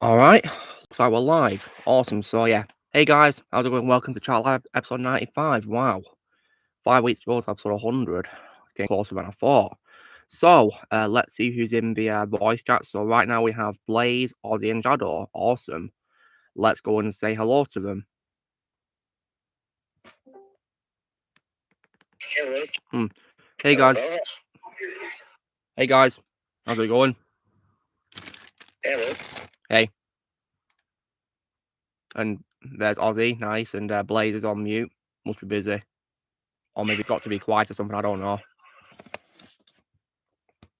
All right, looks like we're live. Awesome. So yeah, hey guys, how's it going? Welcome to Chat Lab episode 95. Wow, 5 weeks to go to episode 100. It's getting closer than I thought. So let's see who's in the voice chat. So right now we have Blaze, Ozzy, and Jador. Awesome. Let's go and say hello to them. Hello. Hey guys. Hello. Hey guys, how's it going? Hello. Hey. And there's Ozzy, nice, and Blaze is on mute. Must be busy, or maybe it's got to be quiet or something. I don't know.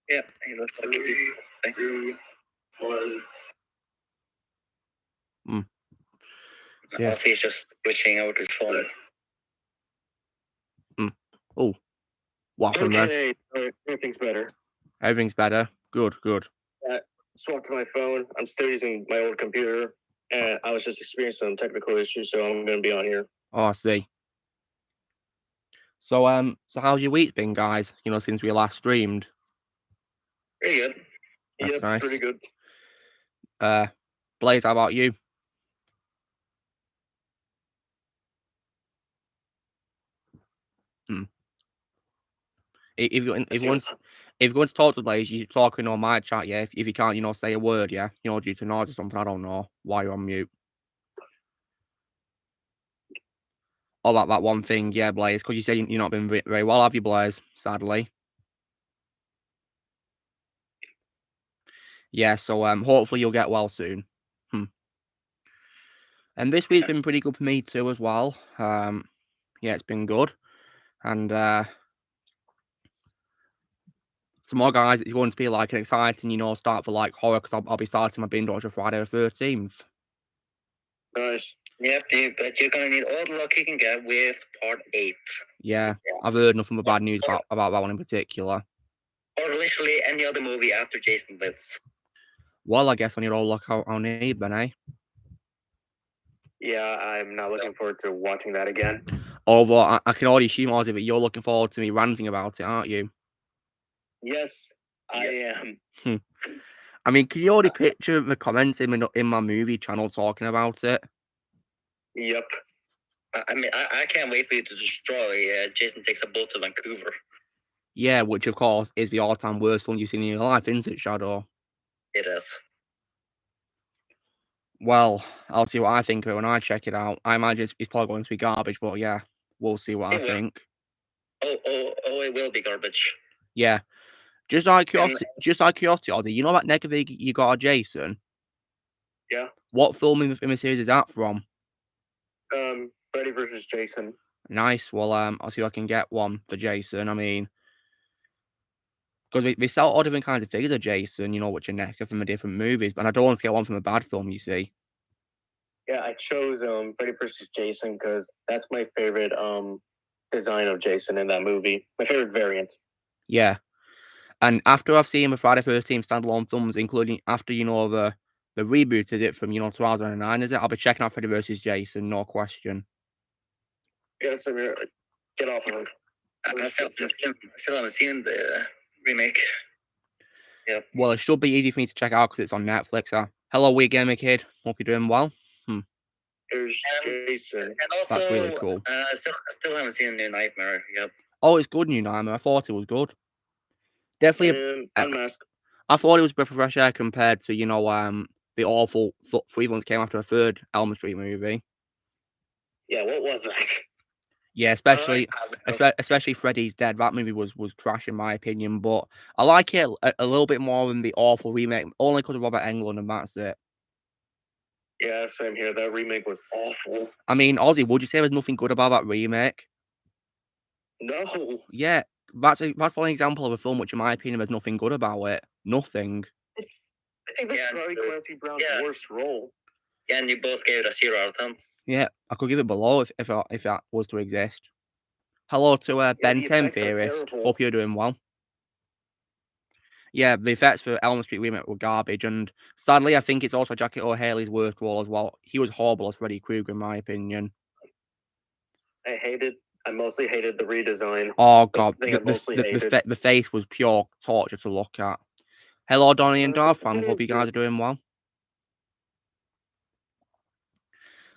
Yeah, he looks like it. Thank you. So, yeah. He's just switching out his phone. Oh, what happened there? Okay, everything's better. Everything's better. Good, good. Swapped to my phone. I'm still using my old computer, and I was just experiencing some technical issues, so I'm going to be on here. Oh, I see. So how's your week been, guys? You know, since we last streamed. Pretty good. That's Yep, nice. pretty good. Blaze, how about you? If you're going to talk to Blaze, you're talking on my chat, yeah. If you can't, you know, say a word, yeah. You know, due to noise or something, I don't know why you're on mute. Oh, that one thing, yeah, Blaze, because you said you've not been very well, have you, Blaze? Sadly. Yeah, so hopefully you'll get well soon. And this week's been pretty good for me too, as well. Yeah, it's been good, and tomorrow, guys, it's going to be like an exciting, you know, start for like horror because I'll be starting my binge watch on Friday the 13th. Nice. Yep, but you're gonna need all the luck you can get with part 8. Yeah, I've heard nothing but bad news about that one in particular. Or literally any other movie after Jason Lives. Well, I guess when you're all luck I'll need, Ben, eh? Yeah, I'm not looking forward to watching that again. Although I can already assume, Ozzy, that you're looking forward to me ranting about it, aren't you? Yes, I am. I mean, can you already picture the comments in my movie channel talking about it? Yep. I mean, I can't wait for you to destroy Jason Takes a Boat to Vancouver. Yeah, which of course is the all-time worst film you've seen in your life, isn't it, Shadow? It is. Well, I'll see what I think of it when I check it out. I imagine it's probably going to be garbage, but yeah, we'll see what I think. Oh, it will be garbage. Yeah. Just out of curiosity, Ozzy, you know that negative you got of Jason? Yeah. What film in the series is that from? Freddy vs. Jason. Nice. Well, I'll see if I can get one for Jason. I mean, because we sell all different kinds of figures of Jason, you know, which are NECA from the different movies, but I don't want to get one from a bad film, you see. Yeah, I chose Freddy vs. Jason because that's my favorite design of Jason in that movie. My favorite variant. Yeah. And after I've seen the Friday 13th standalone films, including after, you know, the reboot, is it, from, you know, 2009, is it? I'll be checking out Freddy vs. Jason, no question. Yeah, so get off of him. I still haven't seen the remake. Yep. Well, it should be easy for me to check out because it's on Netflix. Hello, Weird Gamer Kid. Hope you're doing well. There's Jason. And also, that's really cool. I still haven't seen New Nightmare. Yep. Oh, it's good, New Nightmare. I thought it was good. Definitely. Unmasked. I thought it was a breath of fresh air compared to, you know, the awful 3 months came after a third Elm Street movie. Yeah, what was that? Yeah, especially Freddy's Dead. That movie was trash in my opinion, but I like it a little bit more than the awful remake, only because of Robert Englund, and that's it. Yeah, same here. That remake was awful. I mean, Ozzy, would you say there's nothing good about that remake? No. Yeah, that's one example of a film which, in my opinion, there's nothing good about it. Nothing. I think that's probably Clancy Brown's worst role. Yeah, and you both gave it a 0 out of 10. Yeah, I could give it below if that was to exist. Hello to Ben 10 Theorist. Hope you're doing well. Yeah, the effects for Elm Street remake were garbage, and sadly, I think it's also Jackie O'Haley's worst role as well. He was horrible as Freddy Krueger, in my opinion. I mostly hated the redesign. Oh god, the face was pure torture to look at. Hello, Donnie and Darfan. Hope you guys are doing well.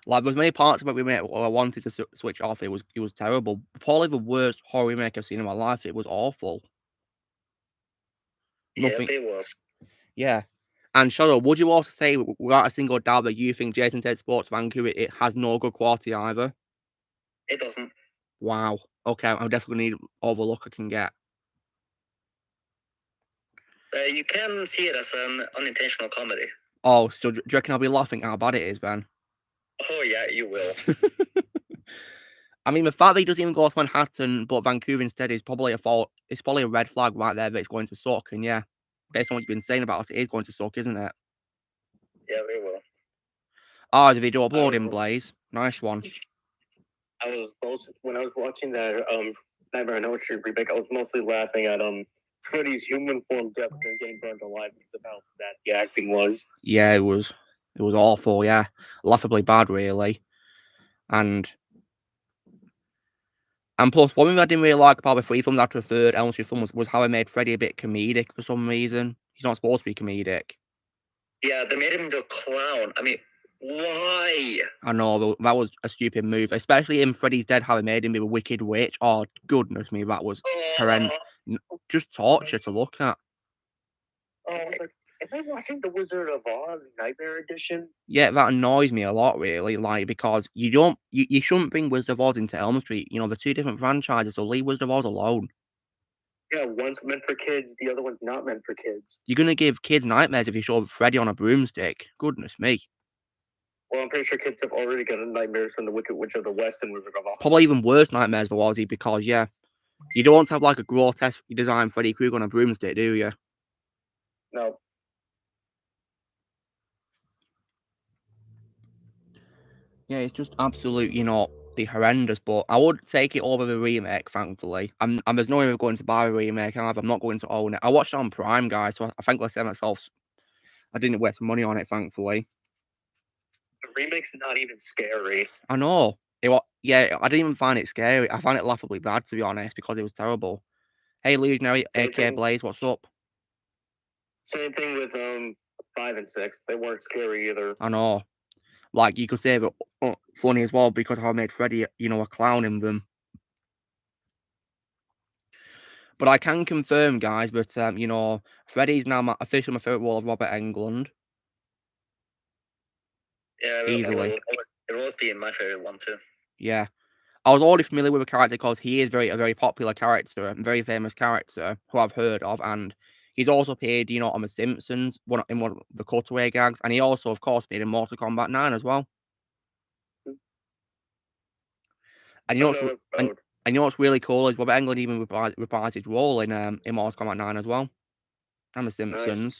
Like, there's many parts of it remake where I wanted to switch off. It was terrible. Probably the worst horror remake I've seen in my life. It was awful. Yep, Nothing. it was. Yeah. And Shadow, would you also say, without a single doubt, that you think Jason Takes Sports Vancouver, it has no good quality either? It doesn't. Wow. Okay, I'm definitely need all the look I can get. You can see it as an unintentional comedy. Oh, so do you reckon I'll be laughing at how bad it is, Ben? Oh yeah, you will. I mean, the fact that he doesn't even go to Manhattan, but Vancouver instead is probably a fault. It's probably a red flag right there that it's going to suck. And yeah, based on what you've been saying about it, it is going to suck, isn't it? Yeah, it will. Oh, the video uploading, Blaze. Nice one. When I was watching that Nightmare on Elm Street remake, I was mostly laughing at Freddy's human form death and getting burned alive because of how bad the acting was. Yeah, it was awful. Yeah, laughably bad, really. And plus, one thing I didn't really like about the three films after the third Elm Street film was how it made Freddy a bit comedic for some reason. He's not supposed to be comedic. Yeah, they made him into a clown. I mean, why? I know, that was a stupid move, especially in Freddy's Dead, how they made him be a wicked witch. Oh, goodness me, that was horrendous. Just torture to look at. Oh, I was like, am I watching The Wizard of Oz Nightmare Edition? Yeah, that annoys me a lot, really, like, because you shouldn't bring Wizard of Oz into Elm Street. You know, they're two different franchises, so leave Wizard of Oz alone. Yeah, one's meant for kids, the other one's not meant for kids. You're gonna give kids nightmares if you show Freddy on a broomstick. Goodness me. Well, I'm pretty sure kids have already gotten nightmares from the Wicked Witch of the West and Wizard of Oz. Probably even worse nightmares for Ozzy because, yeah, you don't want to have, like, a grotesque design Freddy Krueger on a broomstick, do you? No. Yeah, it's just absolute, the horrendous, but I would take it over the remake, thankfully. And there's no way we're going to buy a remake either. I'm not going to own it. I watched it on Prime, guys, so I thankfully said myself I didn't waste money on it, thankfully. The remake's not even scary. I know. Yeah, I didn't even find it scary. I found it laughably bad, to be honest, because it was terrible. Hey, Legionary, aka Blaze, what's up? Same thing with 5 and 6. They weren't scary either. I know. Like, you could say but funny as well because how I made Freddy, a clown in them. But I can confirm, guys, that, Freddy's now officially my favourite role of Robert Englund. Yeah, easily. It was being my favorite one too. Yeah. I was already familiar with the character because he is a very popular character, a very famous character who I've heard of, and he's also appeared, on The Simpsons, in one of the cutaway gags, and he also, of course, appeared in Mortal Kombat 9 as well. And you know what's really cool is Robert Englund even reprised his role in Mortal Kombat 9 as well, and The Simpsons,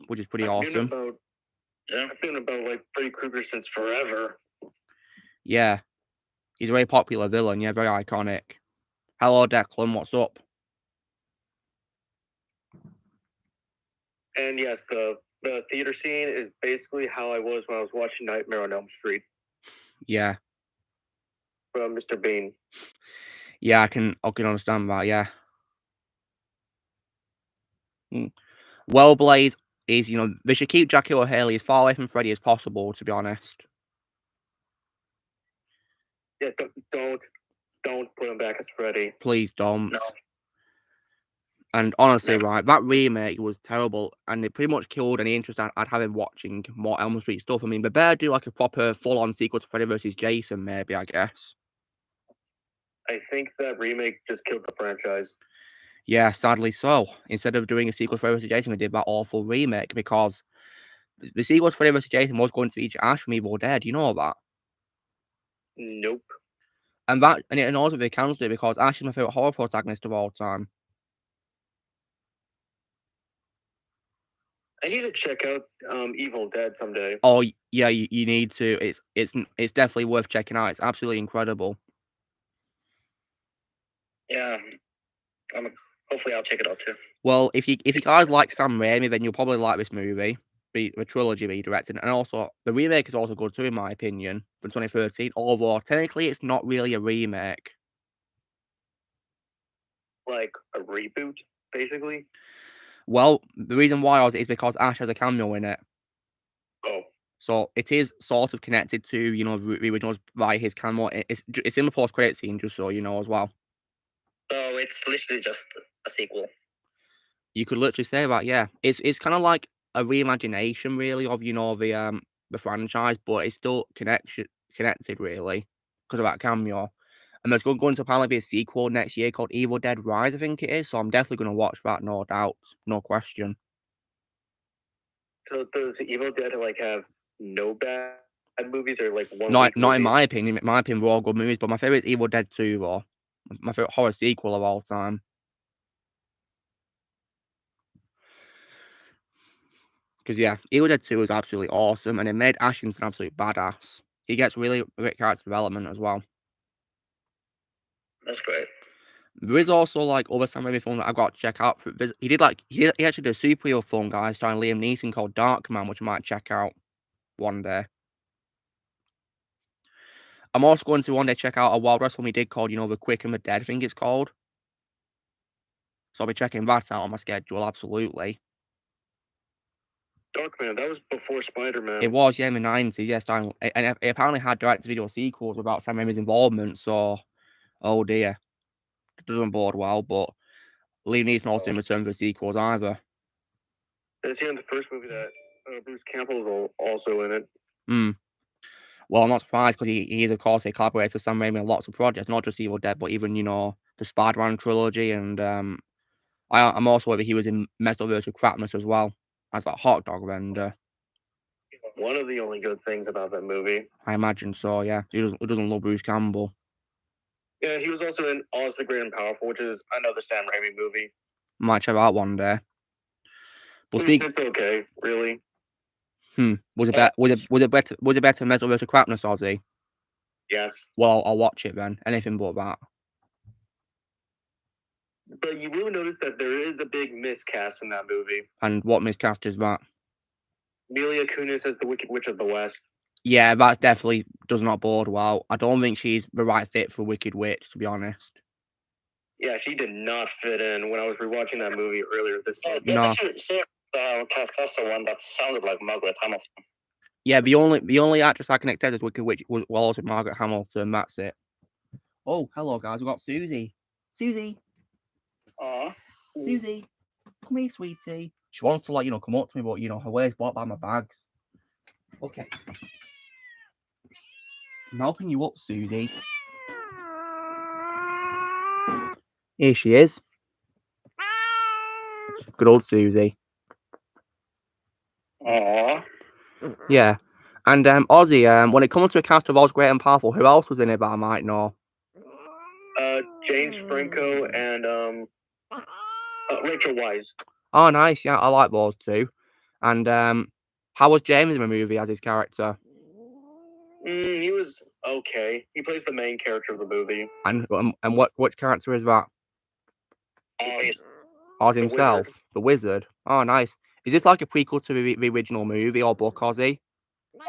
which is pretty awesome. I've been about like Freddy Krueger since forever. Yeah. He's a very popular villain, yeah, very iconic. Hello, Declan, what's up? And yes, the theater scene is basically how I was when I was watching Nightmare on Elm Street. Yeah. From Mr. Bean. Yeah, I can understand that, yeah. Well, Blaze is, they should keep Jackie O'Haley as far away from Freddy as possible, to be honest. Yeah, don't put him back as Freddy. Please don't. No. And honestly, right, that remake was terrible, and it pretty much killed any interest I'd have in watching more Elm Street stuff. I mean, they better do like a proper full-on sequel to Freddy vs. Jason, maybe, I guess. I think that remake just killed the franchise. Yeah, sadly so. Instead of doing a sequel to Freddy vs. Jason, they did that awful remake, because the sequel to Freddy vs. Jason was going to feature Ash from Evil Dead, you know that? Nope. And also they cancelled it because Ash is my favourite horror protagonist of all time. I need to check out Evil Dead someday. Oh yeah, you need to. It's definitely worth checking out. It's absolutely incredible. Yeah, hopefully I'll check it out too. Well, if you guys like Sam Raimi, then you'll probably like this movie, the trilogy he directed, and also the remake is also good too, in my opinion, from 2013. Although technically, it's not really a remake. Like a reboot, basically. Well, the reason why is because Ash has a cameo in it. Oh. So it is sort of connected to, you know, the originals via his cameo. It's in the post-credit scene, just so you know as well. So it's literally just a sequel. You could literally say that, yeah. It's kind of like a reimagination, really, of, you know, the franchise, but it's still connected, really, because of that cameo. And there's going to apparently be a sequel next year called Evil Dead Rise, I think it is. So I'm definitely going to watch that, no doubt, no question. So does Evil Dead like have no bad movies or like one Not weak not in movie? my opinion. In my opinion, they're all good movies, but my favorite is Evil Dead 2, though. My favorite horror sequel of all time. Because, yeah, Evil Dead 2 is absolutely awesome, and it made Ashington an absolute badass. He gets really great character development as well. That's great. There is also, like, other Sam Raimi films that I've got to check out. He actually did a superhero film, guys, starring Liam Neeson called Darkman, which I might check out one day. I'm also going to one day check out a Wild West film he did called, you know, The Quick and the Dead, I think it's called. So I'll be checking that out on my schedule, absolutely. Darkman, that was before Spider-Man. It was, yeah, in the 90s, yeah, starring, and it apparently had direct-to-video sequels without Sam Raimi's involvement, so, oh dear. It doesn't bode well, but Liam Neeson also didn't return for the sequels either. Is he in the first movie that Bruce Campbell's also in it? Well, I'm not surprised because he is, of course, a collaborator with Sam Raimi on lots of projects, not just Evil Dead, but even, you know, the Spider-Man trilogy, and I'm also aware that he was in Mesoverse with Crapness as well, as that hot dog vendor. One of the only good things about that movie. I imagine so, yeah. Who doesn't love Bruce Campbell? Yeah, he was also in Oz the Great and Powerful, which is another Sam Raimi movie. Might check out one day. But speak, It's okay, really. was it better? Was it better than Mesoverse with Crapness, Ozzy? Yes, Well, I'll watch it then. Anything but that. but you will notice that there is a big miscast in that movie. And what miscast is that? Mila Kunis as the Wicked Witch of the West. Yeah, that definitely does not bode well. I don't think she's the right fit for Wicked Witch, to be honest. Yeah, she did not fit in when I was rewatching that movie earlier this month. No. She cast the one that sounded like Margaret Hamilton. Yeah, the only actress I can accept as Wicked Witch was also Margaret Hamilton. That's it. Oh, hello guys, we've got Susie. Susie, Aw. Susie, come here, sweetie. She wants to, like, you know, come up to me, but, you know, her ways blocked by my bags. Okay. I'm helping you up, Susie. Here she is. Good old Susie. Aw. Yeah. And Ozzy, when it comes to a cast of Oz Great and Powerful, who else was in it that I might know? James Franco and Rachel Weisz. Oh, nice. Yeah, I like those two. And how was James in the movie as his character? He was okay. He plays the main character of the movie. And what character is that? Oz himself, the wizard. Oh, nice. Is this like a prequel to the original movie or book, Ozzy?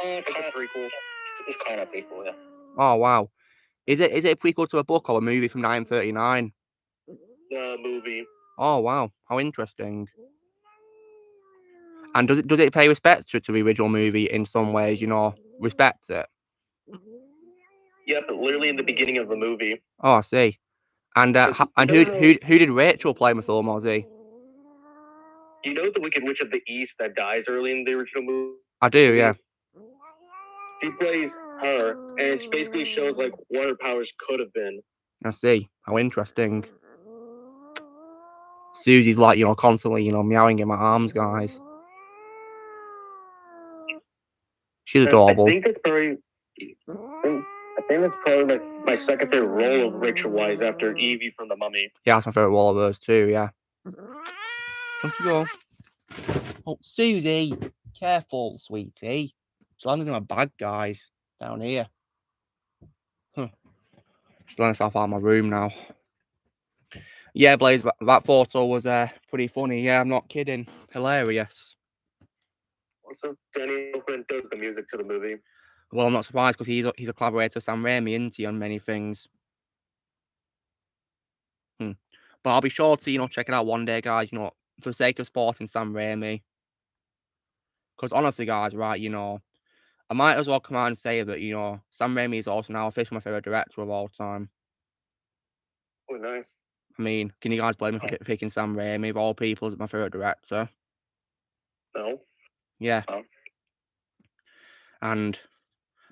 It's a prequel. It's kind of people, yeah. Oh, wow. Is it a prequel to a book or a movie from 1939? The movie. Oh, wow. How interesting. And does it pay respect to the original movie in some ways, you know, respect it? Yep, literally in the beginning of the movie. Oh, I see. And who did Rachel play in the film, Ozzy? You know the Wicked Witch of the East that dies early in the original movie? I do, yeah. She plays her, and it basically shows like what her powers could have been. I see. How interesting. Susie's like, you know, constantly, you know, meowing in my arms, guys. She's adorable. I think that's probably like my second favorite role of Rachel Weisz after Evie from The Mummy. Yeah, that's my favorite role of hers too, yeah. Don't you go. Oh, Susie, careful, sweetie. She's landing in my bag, guys, down here. She's letting herself out of my room now. Yeah, Blaze, that photo was pretty funny. Yeah, I'm not kidding. Hilarious. Also, Danny Elfman does the music to the movie. Well, I'm not surprised because he's a collaborator with Sam Raimi, isn't he, on many things. But I'll be sure to, you know, check it out one day, guys, you know, for the sake of supporting Sam Raimi. Because honestly, guys, right, you know, I might as well come out and say that, you know, Sam Raimi is also now officially my favorite director of all time. Oh, nice. I mean, can you guys blame me for picking Sam Raimi of all people as my favorite director? No. Yeah. Oh. And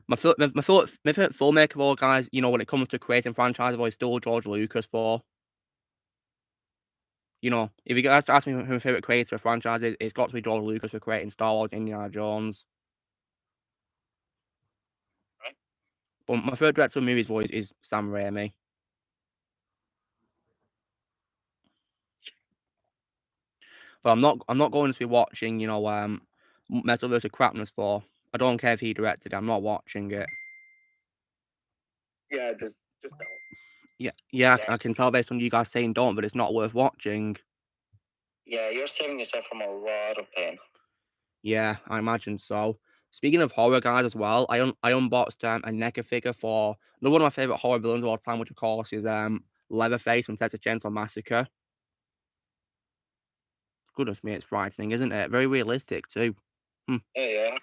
my favorite filmmaker of all, guys, you know, when it comes to creating franchises, is still George Lucas for. You know, if you guys ask me who my favorite creator of franchises, it's got to be George Lucas for creating Star Wars, Indiana Jones. Right. But my favorite director of movies voice is Sam Raimi. But I'm not going to be watching, you know, Metal vs. Crapness 4. I don't care if he directed it. I'm not watching it. Yeah, just don't. Yeah, I can tell based on you guys saying don't, but it's not worth watching. Yeah, you're saving yourself from a lot of pain. Yeah, I imagine so. Speaking of horror, guys, as well, I unboxed a NECA figure for another one of my favorite horror villains of all time, which of course is Leatherface from Texas Chainsaw Massacre. Goodness me, it's frightening, isn't it? Very realistic too. Yeah.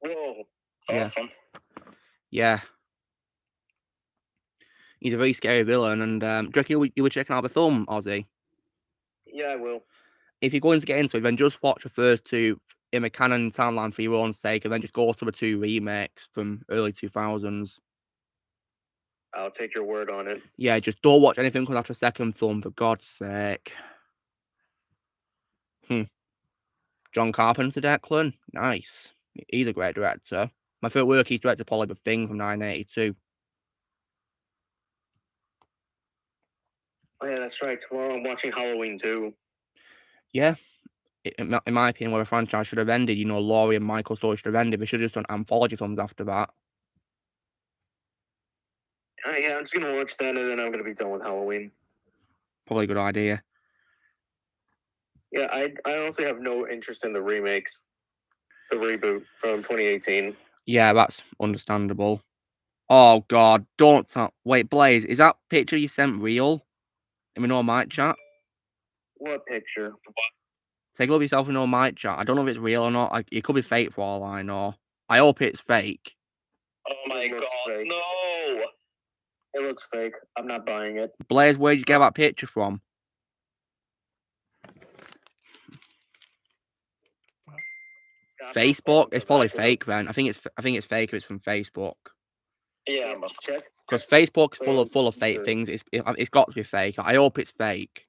Whoa. Yeah. Awesome. Yeah. He's a very scary villain, and do you reckon you were checking out the film, Ozzy? Yeah, I will. If you're going to get into it, then just watch the first two in a canon timeline for your own sake, and then just go to the two remakes from early 2000s. I'll take your word on it. Yeah, just don't watch anything comes after the second film, for God's sake. John Carpenter, Declan? Nice. He's a great director. My favourite work he's directed probably The Thing from 1982. Oh, yeah, that's right. Tomorrow I'm watching Halloween 2. Yeah. In my opinion, where a franchise should have ended, you know, Laurie and Michael's story should have ended. They should have just done anthology films after that. Yeah, I'm just going to watch that and then I'm going to be done with Halloween. Probably a good idea. Yeah, I honestly have no interest in the remakes. The reboot from 2018. Yeah, that's understandable. Oh, God, don't tell. Wait, Blaze, is that picture you sent real? In my no mic chat? What picture? Take a look at yourself in no mic chat. I don't know if it's real or not. It could be fake for all I know. I hope it's fake. Oh my God, fake. no! It looks fake. I'm not buying it. Blaze, where'd you get that picture from? Facebook? It's probably fake then. I think it's fake if it's from Facebook. Yeah, I must check. Because Facebook's full of fake things. It's got to be fake. I hope it's fake.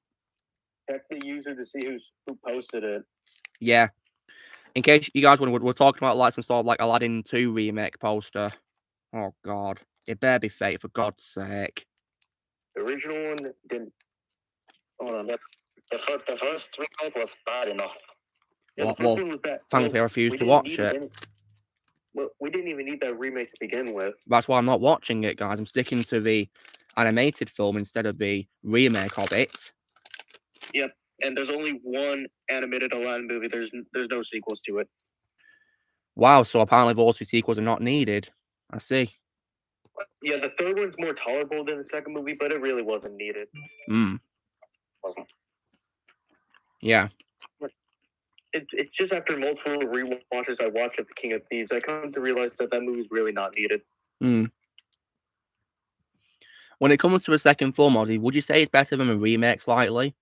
Check the user to see who posted it. Yeah. In case you guys wonder, we're talking about like some sort of like Aladdin 2 remake poster. Oh God. It better be fake, for God's sake. The original one didn't. Hold on. The first remake was bad enough. Yeah, Well, the first one was bad. thankfully I refuse to watch it. Well, we didn't even need that remake to begin with. That's why I'm not watching it, guys. I'm sticking to the animated film instead of the remake of it. Yep. And there's only one animated Aladdin movie. There's no sequels to it. Wow, so apparently those two sequels are not needed. I see. Yeah, the third one's more tolerable than the second movie, but it really wasn't needed. Wasn't. Yeah. It's just after multiple rewatches I watched of The King of Thieves, I come to realize that movie's really not needed. When it comes to a second film, Ozzy, would you say it's better than a remake slightly?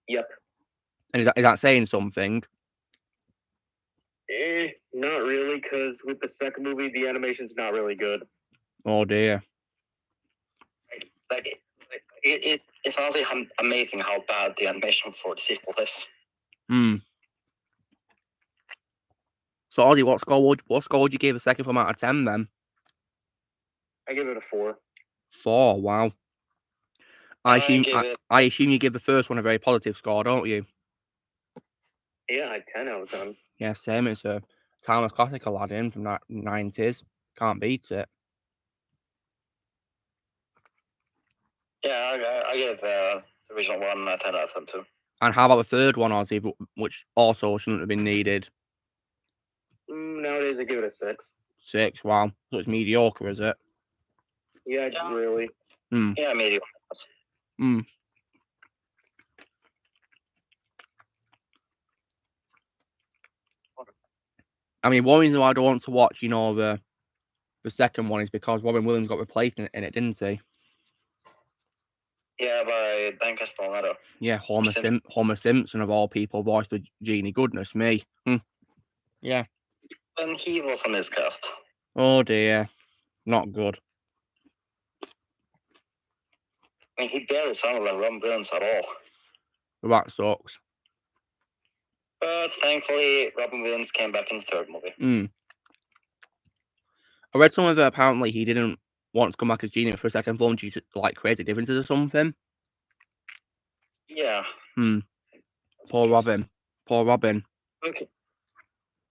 Yep. And is that saying something? Not really, because with the second movie, the animation's not really good. Oh dear. It's honestly amazing how bad the animation for the sequel is. So Ozzy, what score would you give a second film out of 10 then? I give it a 4. 4, wow. I assume you give the first one a very positive score, don't you? Yeah, 10 out of 10. Yeah, same. It's a timeless classic Aladdin from the 90s. Can't beat it. Yeah, I give the original one a 10 out of 10 too. And how about the third one, Ozzy, which also shouldn't have been needed? Nowadays, I give it a 6. 6, wow. So it's mediocre, is it? Yeah, really. Yeah, mediocre. I mean, one reason why I don't want to watch, the second one is because Robin Williams got replaced in it, didn't he? Yeah, by Dan Castellaneta. Yeah, Homer Simpson of all people voiced for Genie. Goodness me. Yeah. And he was a miscast. Oh dear. Not good. I mean, he barely sounded like Robin Williams at all. That sucks. But thankfully, Robin Williams came back in the third movie. I read somewhere that apparently he didn't want to come back as Genie for a second film due to like creative differences or something. Yeah. Poor Robin. Poor Robin. Okay.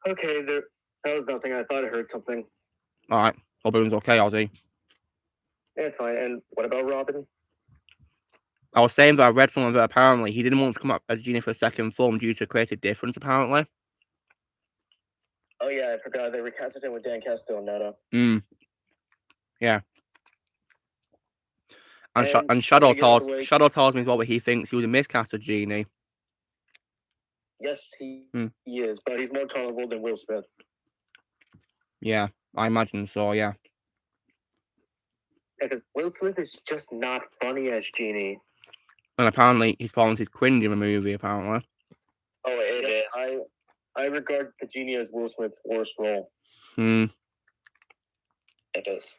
Okay, that was nothing. I thought I heard something. Alright. Robin's okay, Ozzy. Yeah, it's fine. And what about Robin? I was saying that I read somewhere that apparently he didn't want to come up as Genie for a second film due to creative difference, apparently. Oh yeah, I forgot they recasted him with Dan Castellaneta. Yeah. And Shadow tells me what he thinks he was a miscast of Genie. Yes, he is, but he's more tolerable than Will Smith. Yeah, I imagine so, yeah. Because Will Smith is just not funny as Genie. And apparently his performance is cringe in the movie, apparently. Oh, it is. I regard the Genie as Will Smith's worst role. It is.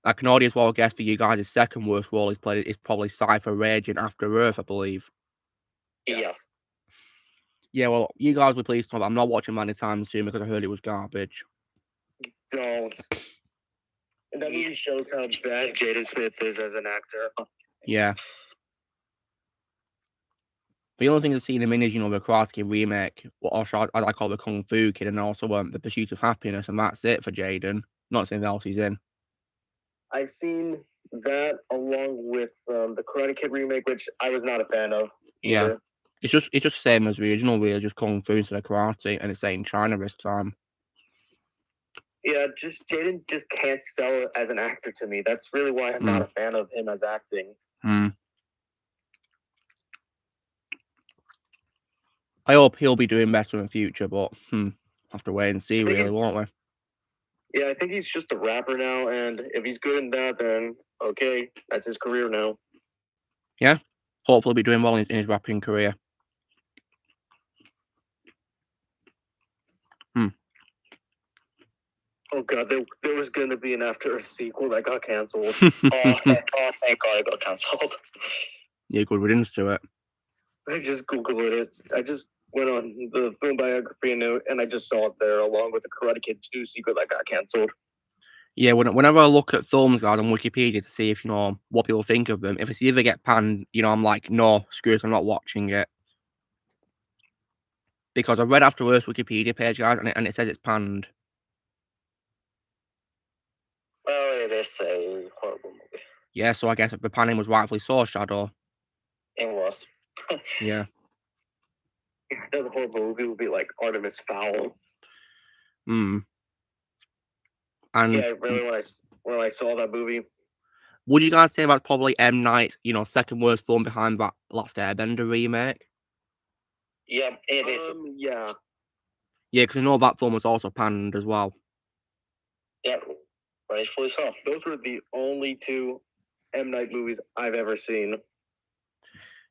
I can already as well guess for you guys his second worst role is probably Cypher Rage in After Earth, I believe. Yes. Yeah, well, you guys will please know that I'm not watching that anytime soon because I heard it was garbage. Don't. And that movie shows how bad Jaden Smith is as an actor. Yeah. The only thing I've seen him in is, the Karate Kid remake, or as I call it, the Kung Fu Kid, and also The Pursuit of Happiness, and that's it for Jaden. Not something else he's in. I've seen that along with the Karate Kid remake, which I was not a fan of either. Yeah. It's just same as the original, really, just Kung Fu instead of karate, and it's set in China this time. Yeah, Jaden just can't sell it as an actor to me. That's really why I'm not a fan of him as acting. I hope he'll be doing better in the future, but have to wait and see, really, won't we? Yeah, I think he's just a rapper now, and if he's good in that, then okay, that's his career now. Yeah, hopefully he'll be doing well in his rapping career. Oh god, there was going to be an After Earth sequel that got canceled. Oh, thank God it got canceled. Yeah, good riddance to it. I just Googled it. I just went on the film biography and I just saw it there along with the Karate Kid 2 sequel that got canceled. Yeah, whenever I look at films, guys, on Wikipedia to see if, what people think of them, if it's either get panned, I'm like, no, screw it, I'm not watching it. Because I've read After Earth's Wikipedia page, guys, and it says it's panned. Well, it is a horrible movie. Yeah, so I guess the panning was rightfully so, Shadow. It was. Yeah. Another horrible movie would be like Artemis Fowl. And yeah, really, when I saw that movie. Would you guys say that's probably M. Night's, second worst film behind that Last Airbender remake? Yeah, it is. Yeah. Yeah, because I know that film was also panned as well. Yeah, rightfully so. Those were the only two M. Night movies I've ever seen.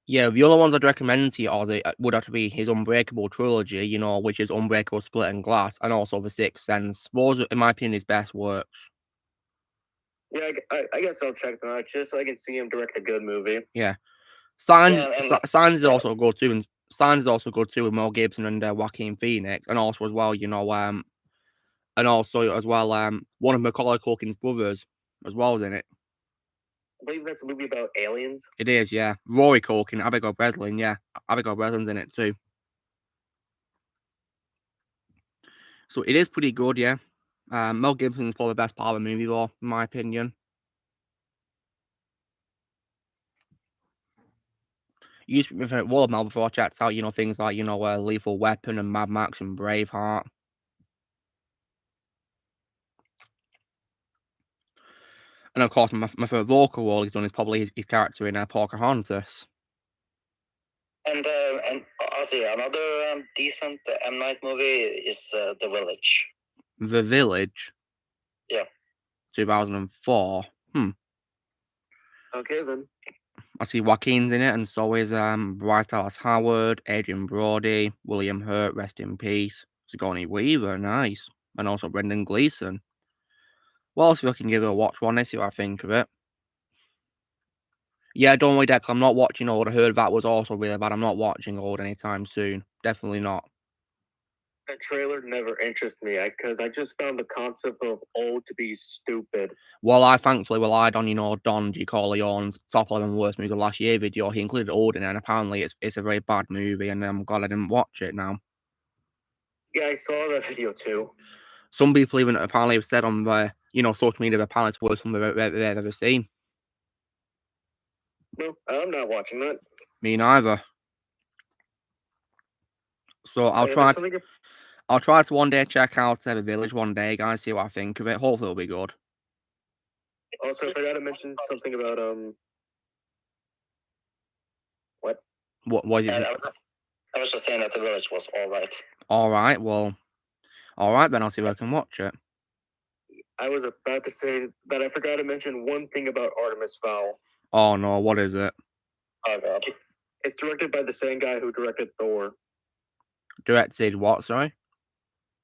Yeah, the other ones I'd recommend to you would have to be his Unbreakable trilogy, which is Unbreakable, Split and Glass, and also The Sixth Sense. Those are, in my opinion, his best works. Yeah, I guess I'll check them out just so I can see him direct a good movie. Yeah. Signs is also good too, and Signs is also good too with Mel Gibson and Joaquin Phoenix, and also as well, one of Macaulay Culkin's brothers as well is in it. I believe that's a movie about aliens. It is, yeah. Rory Culkin, Abigail Breslin, yeah. Abigail Breslin's in it too. So it is pretty good, yeah. Mel Gibson's probably the best part of the movie, though, in my opinion. You used to be my favorite world Mel before I checked out, things like, Lethal Weapon and Mad Max and Braveheart. And of course, my favorite vocal role he's done is probably his character in Pocahontas. And also another decent M Night movie is The Village. The Village. Yeah. 2004. Okay then. I see Joaquin's in it, and so is Bryce Dallas Howard, Adrian Brody, William Hurt, rest in peace, Sigourney Weaver, nice, and also Brendan Gleeson. Well, see if I can give it a watch one day, see what I think of it. Yeah, don't worry, Dex, I'm not watching Old. I heard that was also really bad. I'm not watching Old anytime soon. Definitely not. The trailer never interested me because I just found the concept of old to be stupid. Well, I thankfully relied on, Don G. Corleone's top 11 worst movies of last year video. He included Old in it, and apparently it's a very bad movie, and I'm glad I didn't watch it now. Yeah, I saw that video too. Some people even apparently have said on their, social media that apparently it's the worst film they've ever seen. No, I'm not watching that. Me neither. So I'll Yeah, try there's to, something. I'll try to one day check out The Village one day, guys, see what I think of it. Hopefully it'll be good. Also, I forgot to mention something about what? What was it? I was just saying that The Village was all right. All right, well, all right then. I'll see if I can watch it. I was about to say that I forgot to mention one thing about Artemis Fowl. Oh no, what is it? Oh god. It's directed by the same guy who directed Thor. Directed what? Sorry.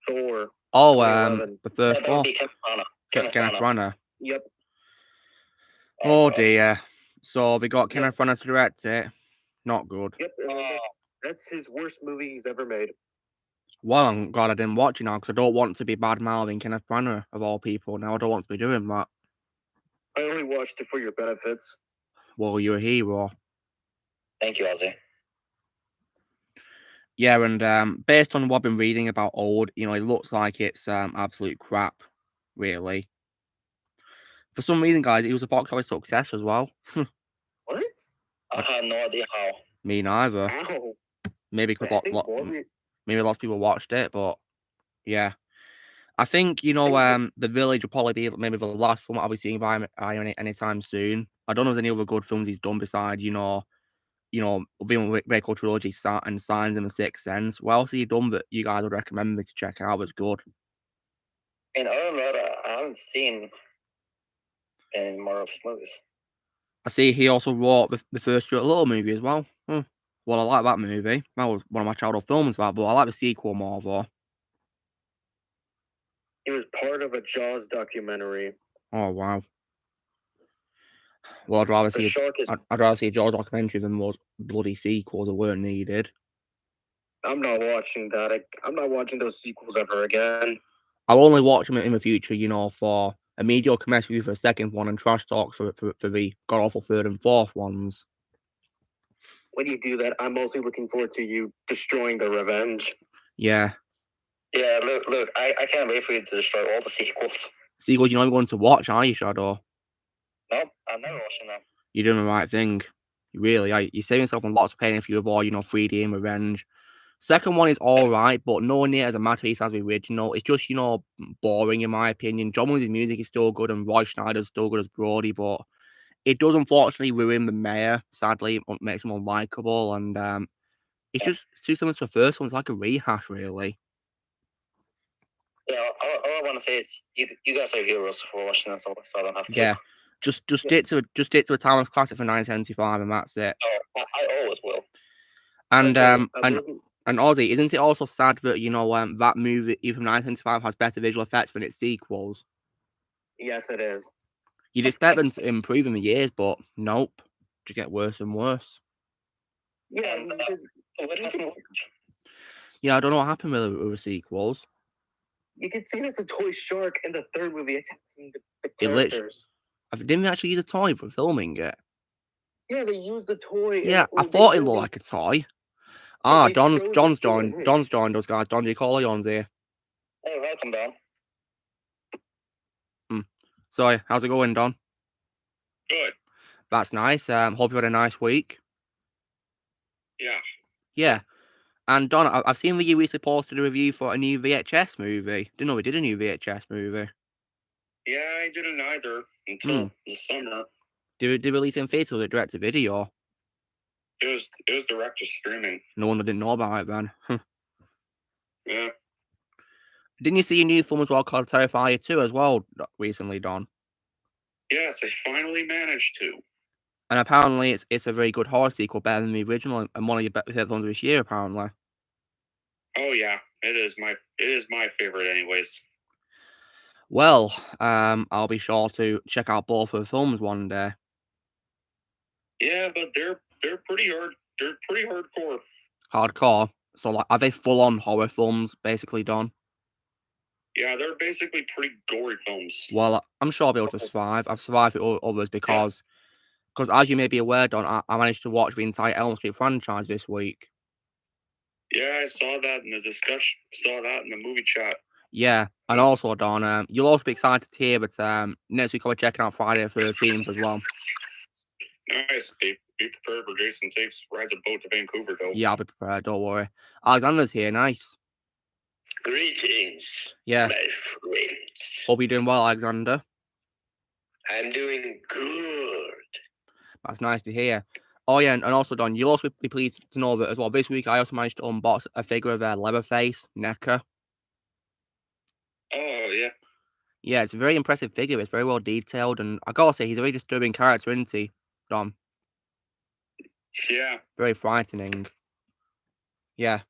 Thor. Oh, 2011. the first That would one. be Kenneth Branagh. Kenneth Branagh. Yep. Oh God. dear. So we got Yep. Kenneth Branagh to direct it. Not good. Yep. That's his worst movie he's ever made. Well, I'm glad I didn't watch it now because I don't want to be bad mouthing Kenneth Branagh of all people. Now I don't want to be doing that. I only watched it for your benefits. Well, you're a hero. Thank you, Ozzy. Yeah, and based on what I've been reading about Old, it looks like it's absolute crap, really. For some reason, guys, it was a box office success as well. What? I have no idea how. Me neither. Ow. Maybe because I think maybe lots of people watched it, but yeah. I think, The Village will probably be maybe the last film I'll be seeing by him anytime soon. I don't know if there's any other good films he's done besides, the Waco Trilogy and Signs and The Sixth Sense. What else has he done that you guys would recommend me to check out that's good? And other than that, I haven't seen any more of his movies. I see he also wrote the first Stuart Little movie as well. Well, I like that movie. That was one of my childhood films, but I like the sequel more, though. It was part of a Jaws documentary. Oh, wow. Well, I'd rather see a Jaws documentary than those bloody sequels that weren't needed. I'm not watching that. I'm not watching those sequels ever again. I'll only watch them in the future, for a mediocre mess review for the second one and trash talk for the god-awful third and fourth ones. When you do that, I'm mostly looking forward to you destroying the revenge. Yeah. Yeah, look, I can't wait for you to destroy all the sequels. Sequels you're not going to watch, are you, Shadow? No, I'm never watching them. You're doing the right thing. Really, you're saving yourself on lots of pain if you avoid, 3D and Revenge. Second one is alright, but nowhere near as a masterpiece as the original. It's just, boring in my opinion. John Williams' music is still good and Roy Schneider's still good as Brody, but it does unfortunately ruin the mayor. Sadly, it makes him unlikable, and it's too similar to the first one. It's like a rehash, really. Yeah, all I want to say is you guys are heroes for watching this, so I don't have to. Yeah, just stick to a timeless classic for 1975, and that's it. Oh, I always will. And and Ozzy, isn't it also sad that that movie even from 1975 has better visual effects than its sequels? Yes, it is. You'd expect them to improve in the years, but nope, just get worse and worse. Yeah, yeah, I don't know what happened with the sequels. You can see there's a toy shark in the third movie attacking the It characters. didn't they actually use a toy for filming it? Yeah, they used the toy. Yeah, I thought it looked like a toy. Ah, Don's joined us, guys. Don, do you call Leon's here? Hey, welcome, Don. Sorry, how's it going, Don? Good. That's nice. Hope you had a nice week. Yeah. Yeah. And Don, I've seen that you recently posted a review for a new VHS movie. Didn't know we did a new VHS movie. Yeah, I didn't either until the summer. Did it release in theaters or direct to video? It was direct to streaming. No wonder I didn't know about it then. Yeah. Didn't you see a new film as well called Terrifier 2 as well recently, Don? Yes, I finally managed to. And apparently it's a very good horror sequel, better than the original, and one of your favorite films this year, apparently. Oh yeah, it is my favorite, anyways. Well, I'll be sure to check out both of the films one day. Yeah, but they're pretty hard. They're pretty hardcore. Hardcore. So, like, are they full-on horror films, basically, Don? Yeah, they're basically pretty gory films. Well, I'm sure I'll be able to survive. I've survived with others because as you may be aware, Don, I managed to watch the entire Elm Street franchise this week. Yeah, I saw that in the discussion. Saw that in the movie chat. Yeah, and also, Don, you'll also be excited to hear that next week I'll be checking out Friday the 13th as well. Nice. Be prepared for Jason rides a boat to Vancouver, though. Yeah, I'll be prepared, don't worry. Alexander's here, nice. Greetings, Yeah. my friends. Hope you're doing well, Alexander. I'm doing good. That's nice to hear. Oh, yeah, and also, Don, you'll also be pleased to know that as well. This week, I also managed to unbox a figure of Leatherface, Necker. Oh, yeah. Yeah, it's a very impressive figure. It's very well detailed, and I gotta say, he's a very disturbing character, isn't he, Don? Yeah. Very frightening. Yeah.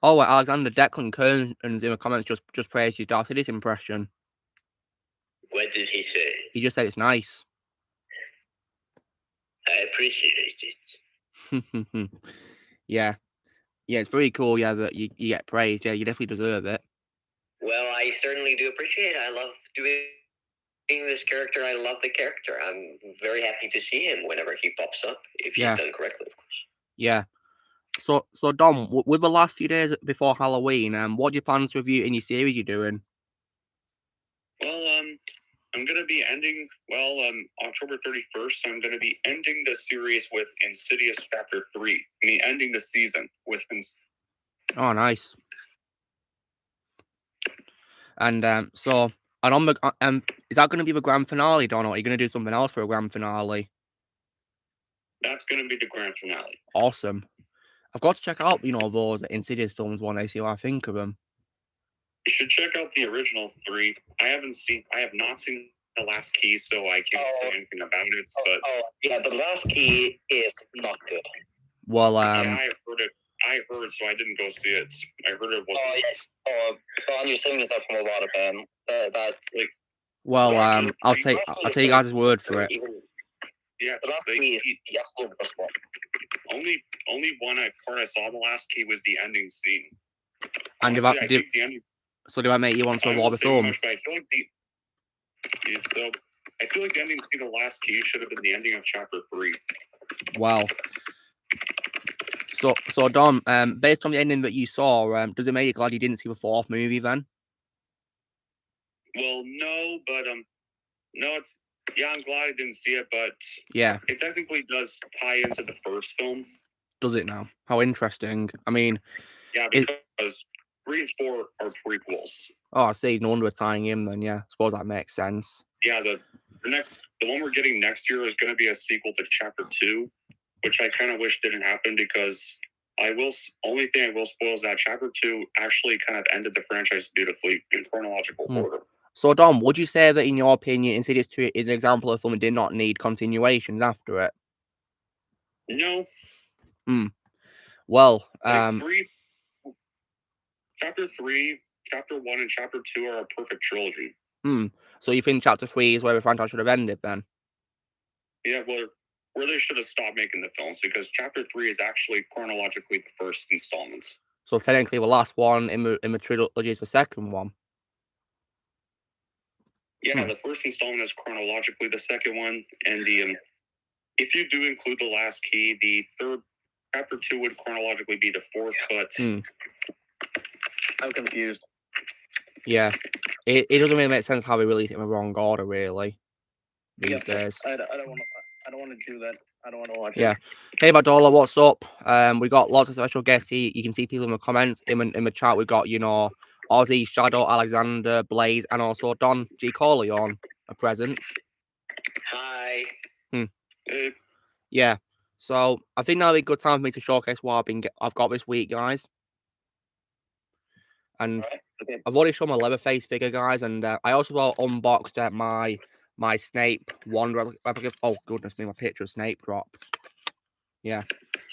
Oh, Alexander, Declan Kearns in the comments just praised your Darth Sidious impression. What did he say? He just said it's nice. I appreciate it. Yeah. Yeah, it's very cool, yeah, that you get praised. Yeah, you definitely deserve it. Well, I certainly do appreciate it. I love doing this character. I love the character. I'm very happy to see him whenever he pops up, if he's done correctly, of course. Yeah. So Dom, with the last few days before Halloween, what do you plan to review in your series you're doing? Well, I'm gonna be ending. Well, October 31st. I'm gonna be ending the series with Insidious Chapter 3. Ending the season with. Oh, nice. And so, and on the is that going to be the grand finale, Don, or are you going to do something else for a grand finale? That's going to be the grand finale. Awesome. I've got to check out, those Insidious films one day, see what I think of them. You should check out the original 3. I have not seen The Last Key, so I can't say anything about it. But yeah, The Last Key is not good. Well, yeah, I heard it. So I didn't go see it. I heard it wasn't. Oh yes. Don, you're saving yourself from a lot of well, I'll take you guys' word for it. Yeah, The Last Key is the absolute best one. Only one part I saw in The Last Key was the ending scene. And Honestly, I think the ending. So did I make you want to avoid the film? Much, but I feel like the ending scene of The Last Key should have been the ending of Chapter 3. Well. So Don, based on the ending that you saw, does it make you glad you didn't see the 4th movie then? Well, no, but no, I'm glad I didn't see it, but yeah, it technically does tie into the first film. Does it now? How interesting. I mean, yeah, because 3 and 4 are prequels. Oh, I see. No wonder we're tying in then. Yeah, I suppose that makes sense. Yeah, the one we're getting next year is going to be a sequel to Chapter 2. Which I kind of wish didn't happen because only thing I will spoil is that Chapter 2 actually kind of ended the franchise beautifully in chronological order. So, Dom, would you say that, in your opinion, Insidious 2 is an example of a film that did not need continuations after it? No. Well, Chapter 3, Chapter 1, and Chapter 2 are a perfect trilogy. So you think Chapter 3 is where the franchise should have ended then? Yeah, well, where they should have stopped making the films, because Chapter 3 is actually chronologically the first installment. So technically the last one in the trilogy is the second one? Yeah, the first installment is chronologically the second one, and if you do include The Last Key, the third Chapter 2 would chronologically be the 4th cut. I'm confused. Yeah, it doesn't really make sense how they release it in the wrong order, really, these days. I don't want to do that. I don't want to watch it. Hey, Badola, what's up? We got lots of special guests here. You can see people in the comments. In the chat, we've got, Ozzy, Shadow, Alexander, Blaze, and also Don G. Corleone are present. Hi. Yeah. So I think that'll be a good time for me to showcase what I've got this week, guys. And Okay. I've already shown my Leatherface figure, guys, and I also unboxed my Snape wand replica. Oh goodness me, my picture of Snape dropped. Yeah,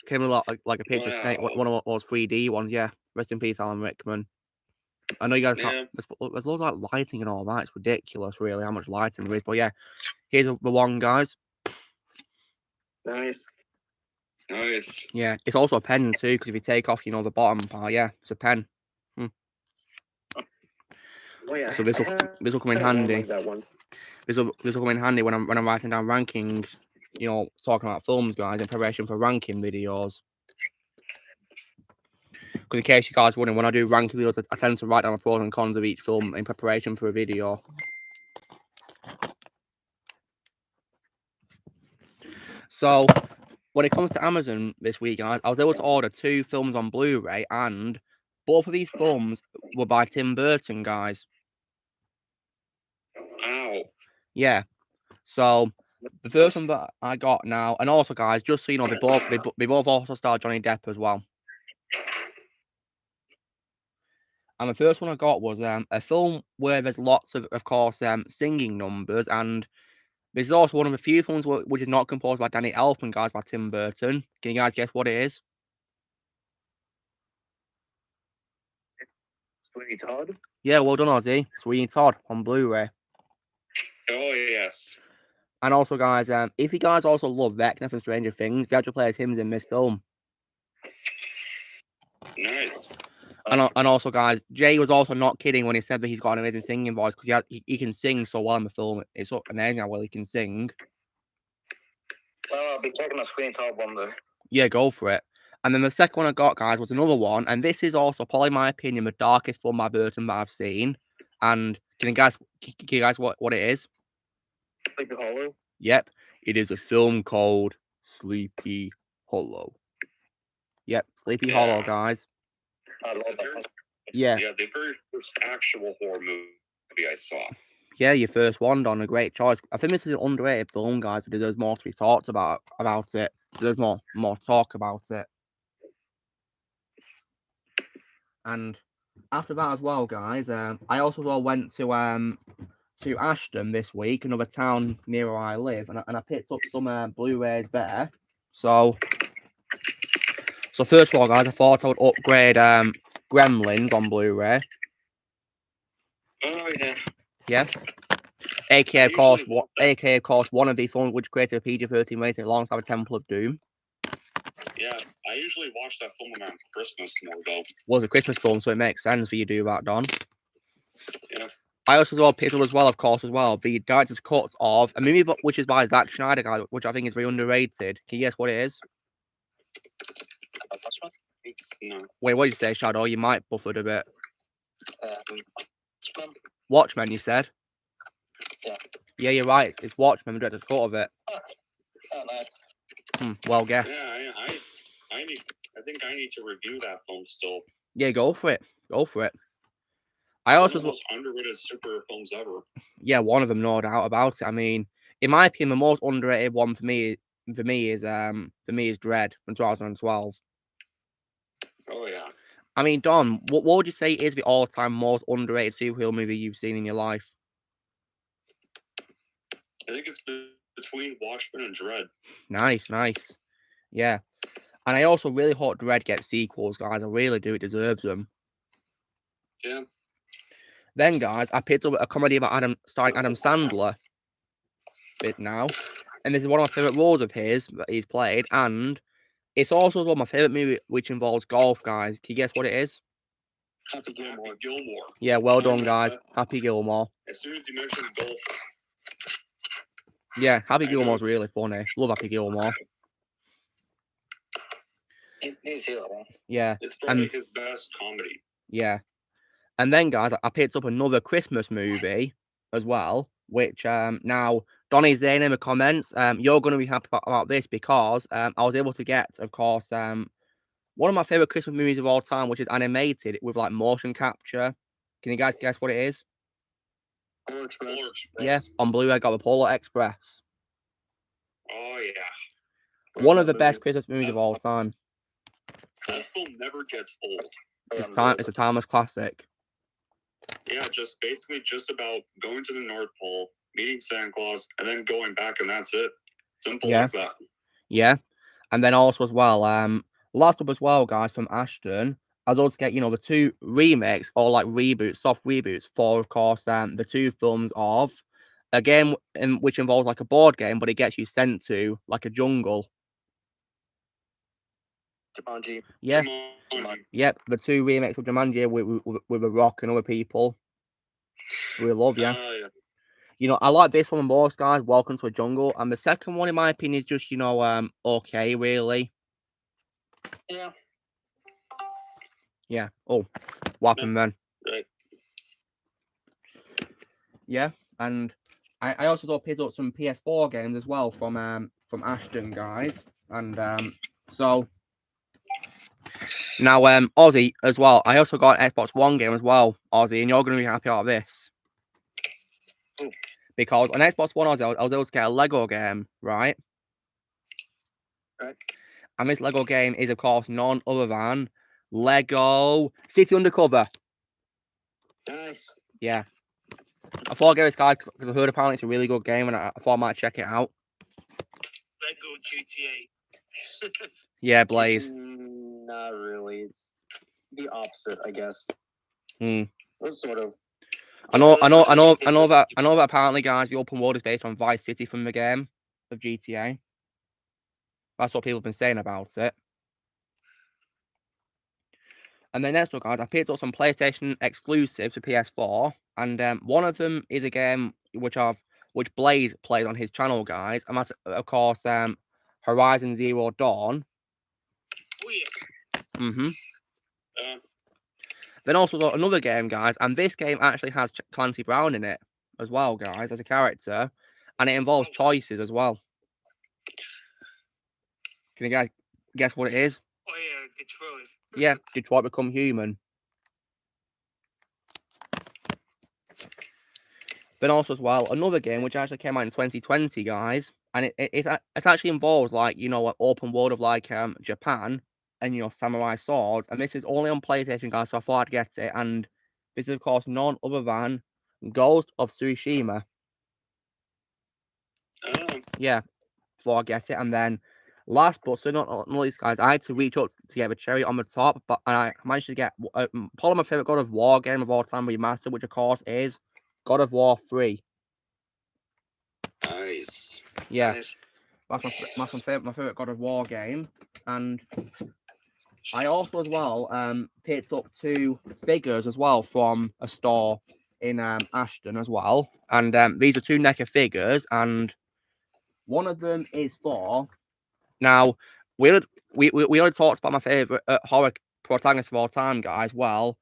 came a lot like a picture of Snape, one of those 3D ones. Yeah, rest in peace, Alan Rickman. I know you guys can't. There's loads of like, lighting and all that. It's ridiculous, really, how much lighting there is. But yeah, here's the one, guys. Nice. Nice. Yeah, it's also a pen too, because if you take off, you know, the bottom part, yeah, it's a pen. Oh yeah. So this will come in handy. Like that one. This will come in handy when I'm writing down rankings. You know, talking about films, guys, in preparation for ranking videos. Because in case you guys wondering, when I do ranking videos, I tend to write down the pros and cons of each film in preparation for a video. So, when it comes to Amazon this week, guys, I was able to order 2 films on Blu-ray, and both of these films were by Tim Burton, guys. Wow. Yeah. So, the first one that I got now, and also, guys, just so you know, they both also star Johnny Depp as well. And the first one I got was a film where there's lots of course, singing numbers, and this is also one of the few films which is not composed by Danny Elfman, guys, by Tim Burton. Can you guys guess what it is? Sweeney Todd. Yeah, well done, Ozzy. Sweeney Todd on Blu-ray. Oh yes. And also, guys, if you guys also love Vecna from Stranger Things, the actual plays him in this film. Nice. And also, guys, Jay was also not kidding when he said that he's got an amazing singing voice, because he can sing so well in the film. It's so amazing how well he can sing. Well, I'll be checking the Sweeney Todd one though. Yeah, go for it. And then the second one I got, guys, was another one, and this is also, probably in my opinion, the darkest film by Burton that I've seen. And can you guys what it is? Sleepy Hollow. Yep, it is a film called Sleepy Hollow. Yep, Sleepy Hollow, guys. I love that. Yeah. Yeah, the very first actual horror movie I saw. Yeah, your first one, Don, a great choice. I think this is an underrated film, guys, but there's more to be talked about it. There's more talk about it. And after that as well, guys, I also went to Ashton this week, another town near where I live, and I picked up some Blu-rays there. So first of all, guys, I thought I would upgrade Gremlins on Blu-ray. Oh yeah. Yes. AKA of course, one of the films which created a PG-13 rating alongside the Temple of Doom. Yeah, I usually watch that film around Christmas more though. Well, it's a Christmas film, so it makes sense for you to do that, Don. Yeah. I also picked up of course, the director's cut of a movie which is by Zack Snyder, guys, which I think is very underrated. Can you guess what it is? No. Wait, what did you say, Shadow? You might buffered a bit. Watchmen, you said? Yeah. Yeah, you're right. It's Watchmen, the director's cut of it. Oh, nice. Well guessed. Yeah, I think I need to review that film still. Yeah, go for it. Go for it. I also one of the most underrated superhero films ever. Yeah, one of them, no doubt about it. I mean, in my opinion, the most underrated one for me is Dread from 2012. Oh yeah. I mean, Don, what would you say is the all-time most underrated superhero movie you've seen in your life? I think it's between Watchmen and Dread. Nice. Yeah. And I also really hope Dread gets sequels, guys. I really do. It deserves them. Yeah. Then, guys, I picked up a comedy about starring Adam Sandler. Bit now. And this is one of my favourite roles of his that he's played. And it's also one of my favourite movie which involves golf, guys. Can you guess what it is? Happy Gilmore. Yeah, well done, guys. Happy Gilmore. As soon as you mentioned golf. Yeah, Happy Gilmore's really funny. Love Happy Gilmore. Yeah. It's probably his best comedy. Yeah. And then, guys, I picked up another Christmas movie as well, which now, Donnie's saying in the comments, you're going to be happy about this because I was able to get, of course, one of my favourite Christmas movies of all time, which is animated with, like, motion capture. Can you guys guess what it is? Polar Express. Yeah, on Blu-ray I got the Polar Express. Oh, yeah. One of the best Christmas movies of all time. That film never gets old. It's a timeless classic. Yeah, just basically just about going to the North Pole, meeting Santa Claus, and then going back, and that's it. Simple like that. Yeah. And then also as well, last up as well, guys, from Ashton, I was also get, the 2 remakes or like reboots, soft reboots for, of course, the 2 films of a game which involves like a board game, but it gets you sent to like a jungle. Jumanji. Yeah. Yep, the 2 remakes of Jumanji with a rock and other people. We love, yeah. I like this one most, guys. Welcome to a Jungle, and the second one, in my opinion, is just okay, really. Yeah. Yeah. Oh, what happened then? Right. Yeah, and I also picked up some PS4 games as well from Ashton, guys, and so now Ozzy as well. I also got an Xbox One game as well, Ozzy, and you're going to be happy about this. Because on Xbox One, Ozzy, I was able to get a Lego game, right? Right. And this Lego game is, of course, none other than Lego City Undercover. Nice. Yeah. I thought I'd get this guy because I heard apparently it's a really good game, and I thought I might check it out. Lego GTA. Yeah, Blaze. Not really. It's the opposite, I guess. Well, sort of. I know that apparently, guys, the open world is based on Vice City from the game of GTA. That's what people have been saying about it. And then next up, guys, I picked up some PlayStation exclusives to PS4, and one of them is a game which Blaze played on his channel, guys, and that's of course Horizon Zero Dawn. Oh yeah. Then also got another game, guys, and this game actually has Clancy Brown in it as well, guys, as a character, and it involves choices as well. Can you guys guess what it is? Oh yeah, Detroit. Yeah, Detroit Become Human. Then also as well, another game which actually came out in 2020, guys, and it actually involves like an open world of like Japan and samurai swords, and this is only on PlayStation, guys. So I thought I'd get it, and this is of course none other than Ghost of Tsushima. Yeah, before I get it, and then last but certainly not least, guys, I had to reach out to get the cherry on the top, but I managed to get probably my favorite God of War game of all time remastered, which of course is God of War 3. Nice. Yeah, Nice. that's my favorite God of War game, and I also as well picked up 2 figures as well from a store in Ashton as well, and these are 2 NECA figures, and one of them is for. Now we already talked about my favorite horror protagonist of all time, guys. Well,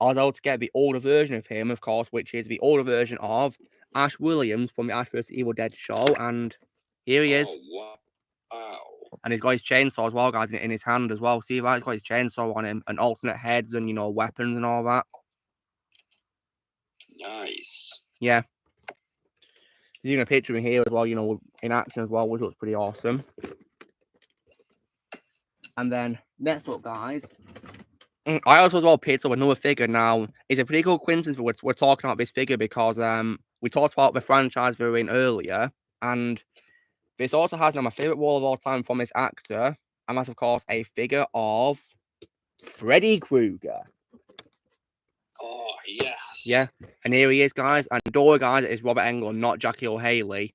I was able to get the older version of him, of course, which is the older version of Ash Williams from the Ash vs. Evil Dead show, and here he is. Oh, wow. And he's got his chainsaw as well, guys, in his hand as well. See that? He's got his chainsaw on him, and alternate heads and, weapons and all that. Nice. Yeah. There's even a picture of him here as well, in action as well, which looks pretty awesome. And then, next up, guys, I also as well picked up another figure. Now, it's a pretty cool coincidence we're talking about this figure because we talked about the franchise we were in earlier, and this also has my favorite wall of all time from this actor, and that's of course a figure of Freddy Krueger. Oh yes. Yeah, and here he is, guys. And door, guys, is Robert Englund, not Jackie O'Haley.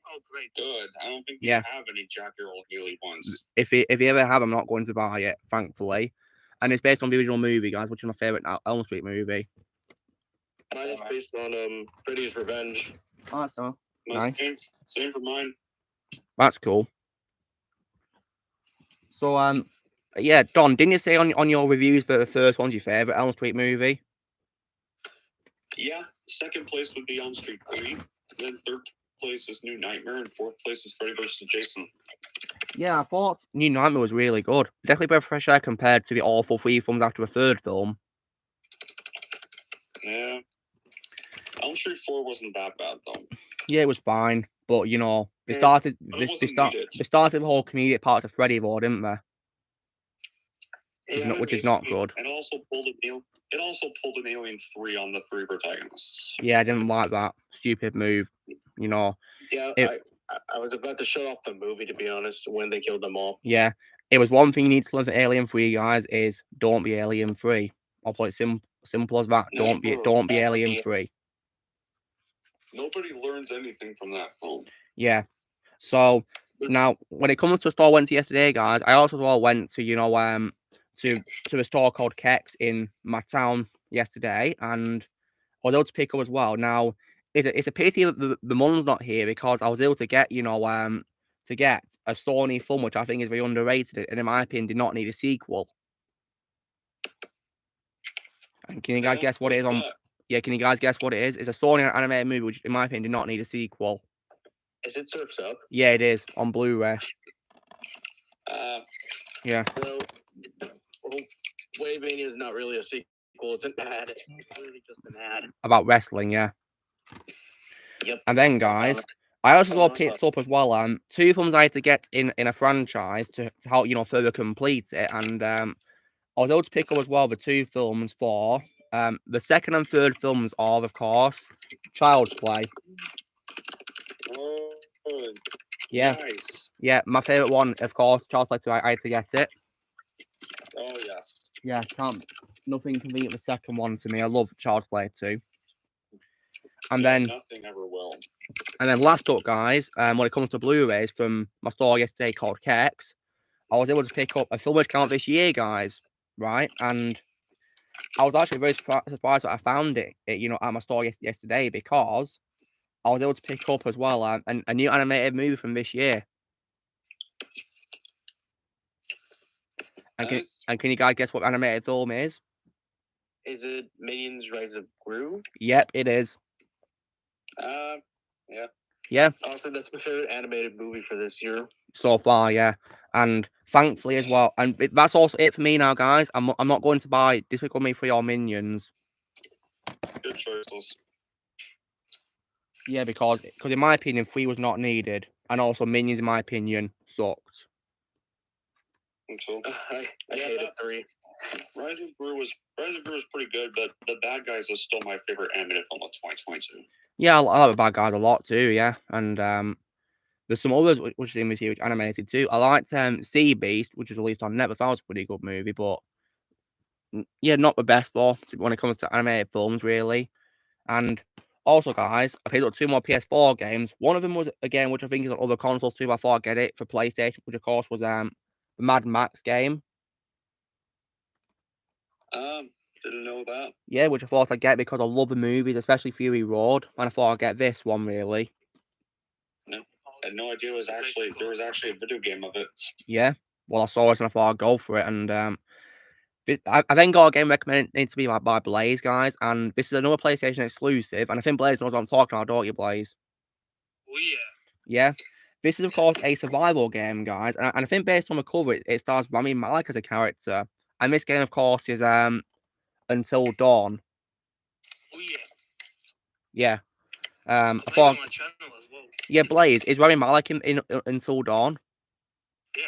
Oh great. Good. I don't think they have any Jackie O'Haley ones. If you ever have, I'm not going to buy it, thankfully. And it's based on the original movie, guys, which is my favorite Elm Street movie. Mine is based on Freddy's Revenge. Oh, that's all. Nice. Same for mine. That's cool. So yeah, Don, didn't you say on your reviews that the first one's your favorite Elm Street movie? Yeah, second place would be Elm Street 3. Then third place is New Nightmare, and fourth place is Freddy vs. Jason. Yeah, I thought New Nightmare was really good. Definitely a bit of fresh air compared to the awful 3 films after the third film. Yeah. Elm Street 4 wasn't that bad, though. Yeah, it was fine. But you know, they Mm. started But it they wasn't needed. started the whole comedic parts of Freddy though, didn't they? Yeah, Which is not good. It also pulled an Alien 3 on the 3 protagonists. Yeah, I didn't like that stupid move. You know. Yeah, It- I was about to shut off the movie, to be honest, when they killed them all. Yeah, it was one thing you need to learn from Alien 3, guys, is don't be Alien 3. I'll put it simple as that. No, Don't be never Alien be. 3. Nobody learns anything from that film. Yeah. So now when it comes to a store I went to yesterday, guys, I also went to, you know, to a store called Kex in my town yesterday, and I was able to pick up as well. Now it's a pity that the mum's not here because I was able to get, you know, to get a Sony film, which I think is very underrated, and in my opinion did not need a sequel. And can you guys guess what it is on? Yeah, can you guys guess what it is? It's a Sony animated movie, which in my opinion did not need a sequel. Is it Surf's Up? Yeah, it is on Blu-ray. Yeah. Well, Wavemania is not really a sequel. It's an ad. It's really just an ad. About wrestling, yeah. Yep. And then, guys, I also picked up as well 2 films I had to get in a franchise to help, you know, further complete it. And I was able to pick up as well the 2 films for the second and third films of course, Child's Play. Oh, Yeah. nice. Yeah, my favourite one, of course, Child's Play 2, I had to get it. Oh, yes. Yeah, nothing can beat the second one to me. I love Child's Play 2. And then nothing ever will. And then last up, guys, when it comes to Blu-rays from my store yesterday called Kex, I was able to pick up a film which came out this year, guys, right? And I was actually very surprised that I found it, you know, at my store yesterday because I was able to pick up as well a new animated movie from this year. And can you guys guess what animated film is? Is it Minions Rise of Gru? Yep, it is. Yeah. Yeah. Also, that's my favorite animated movie for this year. So far, yeah. And thankfully as well. And that's also it for me now, guys. I'm not going to buy Despicable Me 3 or Minions. Good choices. Yeah, because in my opinion, 3 was not needed. And also Minions, in my opinion, sucked. So, I hated 3. Rise of Gru was pretty good, but The Bad Guys is still my favorite animated film of 2022. Yeah, I like The Bad Guys a lot too, yeah. And there's some others which in this year which animated too. I liked Sea Beast, which was released on Netflix. That was a pretty good movie, but yeah, not the best when it comes to animated films, really. And also, guys, I picked up 2 more PS4 games. One of them was a game which I think is on other consoles too. But I thought I'd get it for PlayStation, which of course was the Mad Max game. Didn't know that. Yeah, which I thought I'd get because I love the movies, especially Fury Road. And I thought I'd get this one really. No, I had no idea there was actually a video game of it. Yeah, well, I saw it and I thought I'd go for it. And I then got a game recommended to me by Blaze, guys. And this is another PlayStation exclusive. And I think Blaze knows what I'm talking about, don't you, Blaze? Oh, yeah. Yeah. This is, of course, a survival game, guys. And I think based on the cover, it stars Rami Malek as a character. And this game, of course, is Until Dawn. Oh, yeah. Yeah. I I thought. on my channel as well. Yeah, Blaze, is Rami Malek in Until Dawn? Yeah.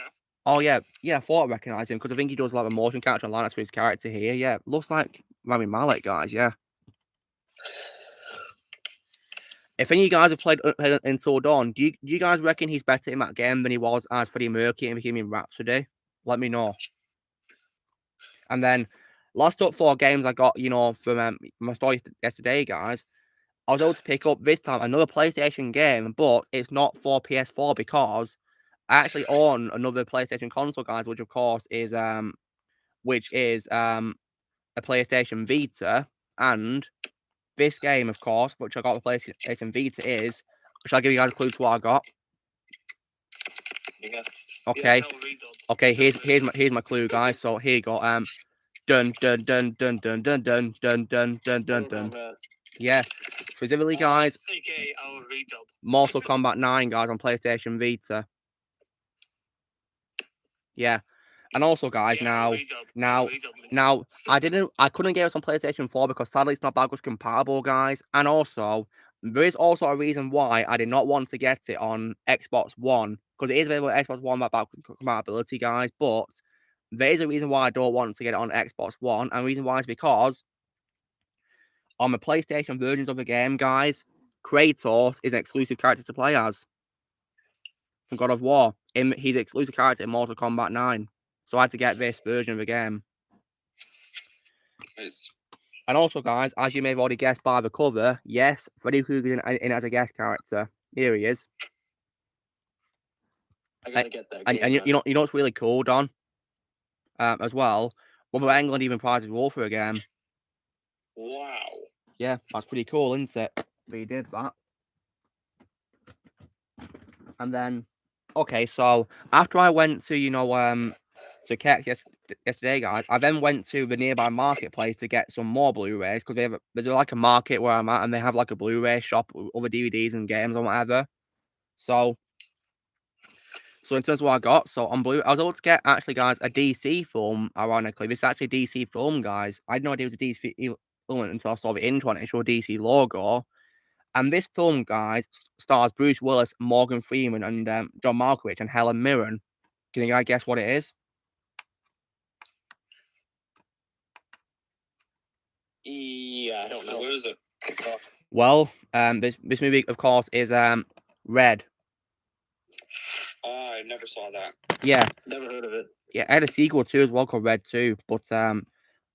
Oh, yeah. Yeah, I thought I recognised him because I think he does a lot of motion capture and lineups for his character here. Yeah, looks like Rami Malek, guys. Yeah. If any of you guys have played Until Dawn, do you guys reckon he's better in that game than he was as Freddie Mercury in Bohemian Rhapsody? Let me know. And then, last up 4 games I got, you know, from my store yesterday, guys. I was able to pick up this time another PlayStation game, but it's not for PS4 because I actually own another PlayStation console, guys, which of course is a PlayStation Vita, and this game, of course, which I got the PlayStation Vita is. Shall I give you guys a clue to what I got? Yeah. Okay. Yeah, Okay. Here's my clue, guys. So here you go. Dun dun dun dun dun dun dun dun dun dun dun dun. Yeah. Specifically, guys. AKA our redub. Mortal Kombat 9, guys, on PlayStation Vita. Yeah. And also, guys, Yeah, now, I couldn't get it on PlayStation 4 because sadly it's not backwards compatible, guys. And also, there is also a reason why I did not want to get it on Xbox One, because it is available on Xbox One about compatibility, guys, but there is a reason why I don't want to get it on Xbox One, and the reason why is because on the PlayStation versions of the game, guys, Kratos is an exclusive character to play as from God of War. He's an exclusive character in Mortal Kombat 9. So I had to get this version of the game. Nice. And also, guys, as you may have already guessed by the cover, yes, Freddy Krueger's in as a guest character. Here he is. I gotta get that. And you know what's really cool, Don? As well, Robert Englund even prized his role for a game. Wow. Yeah, that's pretty cool, isn't it? But he did that. And then, okay, so after I went to, to Kex yesterday, guys, I then went to the nearby marketplace to get some more Blu-rays, because there's like a market where I'm at, and they have like a Blu-ray shop with other DVDs and games and whatever. So in terms of what I got, so on Blu, I was able to get, actually, guys, a DC film, ironically. This is actually a DC film, guys. I had no idea it was a DC film until I saw the intro and it showed DC logo. And this film, guys, stars Bruce Willis, Morgan Freeman, and John Malkovich, and Helen Mirren. Can you guys guess what it is? Yeah, I don't know. What is it? Well, this movie, of course, is Red. I never saw that. Yeah. Never heard of it. Yeah, I had a sequel too as well called Red 2, but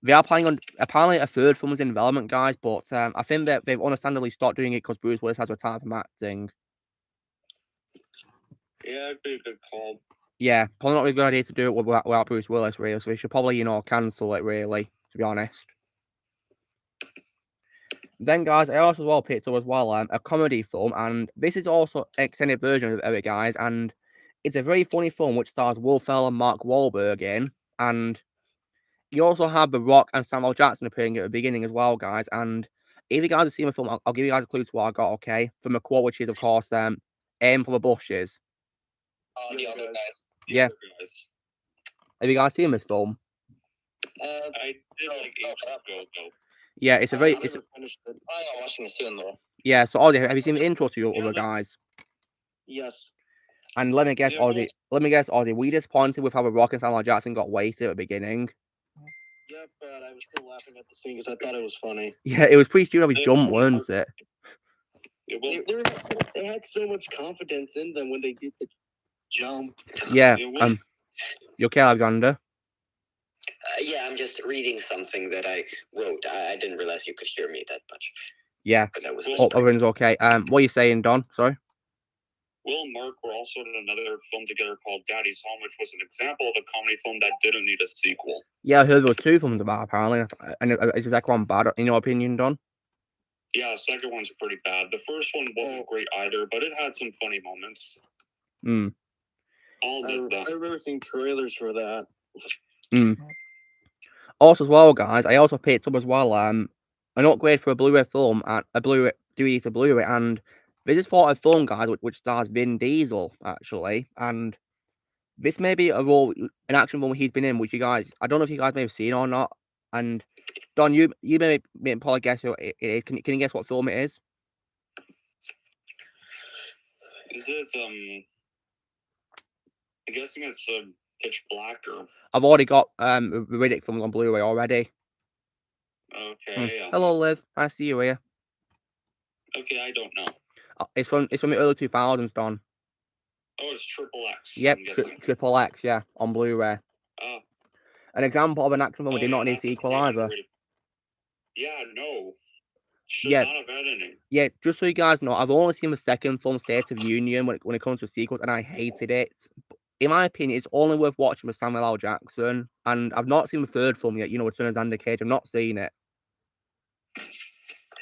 they are planning on, apparently a third film is in development, guys, but I think that they've understandably stopped doing it because Bruce Willis has retired from acting. Yeah, it'd be a good call. Yeah, probably not really a good idea to do it without Bruce Willis, really, so we should probably, cancel it, really, to be honest. Then, guys, I also as well picked up as well a comedy film, and this is also an extended version of it, guys, and it's a very funny film which stars Will Ferrell and Mark Wahlberg in, and you also have The Rock and Samuel Jackson appearing at the beginning as well, guys, and if you guys have seen the film, I'll give you guys a clue to what I got, okay, from a quote which is, of course, aim for the bushes. The other guys. Yeah. Have you guys seen this film? I did like ages ago, though. Yeah, it's a very... I finished it. I'm watching it soon, though. Yeah, so Ozzy, have you seen the intro to your other guys? Yes. And let me guess, Ozzy. Were you disappointed with how The Rock and Samuel Jackson got wasted at the beginning? Yep, but I was still laughing at the scene because I thought it was funny. Yeah, it was pretty stupid how he jumped, weren't it? They had so much confidence in them when they did the jump. Yeah, you okay, Alexander? Yeah, I'm just reading something that I wrote. I didn't realize you could hear me that much. Yeah. Because I was everyone's okay. What are you saying, Don? Sorry? Will and Mark were also in another film together called Daddy's Home, which was an example of a comedy film that didn't need a sequel. Yeah, I heard there was two films about, apparently. And is the second one bad, in your opinion, Don? Yeah, the second one's pretty bad. The first one wasn't great either, but it had some funny moments. I remember seeing trailers for that. Also, as well, guys, I also picked up as well an upgrade for a Blu-ray film, and a Blu-ray DVD to Blu-ray, and this is for a film, guys, which stars Vin Diesel, actually, and this may be an action film he's been in, which you guys, I don't know if you guys may have seen or not, and Don, you may probably guess who it is. Can you guess what film it is? Is it, I'm guessing it's Pitch Black, or... I've already got the Riddick films on Blu-ray already. Okay. Hello, Liv. Nice to see you here. Okay, I don't know. It's from the early 2000s, Don. Oh, it's Triple X. Yep, Triple X, yeah, on Blu-ray. Oh. An example of an action film we did not need a sequel either. Yeah, no. Should not have had any. Yeah, just so you guys know, I've only seen the second film, State of Union, when it comes to sequels, and I hated it. In my opinion, it's only worth watching with Samuel L. Jackson, and I've not seen the third film yet, Return of Xander Cage. I've not seen it.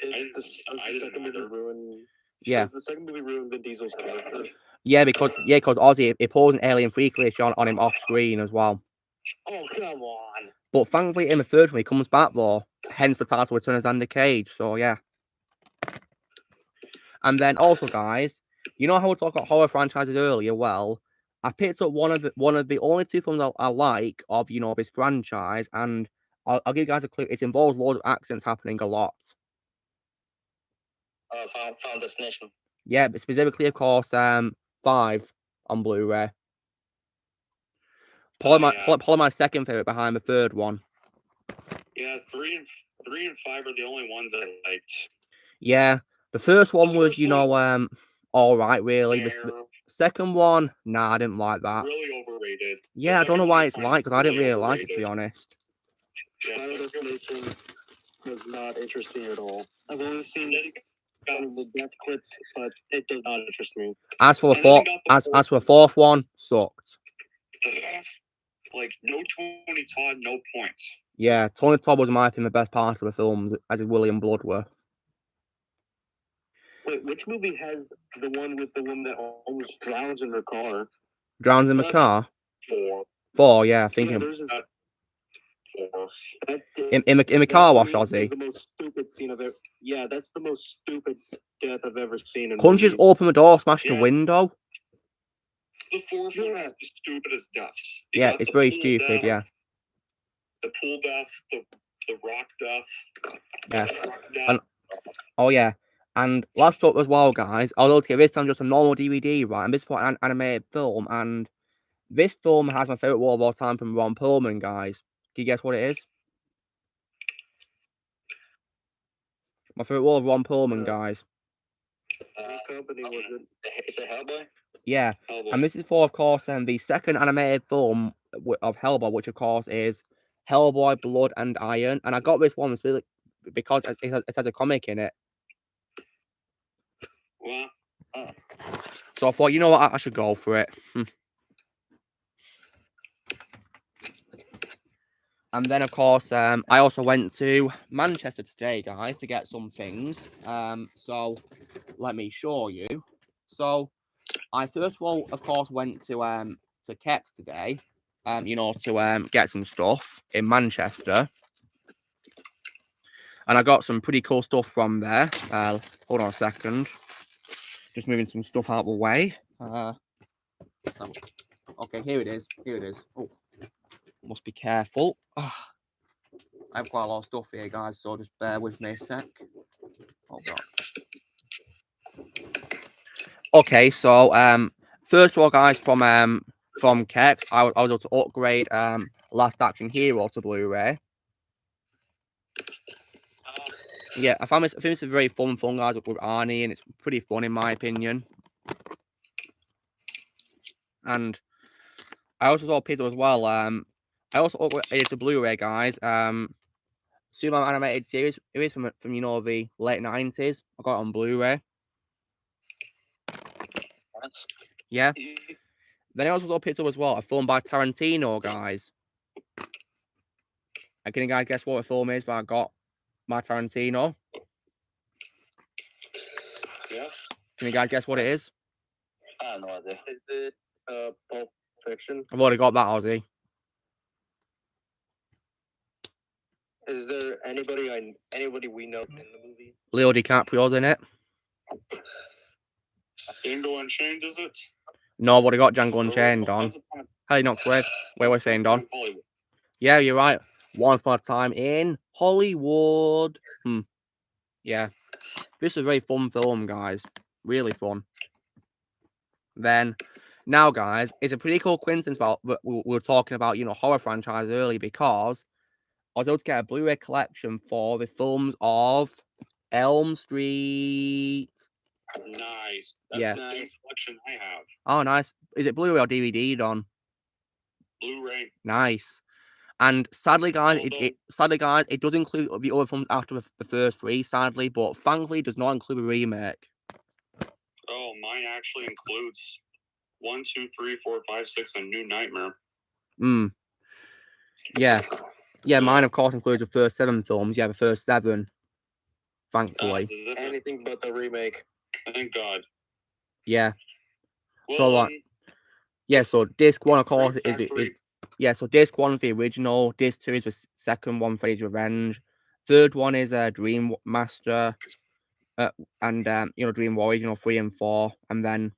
The second movie ruined... Yeah. The second movie ruined Vin Diesel's character. Yeah, because Ozzy, it pulls an alien freaklish on him off screen as well. Oh, come on. But thankfully, in the third one, he comes back, though. Hence the title, Return of Xander Cage. So, yeah. And then also, guys, you know how we talked about horror franchises earlier? Well, I picked up one of the only two films I like of, this franchise, and I'll give you guys a clue. It involves loads of accidents happening a lot. Final Destination. Yeah, but specifically, of course, 5 on Blu-ray. Probably my second favorite behind the third one. Yeah, 3 and 5 are the only ones I liked. Yeah, the first one The was, first you know, all right, really. The They're second one, nah, I didn't like that. really overrated. Yeah, I don't know why it's like, because I didn't really like it, to be honest. Yeah, Final Destination was not interesting at all. I've only seen some of the death clips, but it does not interest me. As for the And then fourth, you got the as for the fourth one, sucked. like no Tony Todd, no points. Yeah, Tony Todd was, in my opinion, the best part of the films, as is William Bloodworth. Wait, which movie has the one with the woman that almost drowns in her car? Drowns in the That's car? 4. 4, yeah, I think. Yeah, there's this, 4. In the car wash, Ozzy. The most stupid scene of it. Yeah, that's the most stupid death I've ever seen in Couldn't you just movies. open the door, smash the Yeah. window? The 4th one has the stupidest deaths. You Yeah, got it's the very pool stupid, death, yeah. The pool death, the rock death. Yeah. The truck death. And, oh, yeah. And last up as well, guys, I was able to get this time just a normal DVD, right? And this for an animated film. And this film has my favourite wall of all time from Ron Perlman, guys. Can you guess what it is? My favourite wall of Ron Perlman, guys. What company was it? Is it Hellboy? Yeah. Hellboy. And this is for, of course, the second animated film of Hellboy, which, of course, is Hellboy, Blood and Iron. And I got this one because it has a comic in it. Well, So I thought, you know what, I should go for it. And then, of course, I also went to Manchester today, guys, to get some things. So let me show you. So I first of all, of course, went to Kex today, you know, to get some stuff in Manchester. And I got some pretty cool stuff from there. Hold on a second. Just moving some stuff out of the way. So, okay, here it is. Here it is. Oh, must be careful. I have quite a lot of stuff here, guys, so just bear with me a sec. Oh, God. Okay, so first of all, guys, from Kex, I was able to upgrade Last Action Hero to Blu-ray. Yeah, I think this is a very fun film, guys, with Arnie, and it's pretty fun in my opinion. And I also saw Peter as well. I also upgraded to Blu-ray, guys. Superman animated series. It is from you know the late 90s. I got it on Blu-ray. Yeah. Then I also picked up as well a film by Tarantino, guys. And can you guys guess what the film is that I got by Tarantino? yeah. Can you guys guess what it is? I have no idea. Is it Pulp Fiction? I've already got that, Ozzy. Is there anybody we know in the movie? Leo DiCaprio's in it. Django Unchained, is it? No, I've already got Django Unchained on. Hey, not Swift. Where we're saying, Don? Yeah, you're right. Once Upon a Time in Hollywood. Yeah. This is a very fun film, guys. Really fun. Then, now, guys, it's a pretty cool coincidence about we were talking about, you know, horror franchise early because I was able to get a Blu-ray collection for the films of Elm Street. Nice. That's Yes. the same collection I have. Oh, nice. Is it Blu-ray or DVD, Don? Blu-ray. Nice. And sadly, guys, it does include the other films after the first three, sadly, but thankfully it does not include a remake. Oh, mine actually includes 1, 2, 3, 4, 5, 6, and New Nightmare. Yeah. Yeah, mine, of course, includes the first 7 films. Yeah, the first 7. Thankfully. Anything but the remake. Thank God. Yeah. Well, so disc 1, of course, so disc 1 is the original. Disc 2 is the second one, Freddy's Revenge. Third one is Dream Master. And you know, Dream Warriors, you know, 3 and 4. And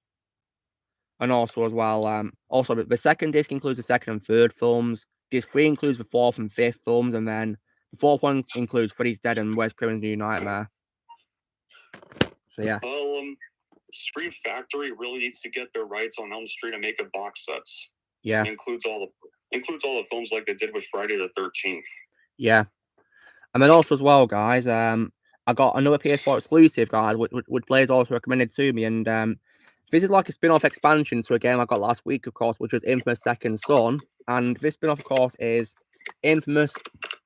also as well, also the second disc includes the second and third films. Disc 3 includes the fourth and fifth films, and then the fourth one includes Freddy's Dead and Wes Craven's New Nightmare. So yeah. Well, Scream Factory really needs to get their rights on Elm Street and make a box sets. Yeah. It includes all the films like they did with Friday the 13th. Yeah. And then also as well, guys, I got another PS4 exclusive, guys, which Blaze also recommended to me, and this is like a spin-off expansion to a game I got last week, of course, which was Infamous Second Son, and this spin-off, of course, is Infamous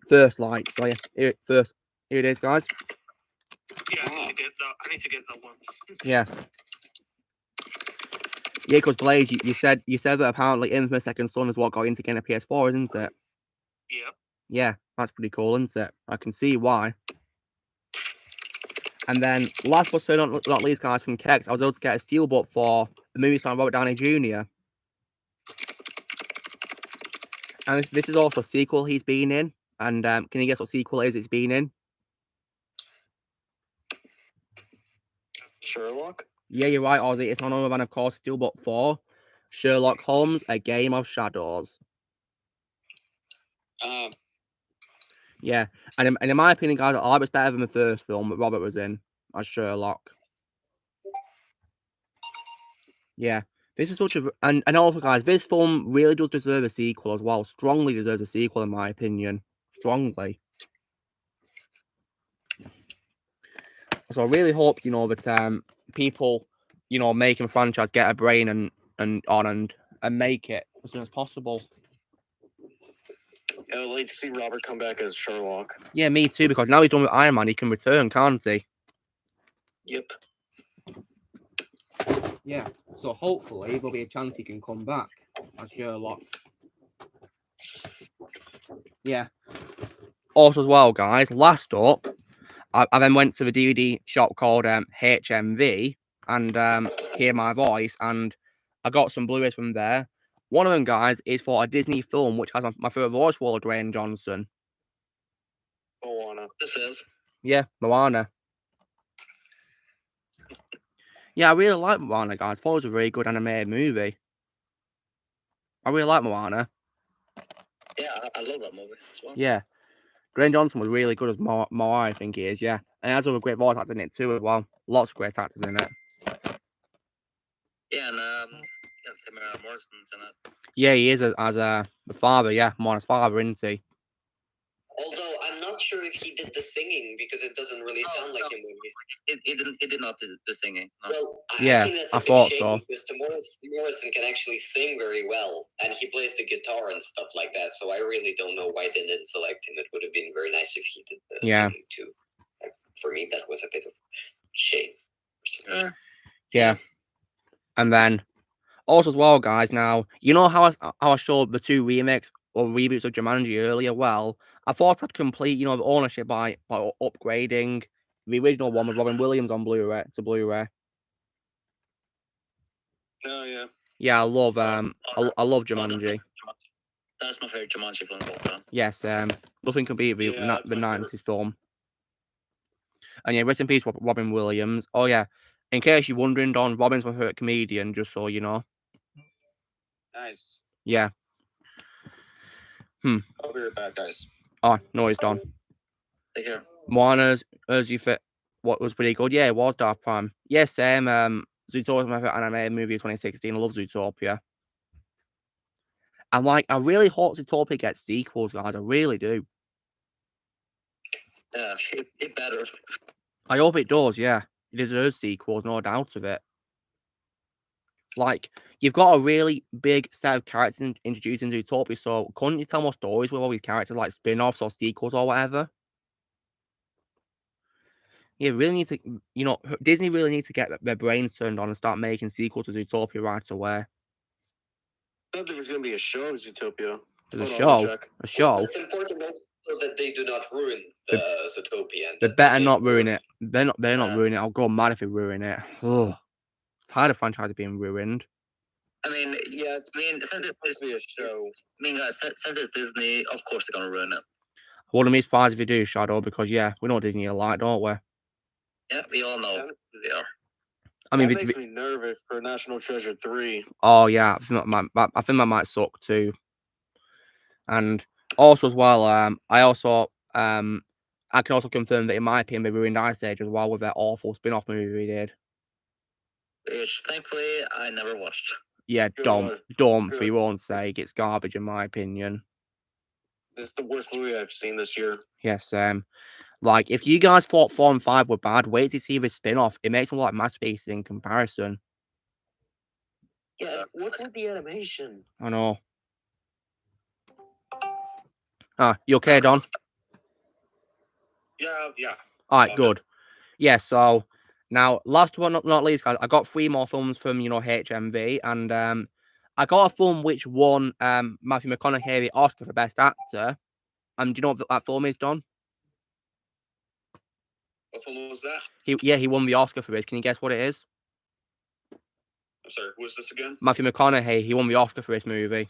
First Light. So yeah, here it is, guys. Yeah, I need to get that one. Yeah. Yeah, because Blaze, you said that apparently Infamous Second Son is what got into getting a PS4, isn't it? Yeah. Yeah, that's pretty cool, isn't it? I can see why. And then, last but certainly not least, guys, from Kex, I was able to get a steelbook for the movie star Robert Downey Jr. And this is also a sequel he's been in. And can you guess what sequel it is it's been in? Sherlock? Yeah, you're right, Ozzy. It's none other than, of course, steelbook 4, Sherlock Holmes: A Game of Shadows. Yeah, and in my opinion, guys, I like it better than the first film that Robert was in as Sherlock. Yeah, this is such a... And also, guys, this film really does deserve a sequel as well. Strongly deserves a sequel, in my opinion. Strongly. So I really hope, you know, that people, you know, making franchise get a brain and make it as soon as possible. I would like to see Robert come back as Sherlock. Yeah, me too, because now he's done with Iron Man, he can return, can't he? Yep. Yeah, so hopefully there'll be a chance he can come back as Sherlock. Yeah. Also as well, guys, last up, I then went to the DVD shop called HMV and Hear My Voice, and I got some Blu-rays from there. One of them, guys, is for a Disney film which has my favourite voice for Dwayne Johnson. Moana. This is. Yeah, Moana. Yeah, I really like Moana, guys. I thought it was a very good animated movie. I really like Moana. Yeah, I love that movie as well. Yeah. Dwayne Johnson was really good as Moana, I think he is, yeah. And he has other great voice actors in it too as well. Lots of great actors in it. Yeah, and Tamara Morrison's in it. Yeah, he is as the father, yeah. Moana's father, isn't he? Although I'm not sure if he did the singing because it doesn't really sound like him when he's. He did not do the singing. No. Well, Yeah, I think that's a I big thought shame so. because Morrison can actually sing very well, and he plays the guitar and stuff like that. So I really don't know why they didn't select him. It would have been very nice if he did the singing too. Like, for me, that was a bit of shame. Yeah. And then also as well, guys, now you know how I showed the 2 remakes or reboots of Jumanji earlier? Well, I thought I'd complete, you know, the ownership by upgrading the original one with Robin Williams on Blu-ray to Blu-ray. Oh yeah. Yeah, I love I love Jumanji. That's my favorite Jumanji film of all time. Yes, nothing can beat the 90s film. And yeah, rest in peace, Robin Williams. Oh yeah, in case you're wondering, Don, Robin's my favorite comedian, just so you know. Nice. Yeah. I'll be right back, guys. Oh, no, it's Don. Take care. Moana's As You Fit, what was pretty good. Yeah, it was Dark Prime. Yeah, same. Zootopia, my favorite animated movie of 2016. I love Zootopia. And like, I really hope Zootopia gets sequels, guys. I really do. Yeah, it better. I hope it does. Yeah, it deserves sequels, no doubt of it. Like, you've got a really big set of characters introduced in Zootopia, so couldn't you tell more stories with all these characters, like spin-offs or sequels or whatever? Yeah, really need to, you know, Disney really needs to get their brains turned on and start making sequels to Zootopia right away. I thought there was going to be a show of Zootopia. There's a show? A show? It's important also that they do not ruin the Zootopia. They better not ruin it. They're not ruin it. I'll go mad if they ruin it. Ugh. Tired of franchises being ruined. I mean, yeah, since it's supposed to be a show, since it's Disney, of course they're going to ruin it. I wouldn't be surprised if you do, Shadow, because yeah, we know Disney are like, don't we? Yeah, we all know who they are. I mean, that makes me nervous for National Treasure 3. Oh yeah, I think that might suck too. And also as well, I also I can also confirm that in my opinion, they ruined Ice Age as well with their awful spin-off movie they did. Which, thankfully, I never watched. Yeah, Good don't, one. for Good. your own sake. It's garbage in my opinion. This is the worst movie I've seen this year. Yes, like, if you guys thought 4 and 5 were bad, wait to see the spin-off. It makes them look like masterpieces in comparison. Yeah, what's with the animation? I know. Ah, you okay, Don? Yeah. Alright, good. Yeah, so now last but not least, guys, I got 3 more films from HMV, and I got a film which won Matthew McConaughey the Oscar for Best Actor. And do you know what that film is, Don? What film was that? He won the Oscar for this. Can you guess what it is? I'm sorry, who is this again? Matthew McConaughey. He won the Oscar for this movie.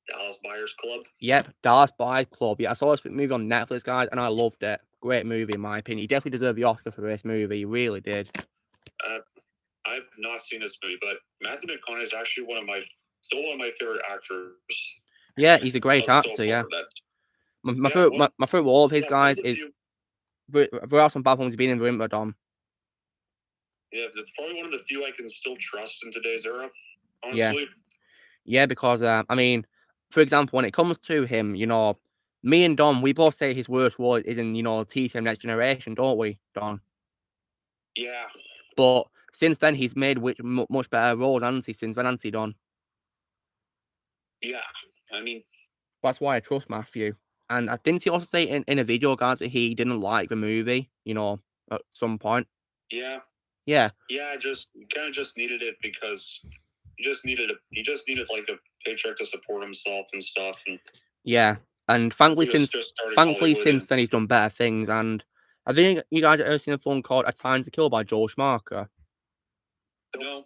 Dallas Buyers Club. Yep, Dallas Buyers Club. Yeah, I saw this movie on Netflix, guys, and I loved it. Great movie, in my opinion. He definitely deserved the Oscar for this movie. He really did. I've not seen this movie, but Matthew McConaughey is actually still one of my favorite actors. Yeah, he's a great actor. So yeah, my favorite all of his guys is. There are some bad ones he's been in the Don. Yeah, it's probably one of the few I can still trust in today's era. Honestly. Yeah, because I mean, for example, when it comes to him, me and Don, we both say his worst role is in TCM Next Generation, don't we, Don? Yeah. But since then, he's made much better roles, hasn't he? Since then, hasn't he, Don? Yeah, I mean, that's why I trust Matthew. And didn't he also say in a video, guys, that he didn't like the movie, at some point? Yeah. Yeah. Yeah, kind of just needed it because he just needed like a paycheck to support himself and stuff. And yeah, and thankfully since then he's done better things. And I think you guys have ever seen a film called A Time to Kill by Joel Schumacher. No.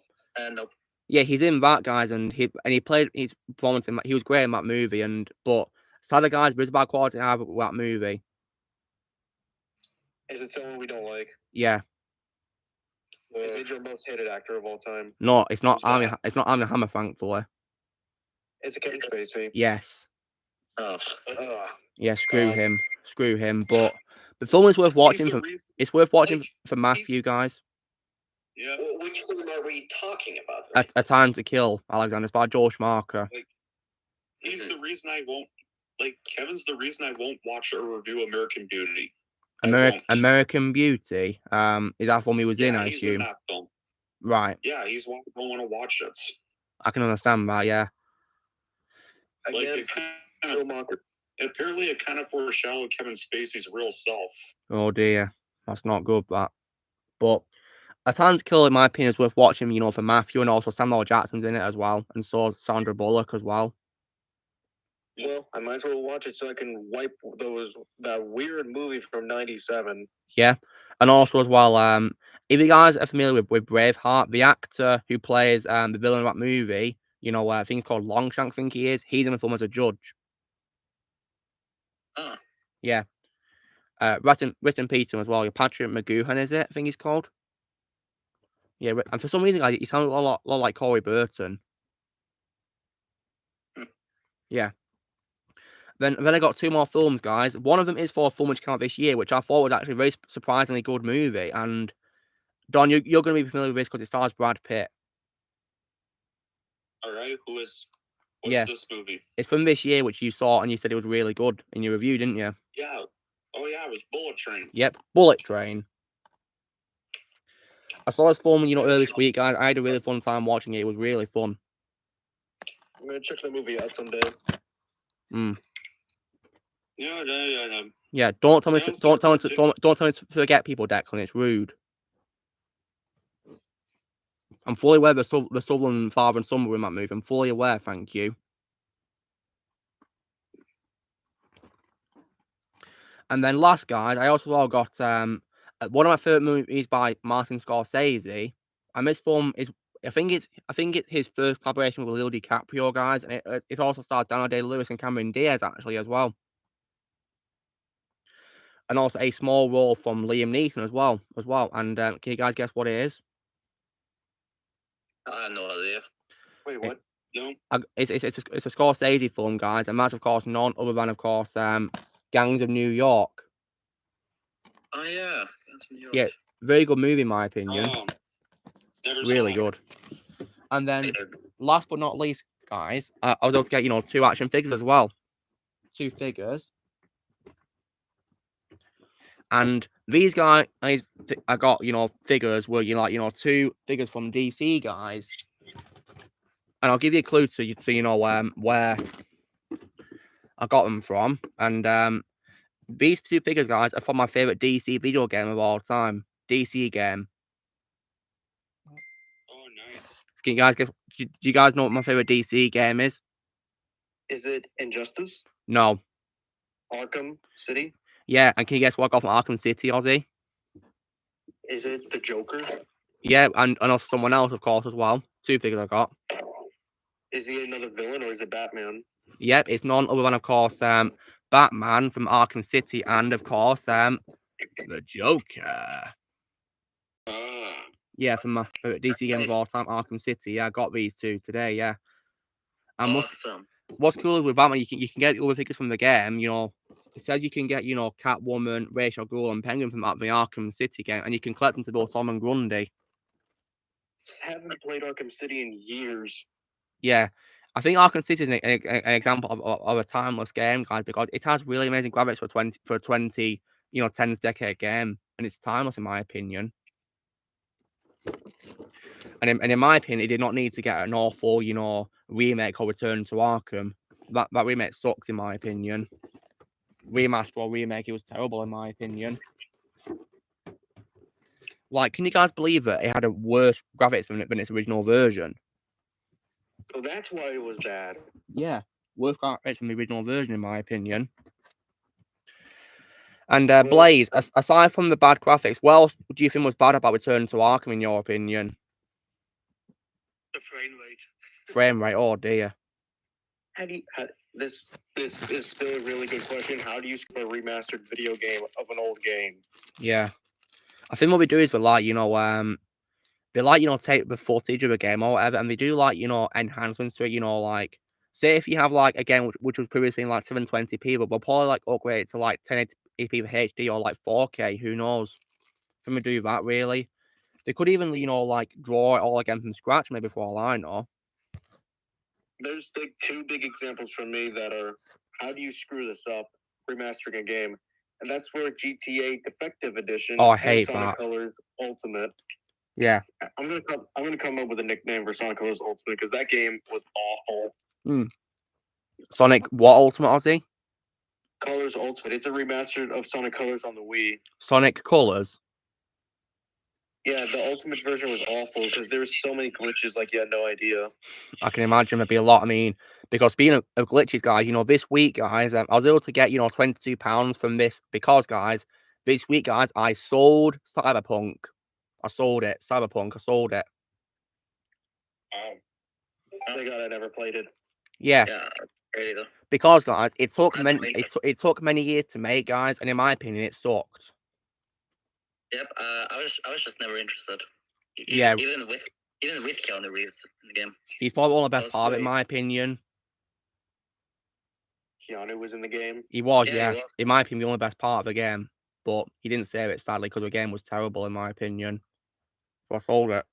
Nope. Yeah, he's in that, guys, and he played his performance in that. He was great in that movie, but sadly, guys, there's a bad quality I have with that movie. Is it someone we don't like? Yeah. Is it your most hated actor of all time? No, it's not. It's not Armie Hammer, thankfully. Is it Kevin Spacey? Yes. Oh. Yeah, screw him. But the film is worth watching. It's worth watching for Matthew, guys. Yeah. Which film are we talking about? Right? A Time to Kill, Alexander. It's by Joel Schumacher. He's the reason I won't. Kevin's the reason I won't watch or review American Beauty. American Beauty. Is that film he was in? I assume. In that film. Right. Yeah, he's one I don't want to watch it. I can understand that. Yeah. Apparently, it kind of foreshadowed Kevin Spacey's real self. Oh dear, that's not good. That. But A Time to Kill, in my opinion, is worth watching. For Matthew, and also Samuel Jackson's in it as well, and so Sandra Bullock as well. Well, I might as well watch it so I can wipe that weird movie from '97. Yeah, and also as well, if you guys are familiar with Braveheart, the actor who plays the villain of that movie, I think it's called Longshanks. I think he is. He's in the film as a judge. Yeah. Rest in peace to him as well. Patrick McGoohan, is it? I think he's called. Yeah, and for some reason, guys, he sounds a lot like Corey Burton. Yeah. Then I got 2 more films, guys. One of them is for a film which came out this year, which I thought was actually a very surprisingly good movie. And Don, you're going to be familiar with this because it stars Brad Pitt. All right, what's this movie? It's from this year, which you saw, and you said it was really good in your review, didn't you? Yeah. Oh yeah, it was Bullet Train. Yep, Bullet Train. I saw this film, earlier this week, guys. I had a really fun time watching it. It was really fun. I'm gonna check the movie out someday. Yeah, don't tell me to forget people, Declan. It's rude. I'm fully aware the Sutherland father and son were in that movie. I'm fully aware, thank you. And then last, guys, I also got one of my favorite movies by Martin Scorsese. And this film is, I think it's his first collaboration with Leo DiCaprio, guys, and it also stars Daniel Day-Lewis and Cameron Diaz actually as well. And also a small role from Liam Neeson as well. And can you guys guess what it is? I have no idea. Wait, what? No. It's a Scorsese film, guys, and that's of course none other than, of course, Gangs of New York. Oh yeah, that's New York. Yeah, very good movie in my opinion. Really Never saw good. And then, it. last but not least, guys, I was able to get 2 action figures as well. 2 figures. And these guys, I got figures were 2 figures from DC guys. And I'll give you a clue so you know where I got them from. And these 2 figures, guys, are from my favorite DC video game of all time. DC game. Oh, nice. Can you guys do you guys know what my favorite DC game is? Is it Injustice? No. Arkham City? Yeah, and can you guess what I got from Arkham City, Ozzy? Is it the Joker? Yeah, and also someone else, of course, as well. 2 figures I got. Is he another villain or is it Batman? Yep, it's none other than, of course, Batman from Arkham City and, of course, the Joker. Yeah, from my favorite DC game of all time, Arkham City. Yeah, I got these 2 today, yeah. And Awesome. what's cool with Batman, you can get other figures from the game, It says you can get, Catwoman, Ra's al Ghul, and Penguin from the Arkham City game, and you can collect them to both Solomon Grundy. I haven't played Arkham City in years. Yeah, I think Arkham City is an example of a timeless game, guys, because it has really amazing graphics for a 10's decade game, and it's timeless in my opinion. And in my opinion, it did not need to get an awful, remake or Return to Arkham. That remake sucks in my opinion. Remaster or remake, it was terrible in my opinion. Like, can you guys believe that it had a worse graphics than its original version? So that's why it was bad. Yeah, worse graphics than the original version in my opinion. And Blaze, aside from the bad graphics, what else do you think was bad about Return to Arkham in your opinion? The frame rate. Frame rate, oh dear. This is still a really good question. How do you score a remastered video game of an old game? Yeah, I think what we do is they take the footage of a game or whatever, and they do enhancements to it. Like, say if you have a game which was previously in 720p, but we'll probably upgrade it to 1080p for HD or 4K. Who knows? Can we do that really? They could even draw it all again from scratch, maybe for all I know. There's 2 big examples from me that are how do you screw this up remastering a game, and that's for GTA Defective Edition. Oh, I hate Sonic that. Colors Ultimate. Yeah, I'm gonna come up with a nickname for Sonic Colors Ultimate because that game was awful. Sonic what Ultimate, Ozzy? Colors Ultimate. It's a remastered of Sonic Colors on the Wii. Sonic Colors. Yeah, the Ultimate version was awful because there was so many glitches, you had no idea. I can imagine there'd be a lot. I mean, because being a glitches, guys, this week, guys, I was able to get, £22 from this because, guys, this week, guys, I sold Cyberpunk. I sold it. Cyberpunk, I sold it. Thank God I never played it. Yeah. Yeah, because, guys, it took many years to make, guys, and in my opinion, it sucked. Yep, I was just never interested. Yeah. Even with Keanu Reeves in the game. He's probably one of the best part of it, in my opinion. Keanu was in the game? He was, yeah. He was. In my opinion, the only best part of the game. But he didn't save it, sadly, because the game was terrible, in my opinion. So I sold it.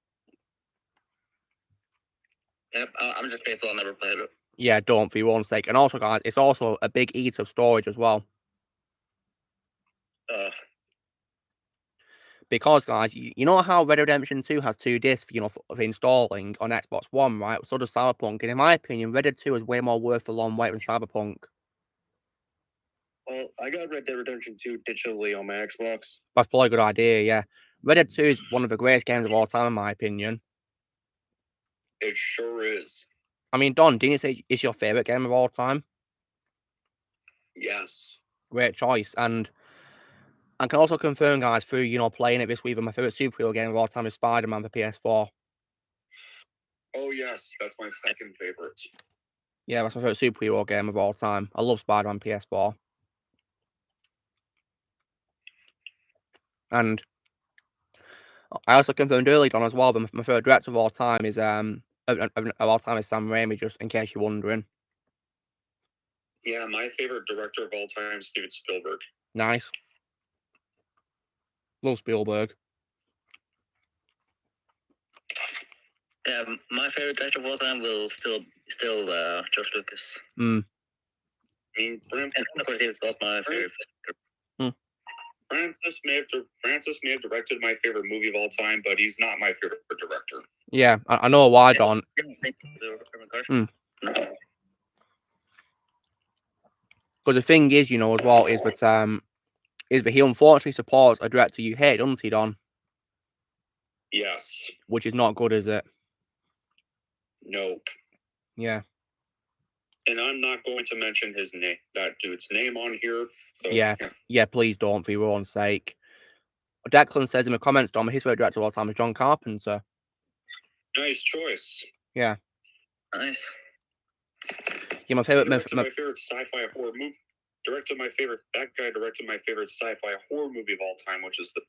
Yep, I'm just grateful I never played it. Yeah, don't, for your own sake. And also, guys, it's also a big eat of storage as well. Because, guys, you know how Red Dead Redemption 2 has 2 discs, for installing on Xbox One, right? So does Cyberpunk. And in my opinion, Red Dead 2 is way more worth the long wait than Cyberpunk. Well, I got Red Dead Redemption 2 digitally on my Xbox. That's probably a good idea, yeah. Red Dead 2 is one of the greatest games of all time, in my opinion. It sure is. I mean, Don, didn't you say it's your favorite game of all time? Yes. Great choice. And I can also confirm, guys, through, playing it this week, my favorite superhero game of all time is Spider-Man for PS4. Oh, yes. That's my second favorite. Yeah, that's my favorite superhero game of all time. I love Spider-Man PS4. And I also confirmed earlier, Don, as well, that my favorite director of all time is Sam Raimi, just in case you're wondering. Yeah, my favorite director of all time, Steven Spielberg. Nice. Love Spielberg. Yeah, my favorite director of all time will still George Lucas. Mm. I mean, And of course, he's not my favorite. Francis may have directed my favorite movie of all time, but he's not my favorite director. Yeah, I know why, Don. Because the thing is, you know, as well, is that he unfortunately supports a director you hate, doesn't he, Don? Yes. Which is not good, is it? Nope. Yeah. And I'm not going to mention his name, that dude's name on here. So, yeah, please don't, for your own sake. Declan says in the comments, Dom, his favorite director of all time is John Carpenter. Nice choice. Yeah. Nice. Yeah, my favorite. My favorite sci-fi horror movie. That guy directed my favorite sci-fi horror movie of all time, which is the.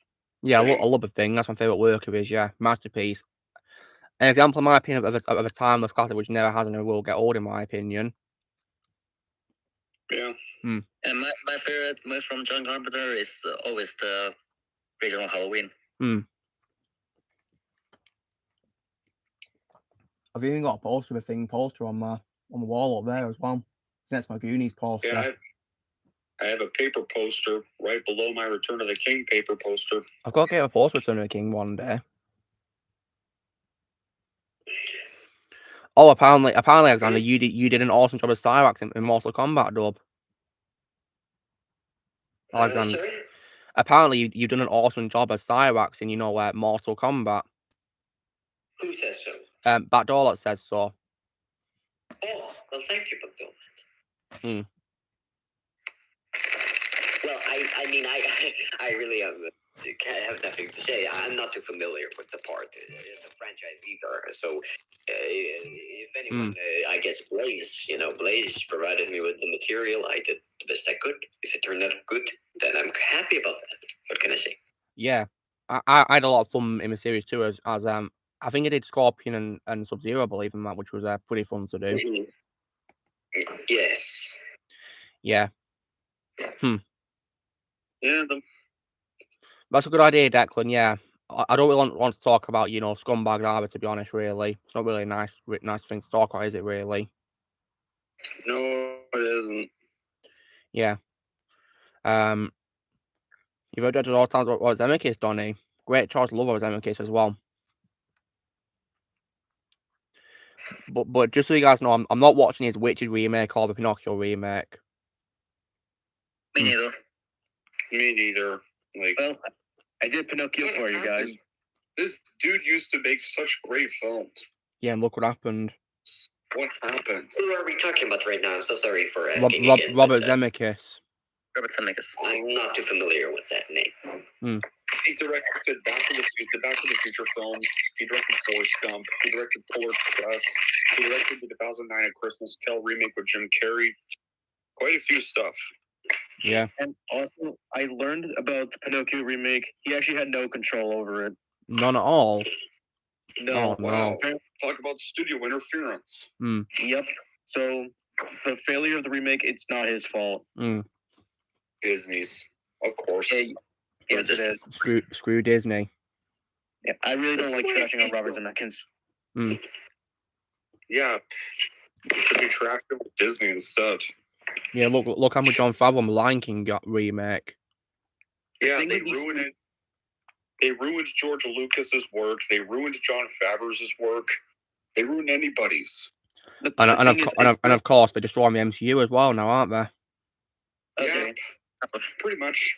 Yeah, I love The Thing. That's my favorite work of his. Yeah, masterpiece. An example, in my opinion, of a timeless classic which never has and never will get old, in my opinion. Yeah. And my favorite movie from John Carpenter is always the original Halloween. I've even got a poster of a Thing poster on the wall up there as well. That's my Goonies poster. Yeah, I have a paper poster right below my Return of the King paper poster. I've got to get a poster of Return of the King one day. Oh, apparently, Alexander, you did an awesome job as Cyrax in Mortal Kombat, dub. Alexander, Sorry? apparently you've done an awesome job as Cyrax in, Mortal Kombat. Who says so? Backdoor says so. Oh, well, thank you, Backdoor. Well, I mean, I really have nothing to say. I'm not too familiar with the franchise either. So, if anyone, I guess Blaze provided me with the material. I did the best I could. If it turned out good, then I'm happy about that. What can I say? Yeah, I had a lot of fun in the series too. As I think I did Scorpion and Sub-Zero, I believe, in that, which was pretty fun to do. Mm-hmm. Yes. Yeah. Yeah, That's a good idea, Declan. Yeah, I don't really want to talk about scumbags either. To be honest, really, it's not really a nice thing to talk about, is it? Really? No, it isn't. Yeah. You've heard all times what Zemeckis, Donny. Great choice, love of Zemeckis as well. But just so you guys know, I'm not watching his Witches remake or the Pinocchio remake. Me neither. Me neither. Like, well, I did Pinocchio for you guys. This dude used to make such great films. Yeah, and look what happened. What happened? Who are we talking about right now? I'm so sorry for asking again. Robert Zemeckis. Robert Zemeckis. I'm not too familiar with that name. He directed Back to the Future films. He directed Forrest Gump. He directed Polar Express. He directed the 2009 A Christmas Carol remake with Jim Carrey. Quite a few stuff. Yeah. And also, I learned about the Pinocchio remake. He actually had no control over it. None at all. No. Oh, no. Talk about studio interference. Yep. So the failure of the remake, it's not his fault. Disney's, of course. Yes, it is. Screw Disney. Yeah, I really don't like trashing on Robert Zemeckis. Yeah, you should be trashed with Disney instead. Yeah, look how much John Favreau on the Lion King got remake. Yeah, they ruined it. They ruined George Lucas's work. They ruined John Favreau's work. They ruined anybody's. And of course, they're destroying the MCU as well now, aren't they? Okay. Yeah, pretty much.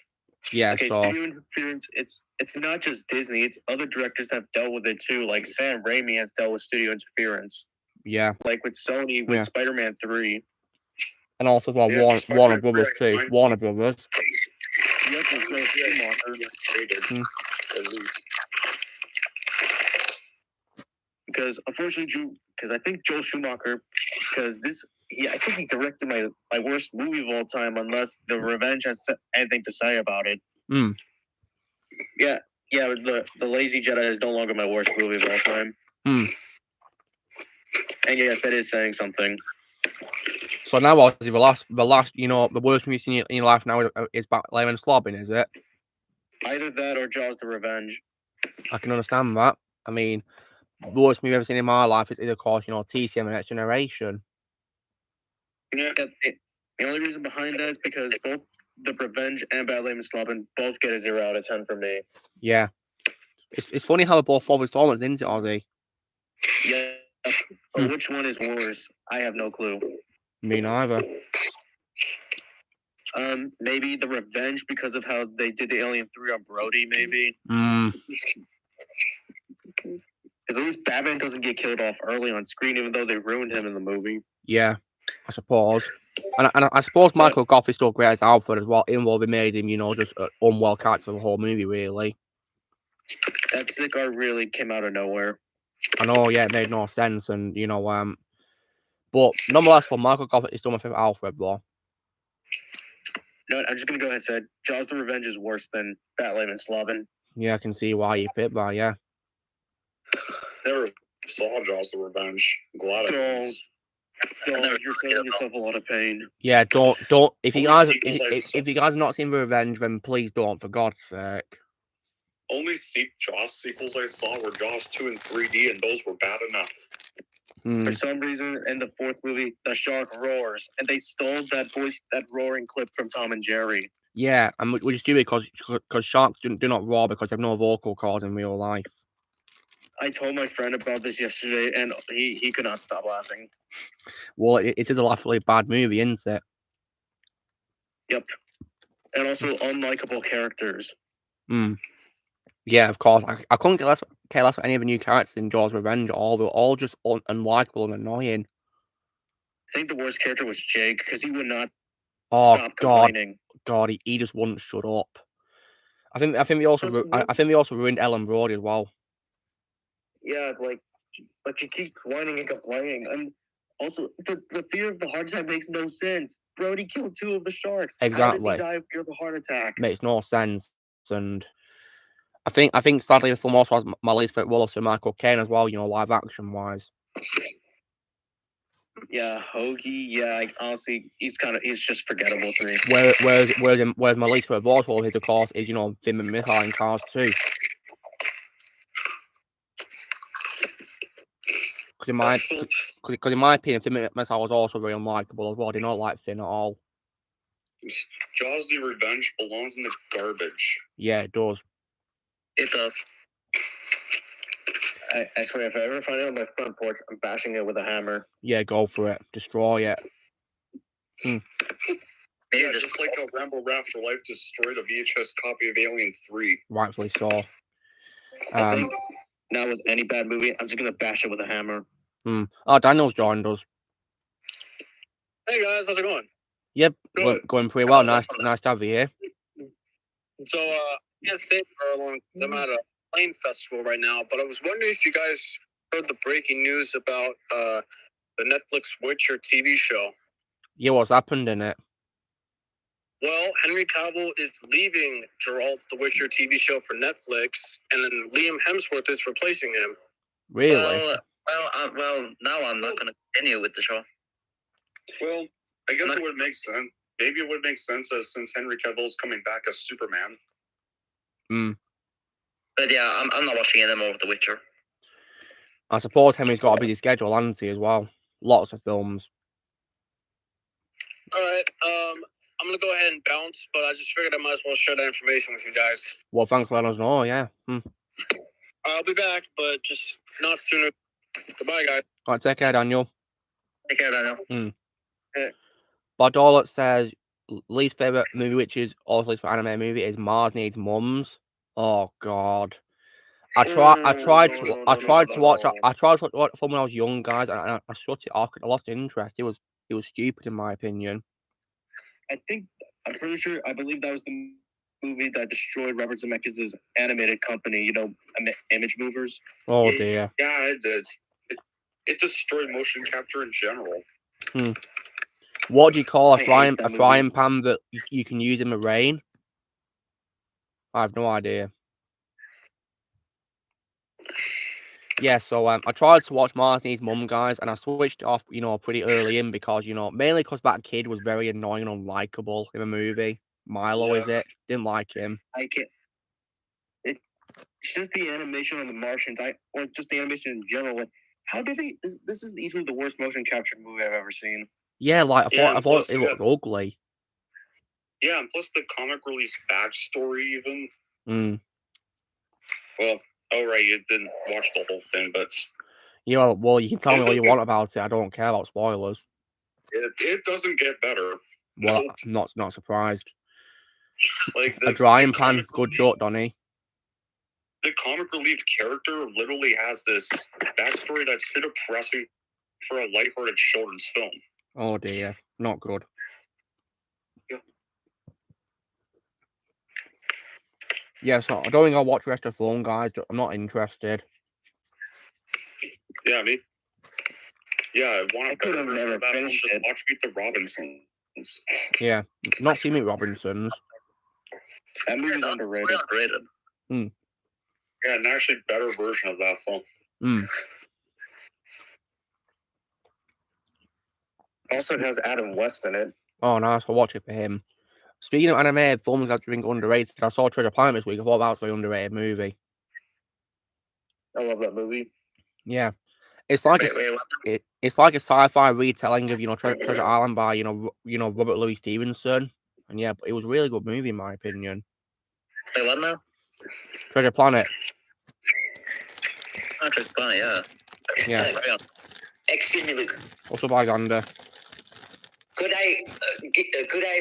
Yeah, okay, so studio interference, it's not just Disney, it's other directors have dealt with it too. Like Sam Raimi has dealt with studio interference. Yeah. Like with Sony with Spider-Man 3. And also Warner Brothers too. Warner Brothers. Yep, and Schumacher. Because unfortunately, I think Joel Schumacher, I think he directed my worst movie of all time, unless The Revenge has anything to say about it. Yeah, The Lazy Jedi is no longer my worst movie of all time. And yes, that is saying something. So now, obviously, the last, the worst movie you've seen in your life now is Batman and Slobbing, is it? Either that or Jaws: The Revenge. I can understand that. I mean, the worst movie I've ever seen in my life is of course, TCM and Next Generation. Yeah, the only reason behind that is because both The Revenge and Batman and Slobbing both get a 0 out of 10 from me. Yeah. It's funny how they're both full installments, isn't it, Ozzy? Yeah. But which one is worse? I have no clue. Me neither. Maybe The Revenge because of how they did the Alien 3 on Brody, maybe. Because at least Batman doesn't get killed off early on screen, even though they ruined him in the movie. Yeah, I suppose. And I suppose Michael Goff is still great as Alfred as well, even though they made him, just an unwell character for the whole movie, really. That cigar really came out of nowhere. I know, yeah, it made no sense, and, but nonetheless, for Michael Goff, it's still my favorite Alfred, though. No, I'm just going to go ahead and say Jaws: The Revenge is worse than Batman and Slobbing. Yeah, I can see why you picked that, yeah. Never saw Jaws: The Revenge. Glad Don't. You're saving yourself a lot of pain. Yeah, don't. If you guys have not seen The Revenge, then please don't, for God's sake. Only Jaws sequels I saw were Jaws 2 and 3D, and those were bad enough. For some reason, in the fourth movie, the shark roars, and they stole that roaring clip from Tom and Jerry. Yeah, and which is stupid because sharks do not roar because they have no vocal cords in real life. I told my friend about this yesterday, and he could not stop laughing. Well, it is a laughably bad movie, isn't it? Yep. And also unlikable characters. Yeah, of course. I couldn't care less about any of the new characters in Jaws: Revenge. They were all just unlikable and annoying. I think the worst character was Jake because he would not stop complaining. God, he just wouldn't shut up. I think they also ruined Ellen Brody as well. Yeah, but she keeps whining and complaining, and also the fear of the heart attack makes no sense. Brody killed 2 of the sharks. Exactly. How does he die of fear of a heart attack? Makes no sense, and I think sadly the film also has my least favorite role of Michael Caine as well. Live action wise. Yeah, Hoagie. Yeah, honestly, he's just forgettable to me. Whereas my least favorite voice role of his, of course, is Finn McMissile in Cars 2. Because in my opinion, Finn McMissile was also very unlikable as well. I did not like Finn at all. Jaws: The Revenge belongs in the garbage. Yeah, it does. It does. I swear, if I ever find it on my front porch, I'm bashing it with a hammer. Yeah, go for it. Destroy it. Yeah, just like how Rambo After Life destroyed a VHS copy of Alien 3. Rightfully so. I think now with any bad movie, I'm just going to bash it with a hammer. Oh, Daniel's joined us. Hey guys, how's it going? Yep, going pretty well. Nice to have you here. So, can't stay for long because I'm at a plane festival right now, but I was wondering if you guys heard the breaking news about the Netflix Witcher TV show. Yeah, what's happened in it? Well, Henry Cavill is leaving Geralt, the Witcher TV show, for Netflix, and then Liam Hemsworth is replacing him. Really? Well, now I'm not going to continue with the show. Well, I guess it would make sense. Maybe it would make sense since Henry Cavill is coming back as Superman. But yeah, I'm not watching any more of The Witcher. I suppose Henry's got a busy schedule, hasn't he, as well? Lots of films. All right, I'm going to go ahead and bounce, but I just figured I might as well share that information with you guys. Well, thanks for letting us know, yeah. I'll be back, but just not sooner. Goodbye, guys. All right, take care, Daniel. Take care, Daniel. Bardola says least favorite movie, which is also least for anime movie, is Mars Needs Mums. Oh God, I tried to watch it from when I was young, guys, and I shut it off. I lost interest. It was stupid in my opinion. I believe that was the movie that destroyed Robert Zemeckis' animated company. Image Movers. Oh dear. Yeah, it did. It destroyed motion capture in general. What do you call a frying pan that you can use in the rain? I have no idea. Yeah, so I tried to watch Martin's Mum, guys, and I switched it off, pretty early in because, mainly because that kid was very annoying and unlikable in the movie. Milo, is it? Didn't like him. I can't. It's just the animation on the Martians, or just the animation in general. Like, how did they? This is easily the worst motion captured movie I've ever seen. Yeah, like I thought plus, it looked ugly. Yeah, and plus the comic release backstory even. Well, right, you didn't watch the whole thing, but Yeah, well, you can tell me all you want about it. I don't care about spoilers. It doesn't get better. Well, I'm not surprised. Like A drying pan, good joke, Donnie. The comic relief character literally has this backstory that's so depressing for a lighthearted children's film. Oh dear, not good. Yeah, so I don't think I'll watch the rest of the film, guys. I'm not interested. Yeah, me. Yeah, I want to could have never finished it. Watch Meet the Robinsons. Yeah, not see Meet Robinsons. That movie's underrated. Yeah, an actually better version of that film. Also, it has Adam West in it. Oh, nice. I'll watch it for him. Speaking of animated films that I think underrated, I saw Treasure Planet this week. I thought that was a very underrated movie. I love that movie. Yeah, it's like it's like a sci-fi retelling of Treasure Island by Robert Louis Stevenson, and yeah, but it was a really good movie in my opinion. Say what now? Treasure Planet. Oh, Treasure Planet, yeah. Yeah. Excuse me, Luke. What's up, Alexander? Could I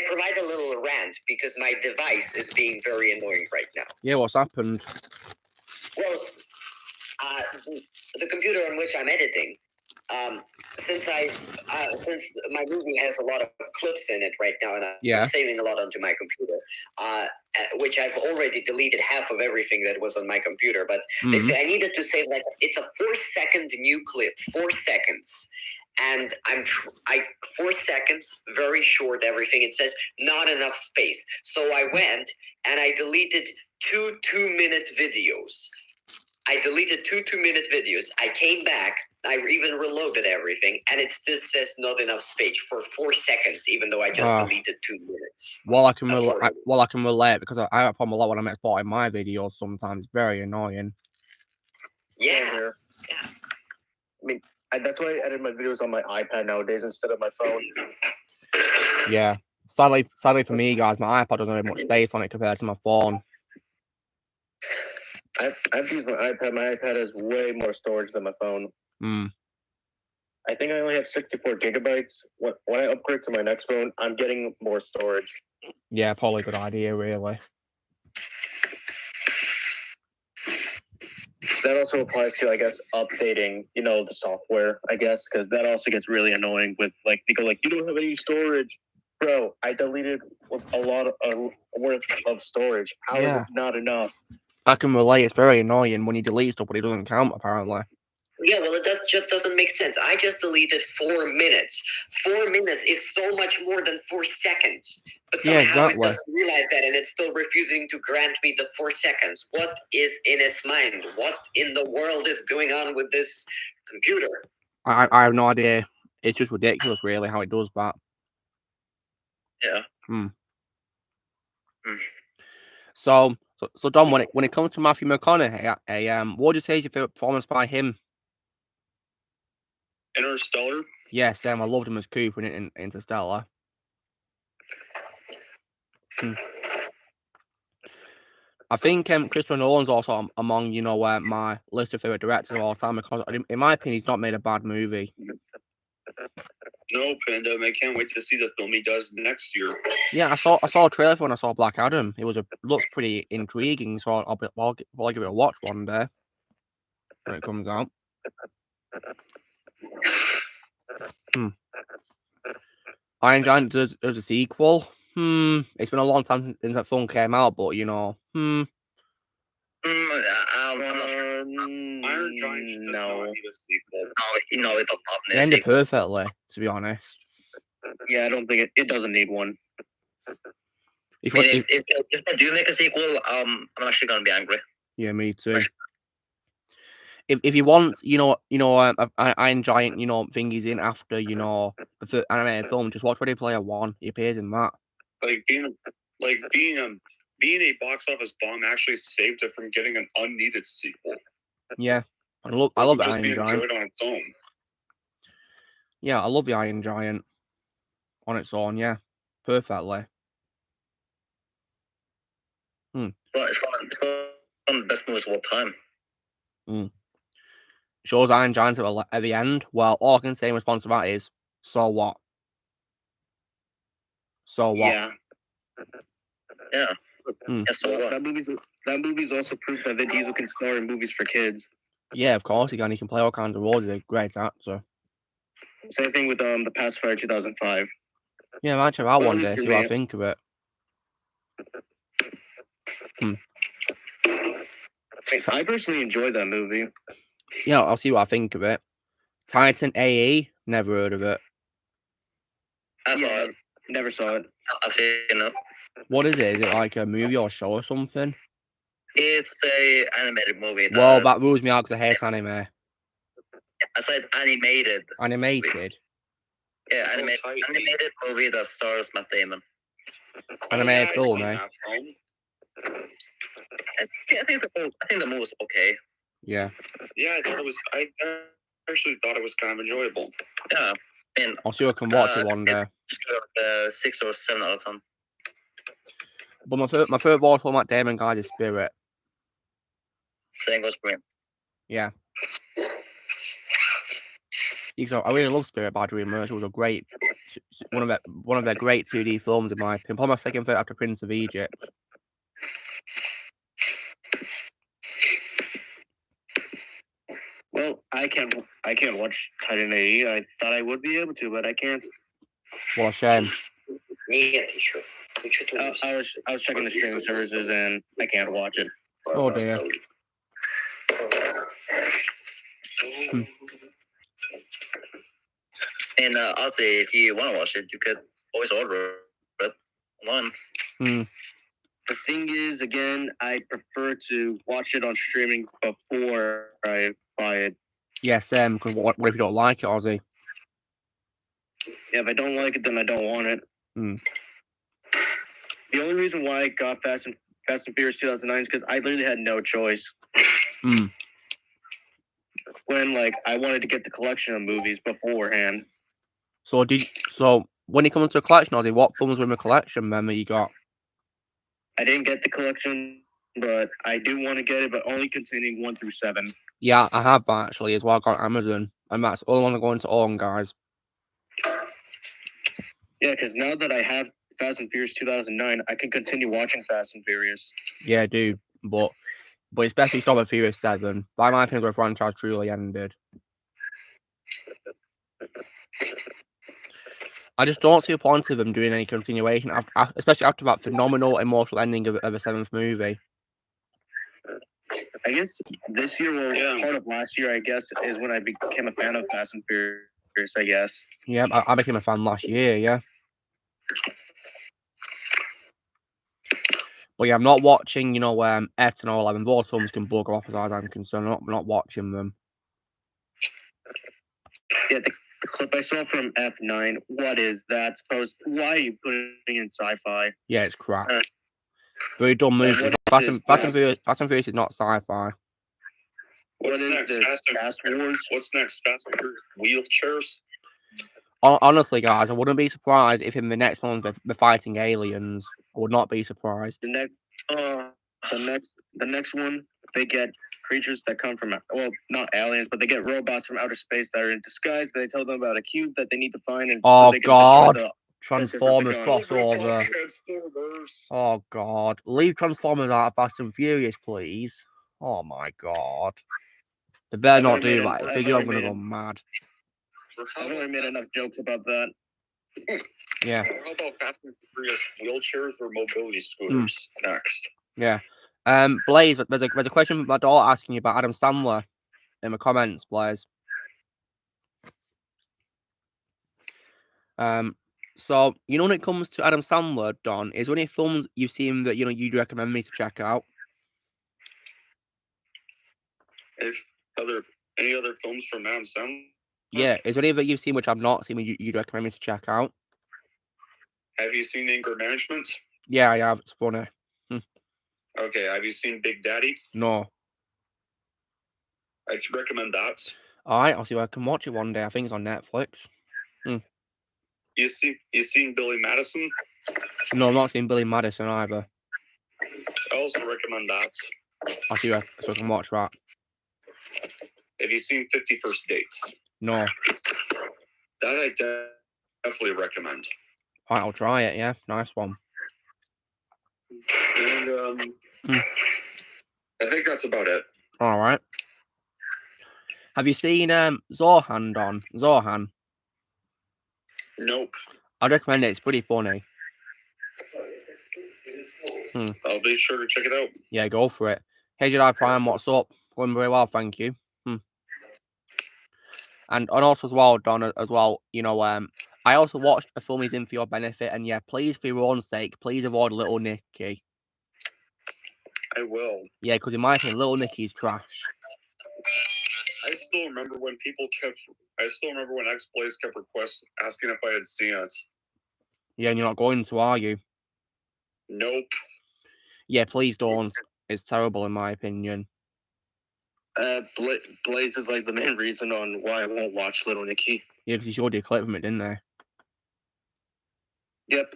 provide a little rant because my device is being very annoying right now? Yeah, what's happened? Well, the computer on which I'm editing, since my movie has a lot of clips in it right now, and I'm saving a lot onto my computer, which I've already deleted half of everything that was on my computer. But basically, I needed to save it's a 4-second new clip, 4 seconds. And 4 seconds, very short, everything. It says not enough space. So I went and I deleted 2 2-minute videos. I deleted 2 2-minute videos. I came back. I even reloaded everything, and it still says not enough space for 4 seconds, even though I just deleted 2 minutes. Well, I can relate because I have a problem a lot when I'm exporting my videos. Sometimes it's very annoying. Yeah. I mean, that's why I edit my videos on my iPad nowadays instead of my phone. Yeah. Sadly for me, guys, my iPad doesn't have much space on it compared to my phone. I've used my iPad. My iPad has way more storage than my phone. I think I only have 64 gigabytes. When I upgrade to my next phone, I'm getting more storage. Yeah, probably a good idea, really. That also applies to, I guess, updating, the software, I guess, because that also gets really annoying with, they go, you don't have any storage. Bro, I deleted a lot worth of storage. How is it not enough? I can relate. It's very annoying when you delete stuff, but it doesn't count, apparently. Yeah, well, it just doesn't make sense. I just deleted 4 minutes. 4 minutes is so much more than 4 seconds. But somehow it doesn't realize that, and it's still refusing to grant me the 4 seconds. What is in its mind? What in the world is going on with this computer? I have no idea. It's just ridiculous, really, how it does that. Yeah. So Dom, when it comes to Matthew McConaughey, what would you say is your favorite performance by him? Interstellar? Yes, Sam. I loved him as Cooper in Interstellar. I think Christopher Nolan's also among my list of favorite directors of all time because in my opinion he's not made a bad movie. No, Panda. I can't wait to see the film he does next year. Yeah, I saw a trailer for when I saw Black Adam. It looks pretty intriguing, so I'll give it a watch one day when it comes out. I enjoyed there's a sequel. It's been a long time since that film came out, but I'm not sure. Iron Giant does not need a sequel. No, it does not need it ended perfectly, to be honest. Yeah, I don't think it doesn't need one. If they do make a sequel, I'm actually gonna be angry. Yeah, me too. if you want, Iron Giant, thingies in after, the animated film, just watch Ready Player One. He appears in that. Being a box office bomb actually saved it from getting an unneeded sequel. Yeah, I love the Iron Giant. Enjoyed on its own. Yeah, I love the Iron Giant on its own. Yeah, perfectly. Well, it's one of the best movies of all time. Shows Iron Giant at the end. Well, all I can say in response to that is, so what? So what? Yeah. Yeah. Yeah, so what? That movie's also proof that Vin Diesel can star in movies for kids. Yeah, of course he can. He can play all kinds of roles. He's a great actor. Same thing with The Pacifier 2005. Yeah, I might check out one day, see what I think of it. I personally enjoyed that movie. Yeah, I'll see what I think of it. Titan AE, never heard of it. I saw it. Never saw it. I've seen it. What is it? Is it like a movie or show or something? It's a animated movie. Well, that rules me out because I hate anime. I said animated. Animated? Yeah, animated movie that stars Matt Damon. Animated film, eh? I think the movie was okay. Yeah. Yeah, I actually thought it was kind of enjoyable. Yeah. And I'll see if I can watch it one day. Just go 6 or 7 out of 10. But my favorite voice for Matt Damon, guys, is Spirit. Same goes for me. Yeah. I really love Spirit by DreamWorks. It was a great, one of their great 2D films in my opinion. Probably my second favorite after Prince of Egypt. Well, I can't watch Titan AE. I thought I would be able to, but I can't. What a shame. I was checking the streaming services and I can't watch it. Oh dear. And I'll say if you want to watch it, you could always order it online. The thing is, again, I prefer to watch it on streaming before I buy it. Yeah, Sam. Because what if you don't like it, Ozzy? Yeah, if I don't like it, then I don't want it. The only reason why I got Fast and Furious 2009 is because I literally had no choice. When I wanted to get the collection of movies beforehand. So when it comes to a collection, Ozzy, what films were in the collection then that you got? I didn't get the collection, but I do want to get it, but only containing 1 through 7. Yeah, I have that actually as well. I got Amazon, and that's all I want to go into own, guys. Yeah, because now that I have Fast and Furious 2009, I can continue watching Fast and Furious. Yeah, I do, but it's best to stop at Furious 7. By my opinion, the franchise truly ended. I just don't see a point of them doing any continuation, especially after that phenomenal emotional ending of the 7th movie. I guess this year, part of last year, I guess, is when I became a fan of Fast and Furious, I guess. Yeah, I became a fan last year, yeah. But yeah, I'm not watching, F and 11. Those films can bug off as far as I'm concerned. I'm not watching them. Yeah, the clip I saw from F9, what is that supposed? Why are you putting in sci-fi? Yeah, it's crap. Very dumb movie. Fast and Furious is not sci-fi. What's next? Fast Wars? What's next? Fast and Furious wheelchairs? Honestly, guys, I wouldn't be surprised if in the next one they're fighting aliens. I would not be surprised. The next one, they get creatures that come from, well, not aliens, but they get robots from outer space that are in disguise. They tell them about a cube that they need to find. And oh, so they can God. Transformers crossover. Oh, God. Leave Transformers out of Fast and Furious, please. Oh, my God. They better not do that. If they do, I'm going to go mad. I've already made enough jokes about that. Yeah. How about Fast and Furious wheelchairs or mobility scooters next? Yeah. Blaze, there's a question from my daughter asking you about Adam Sandler in the comments, Blaze. So when it comes to Adam Sandler, Don, is there any films you've seen that you'd recommend me to check out? Any other films from Adam Sandler? Yeah, is there any that you've seen which I've not seen you'd recommend me to check out? Have you seen Anger Management? Yeah, I have. It's funny. Okay, have you seen Big Daddy? No. I'd recommend that. Alright, I'll see if I can watch it one day. I think it's on Netflix. You seen Billy Madison? No, I'm not seeing Billy Madison either. I also recommend that. I'll see if I can watch that. Have you seen 50 First Dates? No. That I definitely recommend. Alright, I'll try it, yeah. Nice one. And I think that's about it. Alright. Have you seen Zohan? Nope. I'd recommend it. It's pretty funny. I'll be sure to check it out. Yeah, go for it. Hey, Jedi Prime, what's up? Going very well, thank you. And also as well, Don, as well, you know, I also watched a film he's in for your benefit, and yeah, please, for your own sake, please avoid Little Nicky. I will. Yeah, because in my opinion, Little Nicky's trash. I still remember when X-Blaze kept asking if I had seen it. Yeah, and you're not going to, are you? Nope. Yeah, please don't. It's terrible in my opinion. Blaze is like the main reason on why I won't watch Little Nicky. Yeah, because he showed you a clip from it, didn't they? Yep.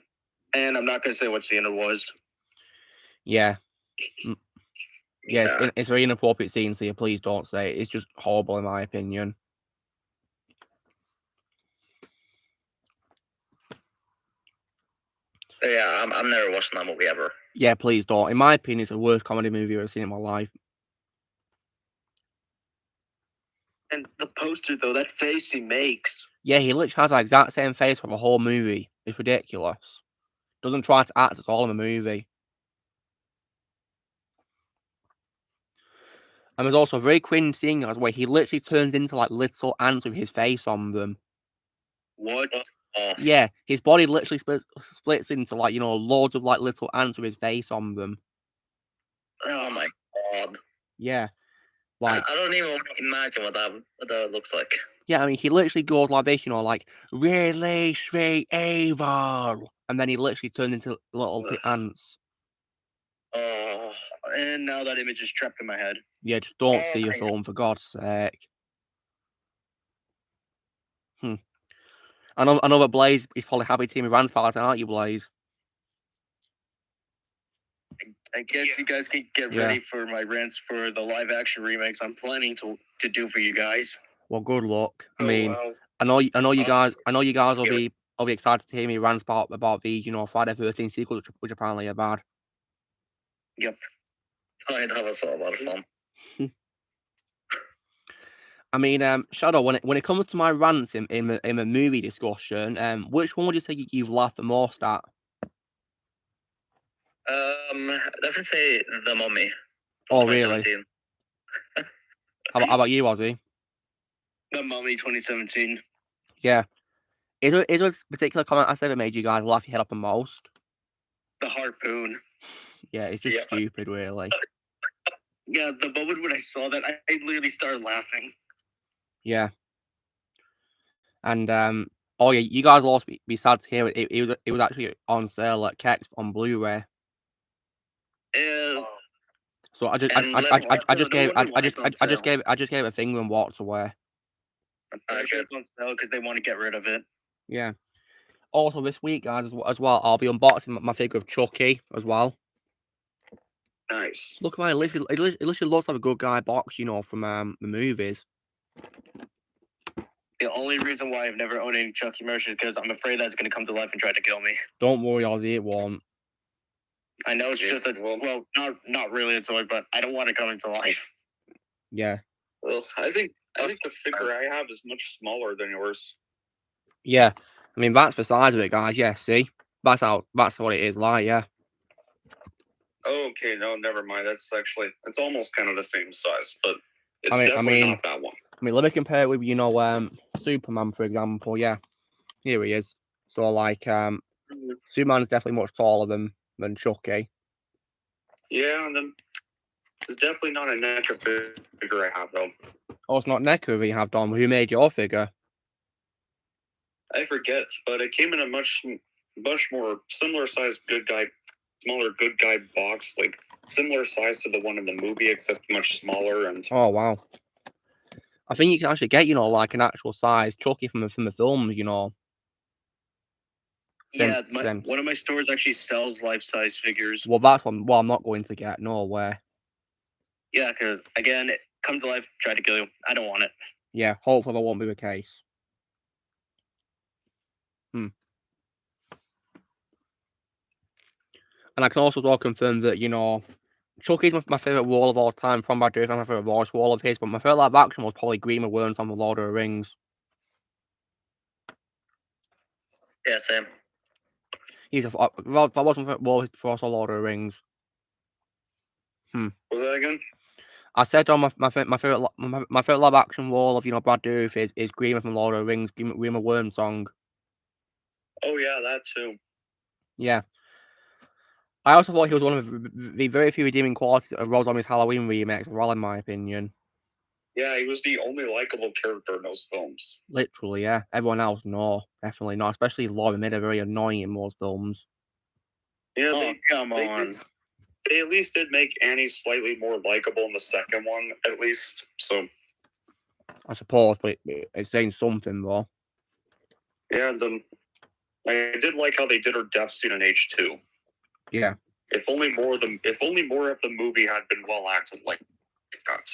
And I'm not going to say what scene it was. Yeah. Yeah, it's a very inappropriate scene, so yeah, please don't say it. It's just horrible in my opinion. Yeah, I'm never watching that movie ever. Yeah, please don't. In my opinion, it's the worst comedy movie I've ever seen in my life. And the poster, though, that face he makes. Yeah, he literally has the exact same face for the whole movie. It's ridiculous. Doesn't try to act, it's all in the movie. And there's also a very cringe scene where he literally turns into like little ants with his face on them. What? Yeah, his body literally splits into like, you know, loads of like little ants with his face on them. Oh my god. Yeah. Like I don't even imagine what that looks like. Yeah, I mean, he literally goes like this, you know, like, really sweet evil. And then he literally turns into little ants. Oh, and now that image is trapped in my head. Yeah, just don't see your film, for God's sake. I know that Blaze is probably happy to hear me rant about it, aren't you, Blaze? I guess you guys can get ready for my rants for the live action remakes I'm planning to do for you guys. Well, good luck. I mean, I know you guys will be excited to hear me rant about these, you know, Friday the 13th sequels, which apparently are bad. Yep. That was a lot of fun. I mean, Shadow, when it comes to my rants in a movie discussion, which one would you say you've laughed the most at? Definitely say The Mummy. Oh, really? How about you, Ozzy? The Mummy 2017. Yeah. Is there a particular comment I said that made you guys laugh your head up the most? The harpoon. Yeah, it's just stupid, really. Yeah, the moment when I saw that, I literally started laughing. Yeah. And oh yeah, you guys will also be sad to hear it. It was actually on sale at Kex on Blu-ray. So I just gave it a finger and walked away. I sure it's on sale because they want to get rid of it. Yeah. Also this week, guys, as well, I'll be unboxing my figure of Chucky as well. Nice. Look at my it literally looks like a good guy box, you know, from the movies. The only reason why I've never owned any Chucky merch is because I'm afraid that's going to come to life and try to kill me. Don't worry, Ozzy, it won't. I know it's just not really a toy, but I don't want to come into life. Yeah. Well, I think the figure I have is much smaller than yours. Yeah. I mean, that's the size of it, guys. Yeah, see? That's what it is like, yeah. Oh, okay, no, never mind. It's almost kind of the same size, but it's definitely not that one. I mean, let me compare it with, you know, Superman, for example. Yeah. Here he is. So, like, Superman's definitely much taller than Chucky. Yeah, and then It's definitely not a NECA figure I have, though. Oh, it's not NECA you have, Don. Who made your figure? I forget, but it came in a much more similar sized smaller good guy box, like similar size to the one in the movie, except much smaller. And oh wow, I think you can actually get, you know, like an actual size Chucky from the films, you know. One of my stores actually sells life-size figures. Well, that's one. Well, I'm not going to get. No way. Yeah, because again, it comes to life, try to kill you. I don't want it. Yeah, hopefully that won't be the case. And I can also well confirm that, you know, Chucky's my favourite wall of all time from Bad Days. My favourite voice wall of his, but my favourite live action was probably Grima Worms on the Lord of the Rings. Yeah, same. He's that wasn't my wall before I saw Lord of the Rings. Was that again? I said on my favourite live action wall of, you know, Brad Dourif is Grima from Lord of the Rings, Grima Worm song. Oh yeah, that too. Yeah. I also thought he was one of the very few redeeming qualities of Rob Zombie's Halloween remakes as well, in my opinion. Yeah, he was the only likable character in those films. Literally, yeah. Everyone else, no. Definitely not. Especially Laurie made it very annoying in most films. Yeah, come on. They at least did make Annie slightly more likable in the second one, at least. So, I suppose, but it's saying something, though. Yeah, I did like how they did her death scene in H2. Yeah. If only more of the movie had been well acted like that.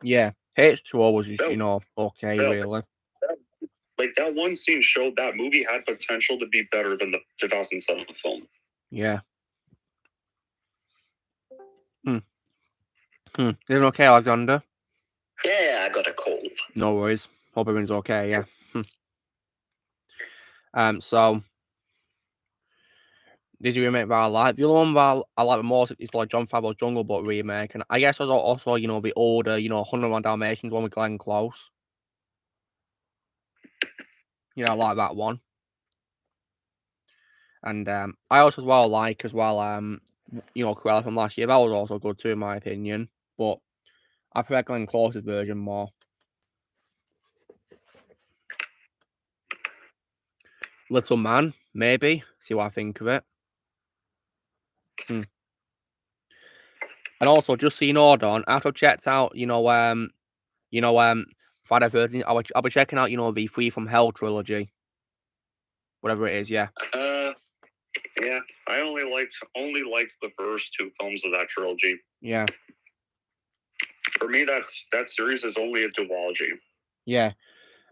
Yeah. H2O was just, you know, okay, really. Like, that one scene showed that movie had potential to be better than the 2007 film. Yeah. Is it okay, Alexander? Yeah, I got a cold. No worries. Hope everyone's okay, yeah. So did you remake that I like? The other one that I like the most is like John Favreau's Jungle Book remake, and I guess also, you know, the older, you know, 101 Dalmatians one with Glenn Close. You know, I like that one. And I also as well like you know, Cruella from last year. That was also good too, in my opinion. But I prefer Glenn Close's version more. Little Man, maybe. See what I think of it. And also, just so you know, Don, after I've checked out, Friday 13th, I'll be checking out, you know, the Free From Hell trilogy. Whatever it is, yeah. Yeah. I only liked the first two films of that trilogy. Yeah. For me, that series is only a duology. Yeah.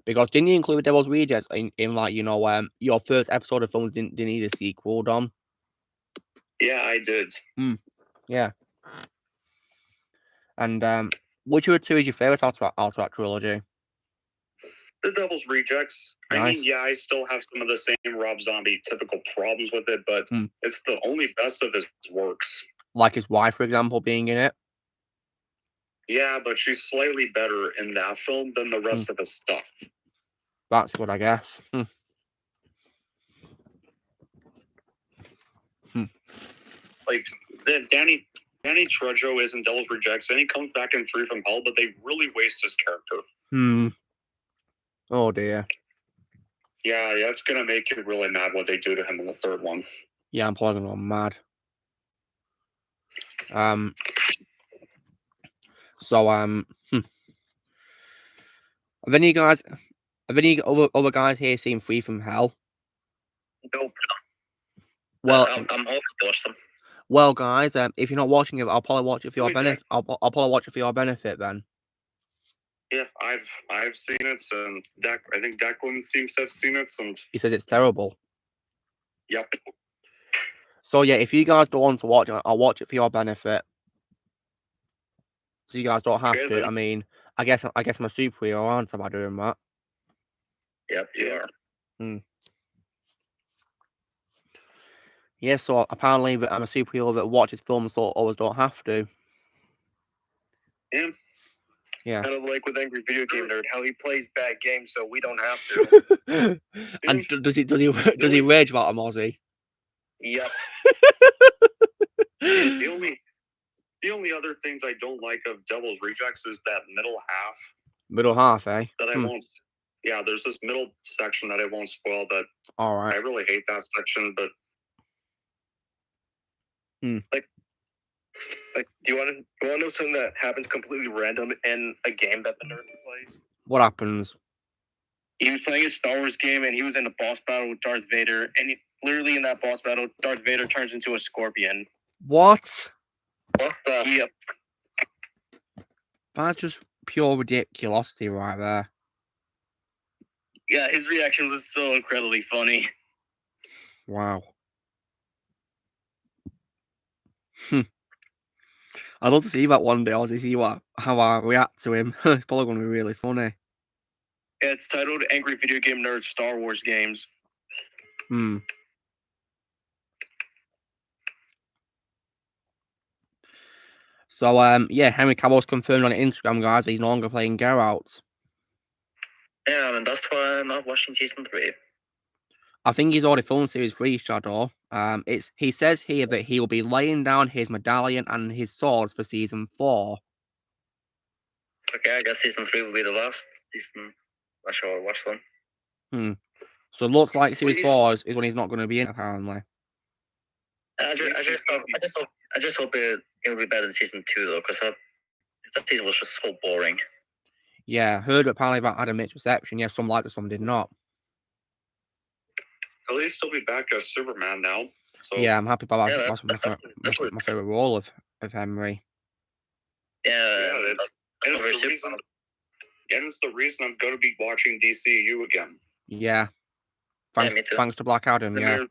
Because didn't you include Devil's Rejects in like, you know, your first episode of films didn't need a sequel, Don? Yeah, I did. Yeah. And which of the two is your favourite out of that trilogy? The Devil's Rejects. Nice. I mean, yeah, I still have some of the same Rob Zombie typical problems with it, but it's the only best of his works. Like his wife, for example, being in it? Yeah, but she's slightly better in that film than the rest of his stuff. That's good, I guess. Like, Danny Trejo is in Devil's Rejects, and he comes back in Free From Hell, but they really waste his character. Oh, dear. Yeah, it's going to make you really mad what they do to him in the third one. Yeah, I'm probably going to go mad. Have any other guys here seen Free From Hell? Nope. Well, I'm hoping to watch them. Well, guys, if you're not watching it, I'll probably watch it for your benefit. I'll probably watch it for your benefit then. Yeah, I've seen it, and I think Declan seems to have seen it, and he says it's terrible. Yep. So yeah, if you guys don't want to watch it, I'll watch it for your benefit. So you guys don't have to. Then. I mean, I guess I'm a superhero, aren't I, by doing that? Yep, you are. Yeah, so apparently I'm a superhero that watches films, so always don't have to. Yeah. Kind of like with Angry Video Game Nerd, how he plays bad games, so we don't have to. And does he rage about him, Ozzy? Yep. The The only other things I don't like of Devil's Rejects is that middle half. Middle half, eh? That I won't. Yeah, there's this middle section that I won't spoil. That all right. I really hate that section, but like, do you want to know something that happens completely random in a game that the nerd plays? What happens? He was playing a Star Wars game, and he was in a boss battle with Darth Vader, and literally in that boss battle, Darth Vader turns into a scorpion. What? What the? Yep. That's just pure ridiculosity right there. Yeah, his reaction was so incredibly funny. Wow. I'd love to see that one day. I'll see how I react to him. It's probably going to be really funny. Yeah, it's titled Angry Video Game Nerd Star Wars Games. So, yeah, Henry Cavill's confirmed on Instagram, guys, that he's no longer playing Geralt. Yeah, and that's why I'm not watching season 3. I think he's already filmed series 3, Shadow. He says here that he will be laying down his medallion and his swords for season 4. Okay, I guess season 3 will be the last season. I shall watch them. So it looks like series 4 is when he's not going to be in, apparently. I just hope it'll be better than season 2 though, because that season was just so boring. Yeah, heard apparently that had a mixed reception. Yeah, some liked it, some did not. At least he'll be back as Superman now. So yeah, I'm happy about that. Yeah, that's my favorite role of Henry. Yeah, it's the reason I'm going to be watching DCU again. Yeah. Thanks to Black Adam, yeah.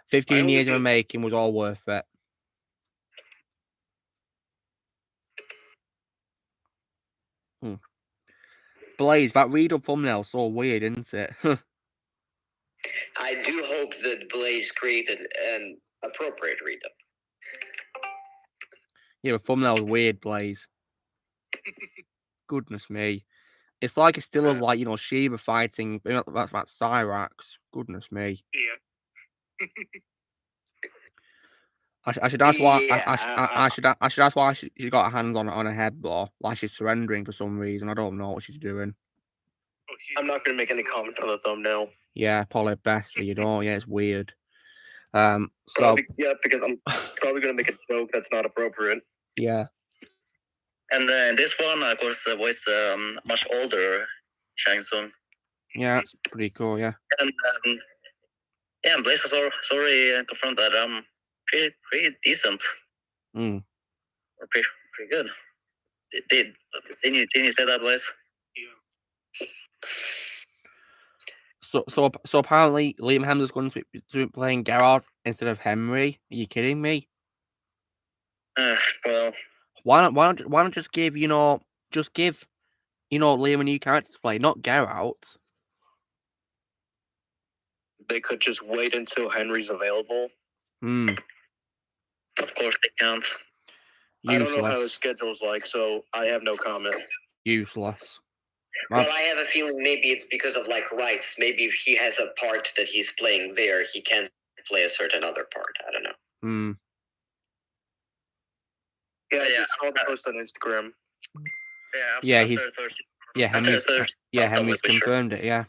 15 years in the making was all worth it. Blaze, that read-up thumbnail so weird, isn't it? I do hope that Blaze created an appropriate read-up. Yeah, the thumbnail's weird, Blaze. Goodness me. It's like it's still like, Sheba fighting that Cyrax. Goodness me. Yeah. I should ask why. I should ask why she got her hands on her head, though. Like she's surrendering for some reason. I don't know what she's doing. I'm not going to make any comment on the thumbnail. Yeah, probably best for you don't. Yeah, it's weird. Because I'm probably going to make a joke that's not appropriate. Yeah. And this one, of course, the voice much older Shang Tsung. Yeah, that's pretty cool. Yeah. And Blaze has already confirmed that pretty decent. Or pretty good. Didn't you say that, Blaze? Yeah. So apparently Liam Hemsworth's going to be playing Geralt instead of Henry. Are you kidding me? Well, why not just give Liam a new character to play, not Geralt. They could just wait until Henry's available. Of course they can. Useless. I don't know how his schedule's like, so I have no comment. Useless. Well, I have a feeling maybe it's because of rights. Maybe if he has a part that he's playing there, he can't play a certain other part. I don't know. Yeah, I just saw the post on Instagram. Henry's confirmed it. Yeah.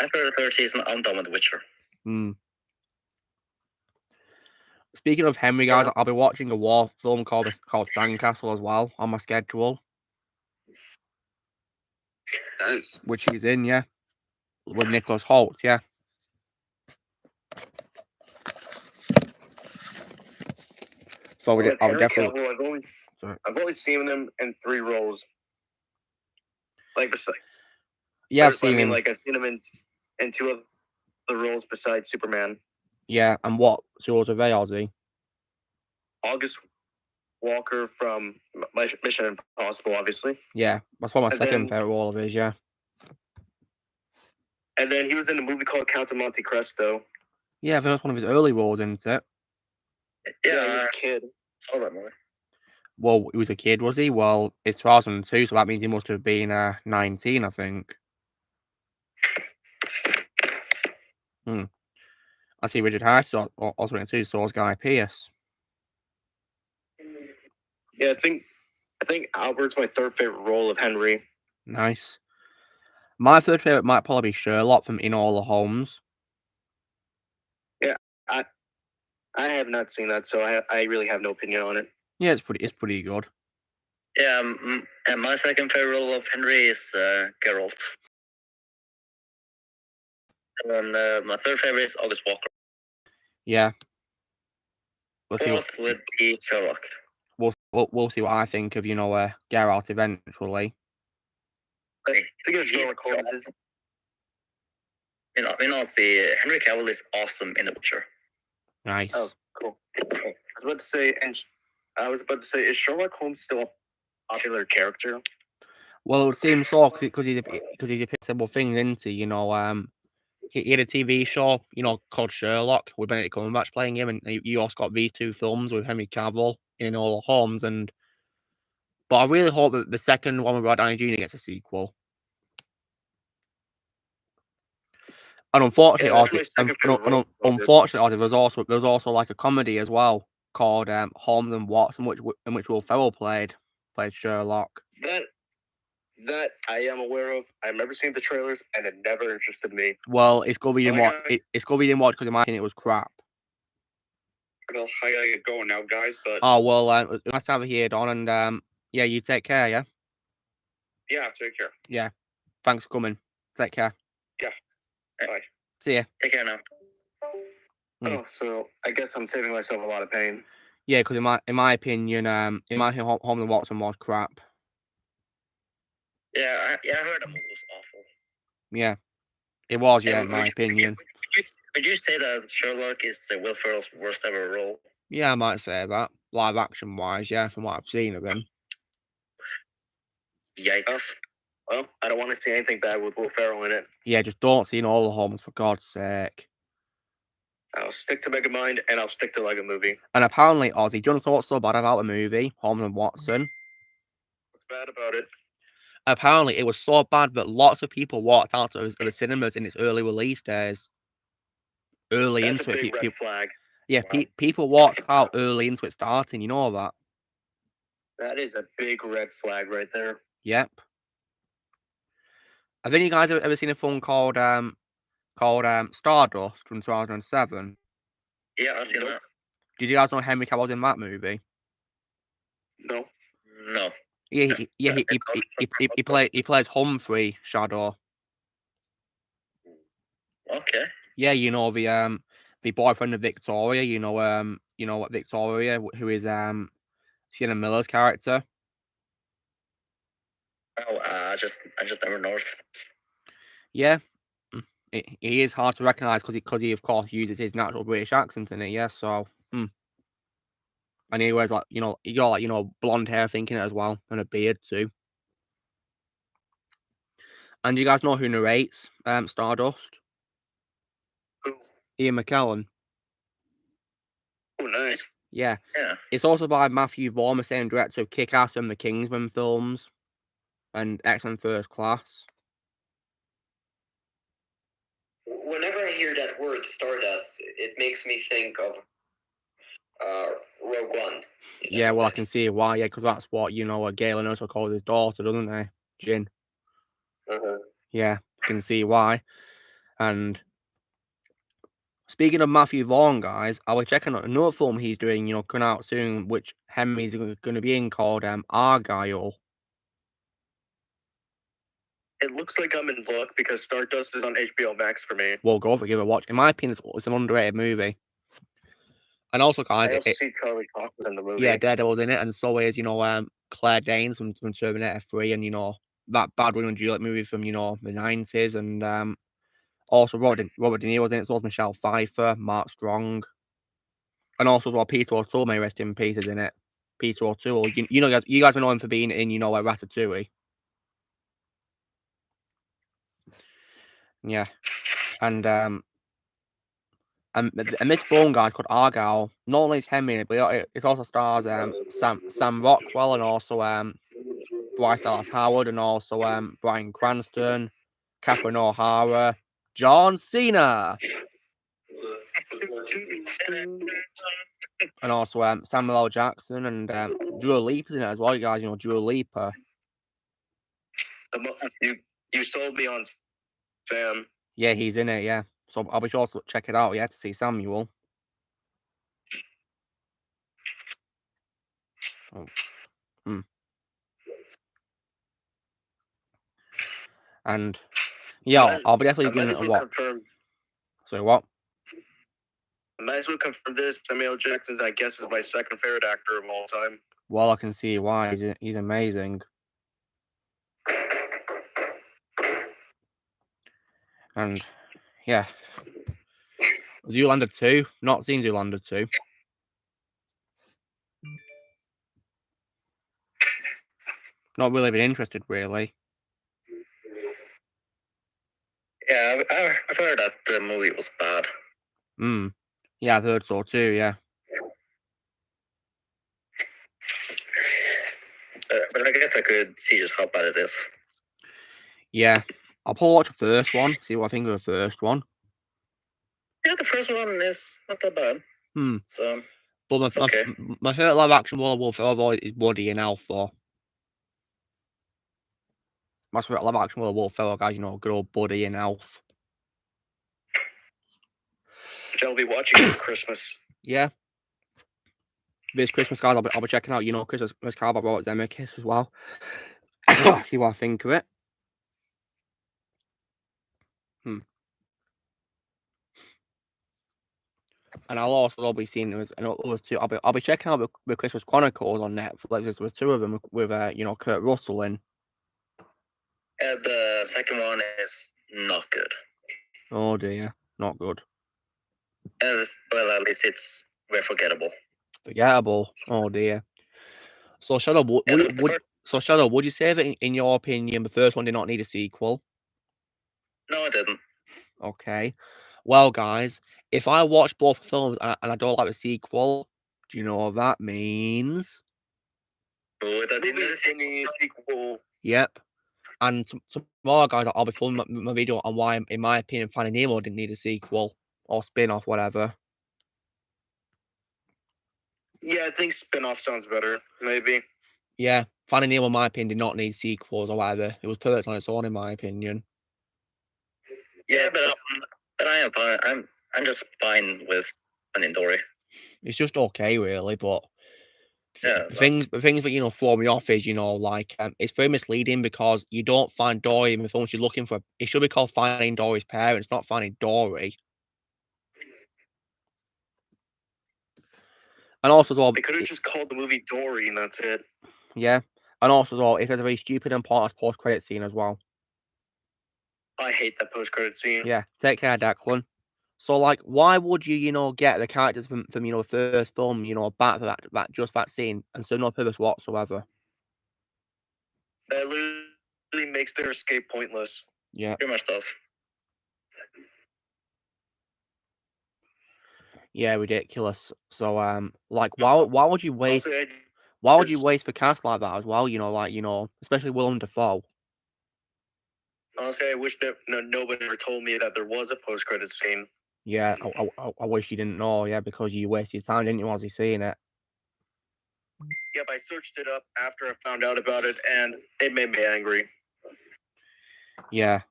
After the third season, I'm done with The Witcher. Speaking of Henry, guys, I'll be watching a war film called Sandcastle as well on my schedule. Nice. Which he's in, yeah. With Nicholas Hoult, yeah. So I'll definitely. I've only seen him in 3 roles. Yeah, I've seen him. I've seen him in 2 of the roles besides Superman. Yeah, and what roles are they, Ozzy? August Walker from Mission Impossible, obviously. Yeah, that's one of my second favorite role of his, yeah. And then he was in a movie called Count of Monte Cristo. Yeah, I think that's one of his early roles, isn't it? Yeah, he was a kid. Saw that movie. Well, he was a kid, was he? Well, it's 2002, so that means he must have been 19, I think. I see Richard Harris also in it too, so is Guy Pearce. Yeah, I think Albert's my third favorite role of Henry. Nice. My third favorite might probably be Sherlock from Enola Holmes. Yeah, I have not seen that, so I really have no opinion on it. Yeah, it's pretty good. Yeah, and my second favorite role of Henry is Geralt. And my third favorite is August Walker. Yeah. We'll see. Fourth would be Sherlock. We'll see what I think of Geralt eventually. Because Sherlock Holmes is. Honestly, Henry Cavill is awesome in The Witcher. Nice. Oh, cool. I was about to say, is Sherlock Holmes still a popular character? Well, it seems so because he's a several things, isn't he? He had a TV show, called Sherlock with Benedict Cumberbatch playing him, and you also got these two films with Henry Cavill in Enola Holmes, but I really hope that the second one with Robert Downey Jr. gets a sequel. And unfortunately, Ozzy, there's also like a comedy as well called Holmes and Watson, in which Will Ferrell played Sherlock. That I am aware of. I've never seen the trailers, and it never interested me. Well, it's good we didn't watch. It's good we didn't watch because in my opinion it was crap. Well, I gotta get going now, guys. But oh well, nice to have you here, Don, and yeah, you take care. Yeah. Yeah, take care. Yeah, thanks for coming. Take care. Yeah. Bye. See ya. Take care now. Oh, so I guess I'm saving myself a lot of pain. Yeah, because in my opinion, Holmes and Watson was crap. Yeah, I heard the movie was awful. Yeah, it was. Yeah, in my opinion. Would you say that Sherlock is Will Ferrell's worst ever role? Yeah, I might say that. Live action wise, yeah, from what I've seen of him. Yikes. Well, I don't want to see anything bad with Will Ferrell in it. Yeah, just don't see all the Holmes, for God's sake. I'll stick to Megamind, and I'll stick to Lego Movie. And apparently, Ozzy, do you know what's so bad about the movie, Holmes and Watson? What's bad about it? Apparently, it was so bad that lots of people walked out of the cinemas in its early release days. That's a big red flag. Yeah, wow. People walked out early into it starting. You know that? That is a big red flag right there. Yep. Have any of you guys ever seen a film called Stardust from 2007? Yeah, I've seen that. Did you guys know Henry Cavill's in that movie? No. No. Yeah, he plays Humphrey Shadow. Okay. Yeah, the boyfriend of Victoria. What Victoria, who is Sienna Miller's character. Oh, I just never noticed. Yeah, he is hard to recognise because he of course uses his natural British accent in it. Yeah, so and he wears he got blonde hair, thinking it as well, and a beard too. And you guys know who narrates Stardust? Who? Ian McKellen. Oh, nice. Yeah. Yeah. It's also by Matthew Vaughn, the same director of Kick-Ass and the Kingsman films, and X-Men First Class. Whenever I hear that word Stardust, it makes me think of Rogue One. Yeah, well, I can see why. Yeah, because that's what Galen also calls his daughter, doesn't he? Jin. Yeah, I can see why. And speaking of Matthew Vaughn, guys, I was checking out another film he's doing, coming out soon, which Henry's going to be in, called Argyle. It looks like I'm in luck because Stardust is on HBO Max for me. Well, go for give it a watch. In my opinion, it's an underrated movie. And also, guys, I also see Charlie Cox in the movie. Yeah, Daredevil's in it, and so is Claire Danes from Terminator 3, and that bad Romeo and Juliet movie from the 90s, and also Robert De Niro was in it. So was Michelle Pfeiffer, Mark Strong, and also Peter O'Toole, may rest in peace, is in it. Peter O'Toole, you guys know him for being in Ratatouille. Yeah, and this film, guys, called Argyle, not only is Henry in it, but it also stars Sam Rockwell, and also Bryce Dallas Howard, and also Bryan Cranston, Catherine O'Hara, John Cena. And also Samuel L. Jackson and Dua Lipa's in it as well, you guys. You know, Dua Lipa. You sold me on Sam. Yeah, he's in it, yeah. So I'll be sure to check it out, yeah, to see Samuel. Oh. And yeah, I'll be definitely going to watch. So what? I might as well confirm this. Samuel Jackson, I guess, is my second favorite actor of all time. Well, I can see why. He's amazing. And yeah, Zoolander 2. Not seen Zoolander 2. Not really been interested, really. Yeah, I've heard that the movie was bad. Yeah, I've heard so too, yeah. But I guess I could see just how bad it is. Yeah. I'll probably watch the first one, see what I think of the first one. Yeah, the first one is not that bad. So, but my favorite live action Werewolf film is Woody and Elf, though. My favorite live action Werewolf film, guys, you know, good old Buddy and Elf. Which I'll be watching for Christmas. Yeah. This Christmas, guys, I'll be checking out, you know, Christmas card I bought Zemeckis as well. See what I think of it. And I'll also be seeing those two. I'll be checking out the Christmas Chronicles on Netflix. There's two of them with you know, Kurt Russell in. The second one is not good. Oh dear, not good. Well, at least it's very forgettable. Forgettable. Oh dear. So Shadow, would you say that in your opinion the first one did not need a sequel? No, it didn't. Okay. Well, guys, if I watch both films and I don't like the sequel, do you know what that means? Oh, that didn't any sequel. Yep. And tomorrow, guys, I'll be filming my video on why, in my opinion, Finding Nemo didn't need a sequel or spin-off, whatever. Yeah, I think spin-off sounds better, maybe. Yeah, Finding Nemo, in my opinion, did not need sequels or whatever. It was perfect on its own, in my opinion. Yeah, but I'm just fine with Finding Dory. It's just okay, really, but yeah, the things that, you know, throw me off is, you know, like it's very misleading because you don't find Dory in the films you're looking for. It should be called Finding Dory's Parents, not Finding Dory. And also, as well, they could have just called the movie Dory, and that's it. Yeah, and also, as well, it has a very stupid and pointless post-credit scene as well. I hate that post-credit scene. Yeah, take care, Declan. So, like, why would you, you know, get the characters from you know, the first film, you know, back for that scene, and so no purpose whatsoever? That literally makes their escape pointless. Yeah, pretty much does. Yeah, ridiculous. So, like, why would you waste? Why would you waste the cast like that as well? You know, like, you know, especially Willem Dafoe. Honestly, I wish that nobody ever told me that there was a post-credit scene. Yeah, I wish you didn't know. Yeah, because you wasted time, didn't you, as you seeing it? Yep, I searched it up after I found out about it, and it made me angry. Yeah.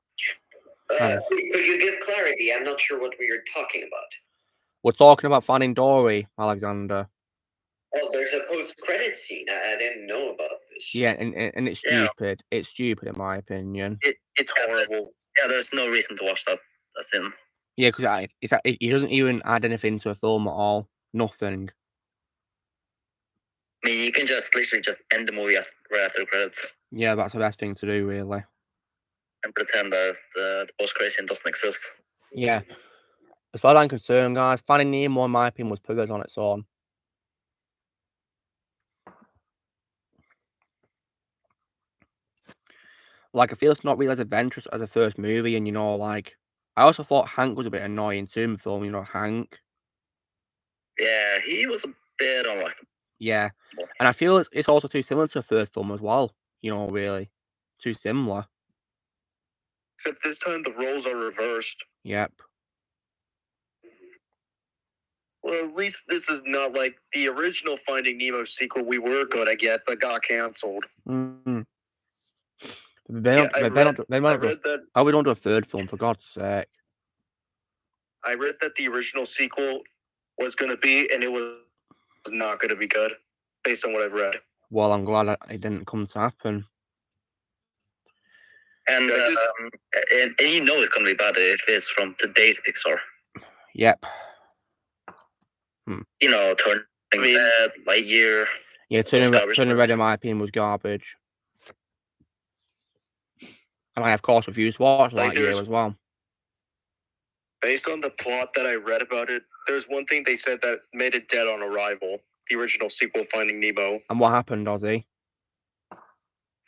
Could you give clarity? I'm not sure what we are talking about. We're talking about Finding Dory, Alexander. Oh, there's a post-credit scene. I didn't know about this. Yeah, and it's stupid. Yeah. It's stupid, in my opinion. It's horrible. Yeah, there's no reason to watch that scene. Yeah, because it doesn't even add anything to a film at all. Nothing. I mean, you can just literally just end the movie right after the credits. Yeah, that's the best thing to do, really. And pretend that the post-credit scene doesn't exist. Yeah. As far as I'm concerned, guys, Finding Nemo, in my opinion, was perfect on its own. Like, I feel it's not really as adventurous as a first movie, and, you know, like, I also thought Hank was a bit annoying too in the film, you know, Hank. Yeah, he was a bit unlikable. Yeah, and I feel it's also too similar to the first film as well, you know, really. Too similar. Except this time the roles are reversed. Yep. Well, at least this is not like the original Finding Nemo sequel we were gonna get, but got canceled. Mm. I read that. Oh, we don't do a third film, for God's sake. I read that the original sequel was going to be, and it was not going to be good, based on what I've read. Well, I'm glad it didn't come to happen. And you know it's going to be bad if it's from today's Pixar. Yep. You know, Turning Red, Lightyear. Yeah, Turning Red, in my opinion, was garbage. And I, of course, refused to watch Lightyear as well. Based on the plot that I read about it, there's one thing they said that made it dead on arrival. The original sequel, Finding Nemo. And what happened, Ozzy?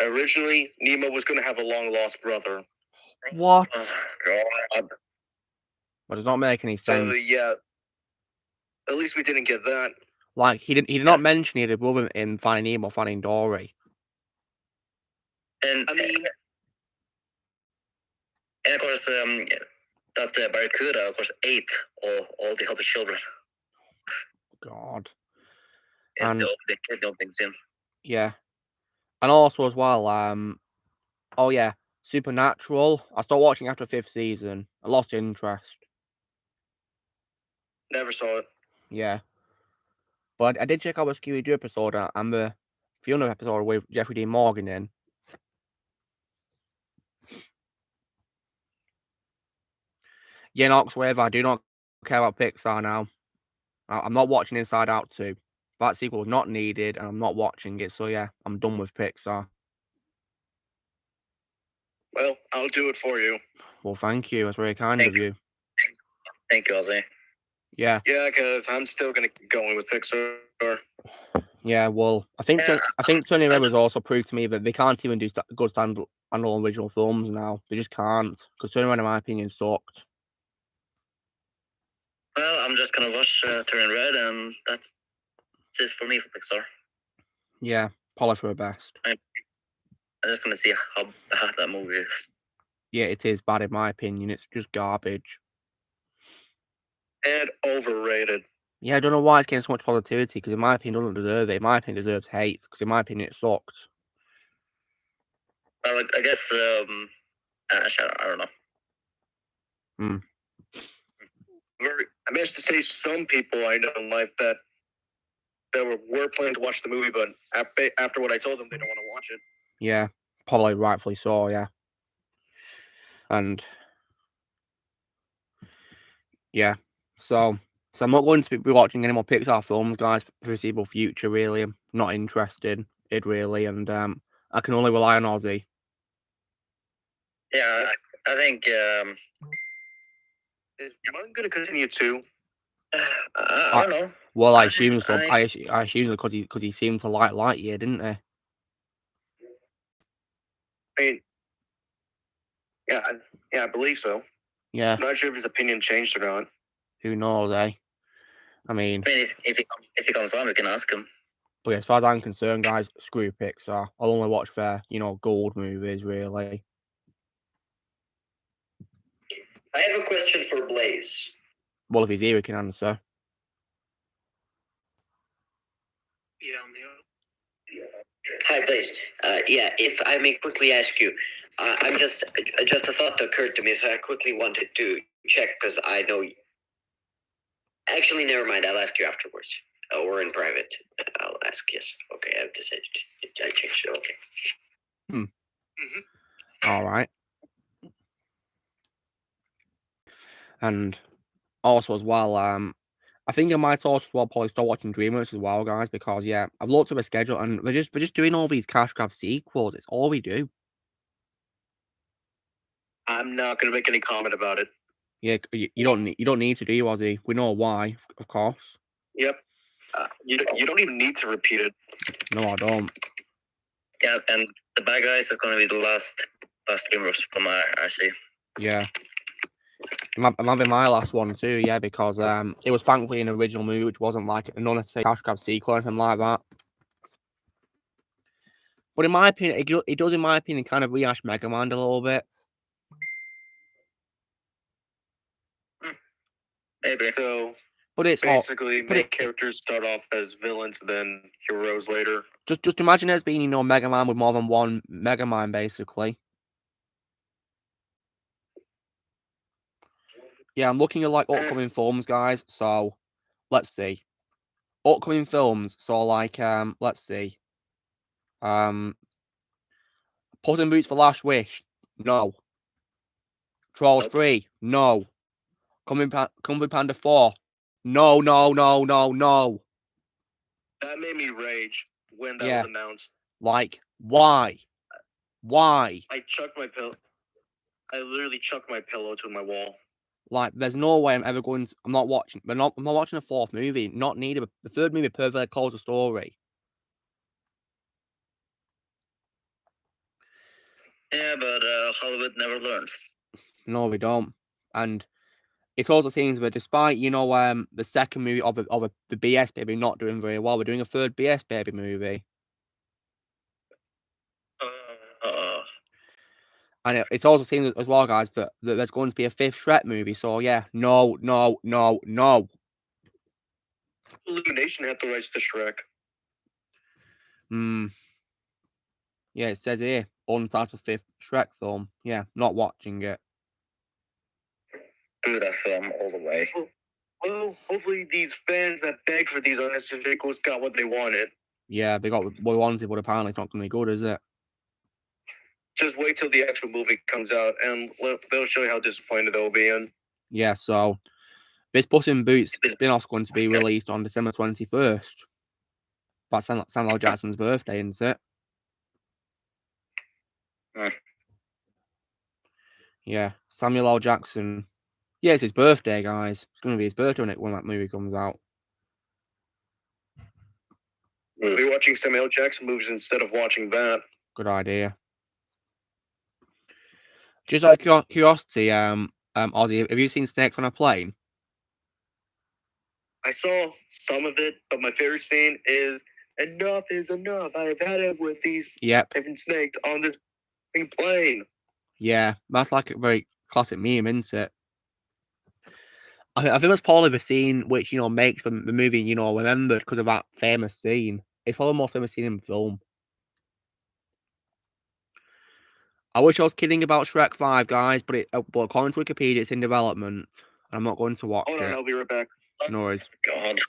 Originally, Nemo was going to have a long-lost brother. What? God. Well, does not make any sense. So, yeah. At least we didn't get that. Like, he did not mention he had a brother in Finding Nemo, Finding Dory. And, I mean... And, of course, that Barracuda, of course, ate all the other children. God. And the opening scene. Yeah. And also as well, oh yeah, Supernatural. I started watching after the 5th season. I lost interest. Never saw it. Yeah. But I did check out a Scooby-Doo episode and the Fiona episode with Jeffrey Dean Morgan in. Yeah, Knox, whatever. I do not care about Pixar now. I'm not watching Inside Out 2. That sequel was not needed, and I'm not watching it. So yeah, I'm done with Pixar. Well, I'll do it for you. Well, thank you. That's very kind of you. Thank you, Ozzy. Yeah. Yeah, because I'm still going to keep going with Pixar. Yeah, well, I think Turning Red was also proved to me that they can't even do good standalone original films now. They just can't. Because Turning Red, in my opinion, sucked. Well, I'm just gonna watch Turning Red, and that's it for me for Pixar. Yeah, probably for the best. I'm just gonna see how bad that movie is. Yeah, it is bad in my opinion. It's just garbage. And overrated. Yeah, I don't know why it's getting so much positivity, because in my opinion, it doesn't deserve it. In my opinion, it deserves hate, because in my opinion, it sucked. Well, I guess, I don't know. I managed to say some people I know in life that were planning to watch the movie, but after what I told them, they don't want to watch it. Yeah, probably rightfully so, yeah. And yeah, so I'm not going to be watching any more Pixar films, guys, for the foreseeable future, really. I'm not interested, really, and I can only rely on Ozzy. Yeah, I think... Is Shyamalan going to continue too? I don't know. Well, I assume so. I assume so because he seemed to like Lightyear, didn't he? I mean, yeah, I believe so. Yeah. I'm not sure if his opinion changed or not. Who knows, eh? I mean, if he comes on, we can ask him. But as far as I'm concerned, guys, screw Pixar. I'll only watch their, gold movies, really. I have a question for Blaze. Well, if he's here, he can answer. Yeah, I'm here. Hi, Blaze. If I may quickly ask you, I'm just a thought occurred to me, so I quickly wanted to check because I know. Actually, never mind. I'll ask you afterwards, or in private. I'll ask. Yes. Okay. I've decided. I changed it. Okay. All right. And also as well, I think I might also as well probably start watching DreamWorks as well, guys, because yeah, I've looked at the schedule and we're just doing all these cash grab sequels. It's all we do. I'm not going to make any comment about it. Yeah, you don't need to, do you, Ozzy? We know why, of course. Yep. You don't even need to repeat it. No, I don't. Yeah, and the bad guys are going to be the last DreamWorks from RC. Yeah. It might be my last one too, yeah, because it was thankfully an original movie, which wasn't like an unnecessary cash grab sequel or anything like that. But in my opinion, it does, in my opinion, kind of rehash Mega Man a little bit. Maybe. So, But it's basically main characters start off as villains, then heroes later. Just imagine there's been, you know, Mega Man with more than one Mega Man, basically. Yeah, I'm looking at like upcoming films, guys. So let's see. Upcoming films. So like let's see. Puss in Boots for Last Wish. No. Trolls 3. No. Kung Fu Panda 4. No. That made me rage when that was announced. Like, why? Why? I literally chucked my pillow to my wall. Like, there's no way I'm ever going to. I'm not watching a fourth movie. Not needed. The third movie perfectly closes the story. Yeah, but Hollywood never learns. No, we don't. And it also seems that despite, you know, the second movie of the BS Baby not doing very well, we're doing a third BS Baby movie. And it also seems as well, guys, that there's going to be a fifth Shrek movie. So yeah, no. Illumination had the rights to Shrek. Yeah, it says here, untitled fifth Shrek film. Yeah, not watching it. Do that film all the way. Well, hopefully these fans that beg for these unnecessary sequels got what they wanted. Yeah, they got what they wanted, but apparently it's not going to be good, is it? Just wait till the actual movie comes out, and they'll show you how disappointed they'll be in. Yeah, so this Puss in Boots spin-off's going to be released on December 21st. That's Samuel L. Jackson's birthday, isn't it? Yeah, Samuel L. Jackson. Yeah, it's his birthday, guys. It's going to be his birthday when that movie comes out. We'll be watching Samuel L. Jackson movies instead of watching that. Good idea. Just out of curiosity, Ozzy, have you seen Snakes on a Plane? I saw some of it, but my favorite scene is enough is enough. I've had it with these different snakes on this plane. Yeah, that's like a very classic meme, isn't it? I think that's probably the scene which, you know, makes the movie, you know, remembered because of that famous scene. It's probably the most famous scene in the film. I wish I was kidding about Shrek 5, guys, but according to Wikipedia, it's in development. And I'm not going to watch it. I'll be right back. No worries. God.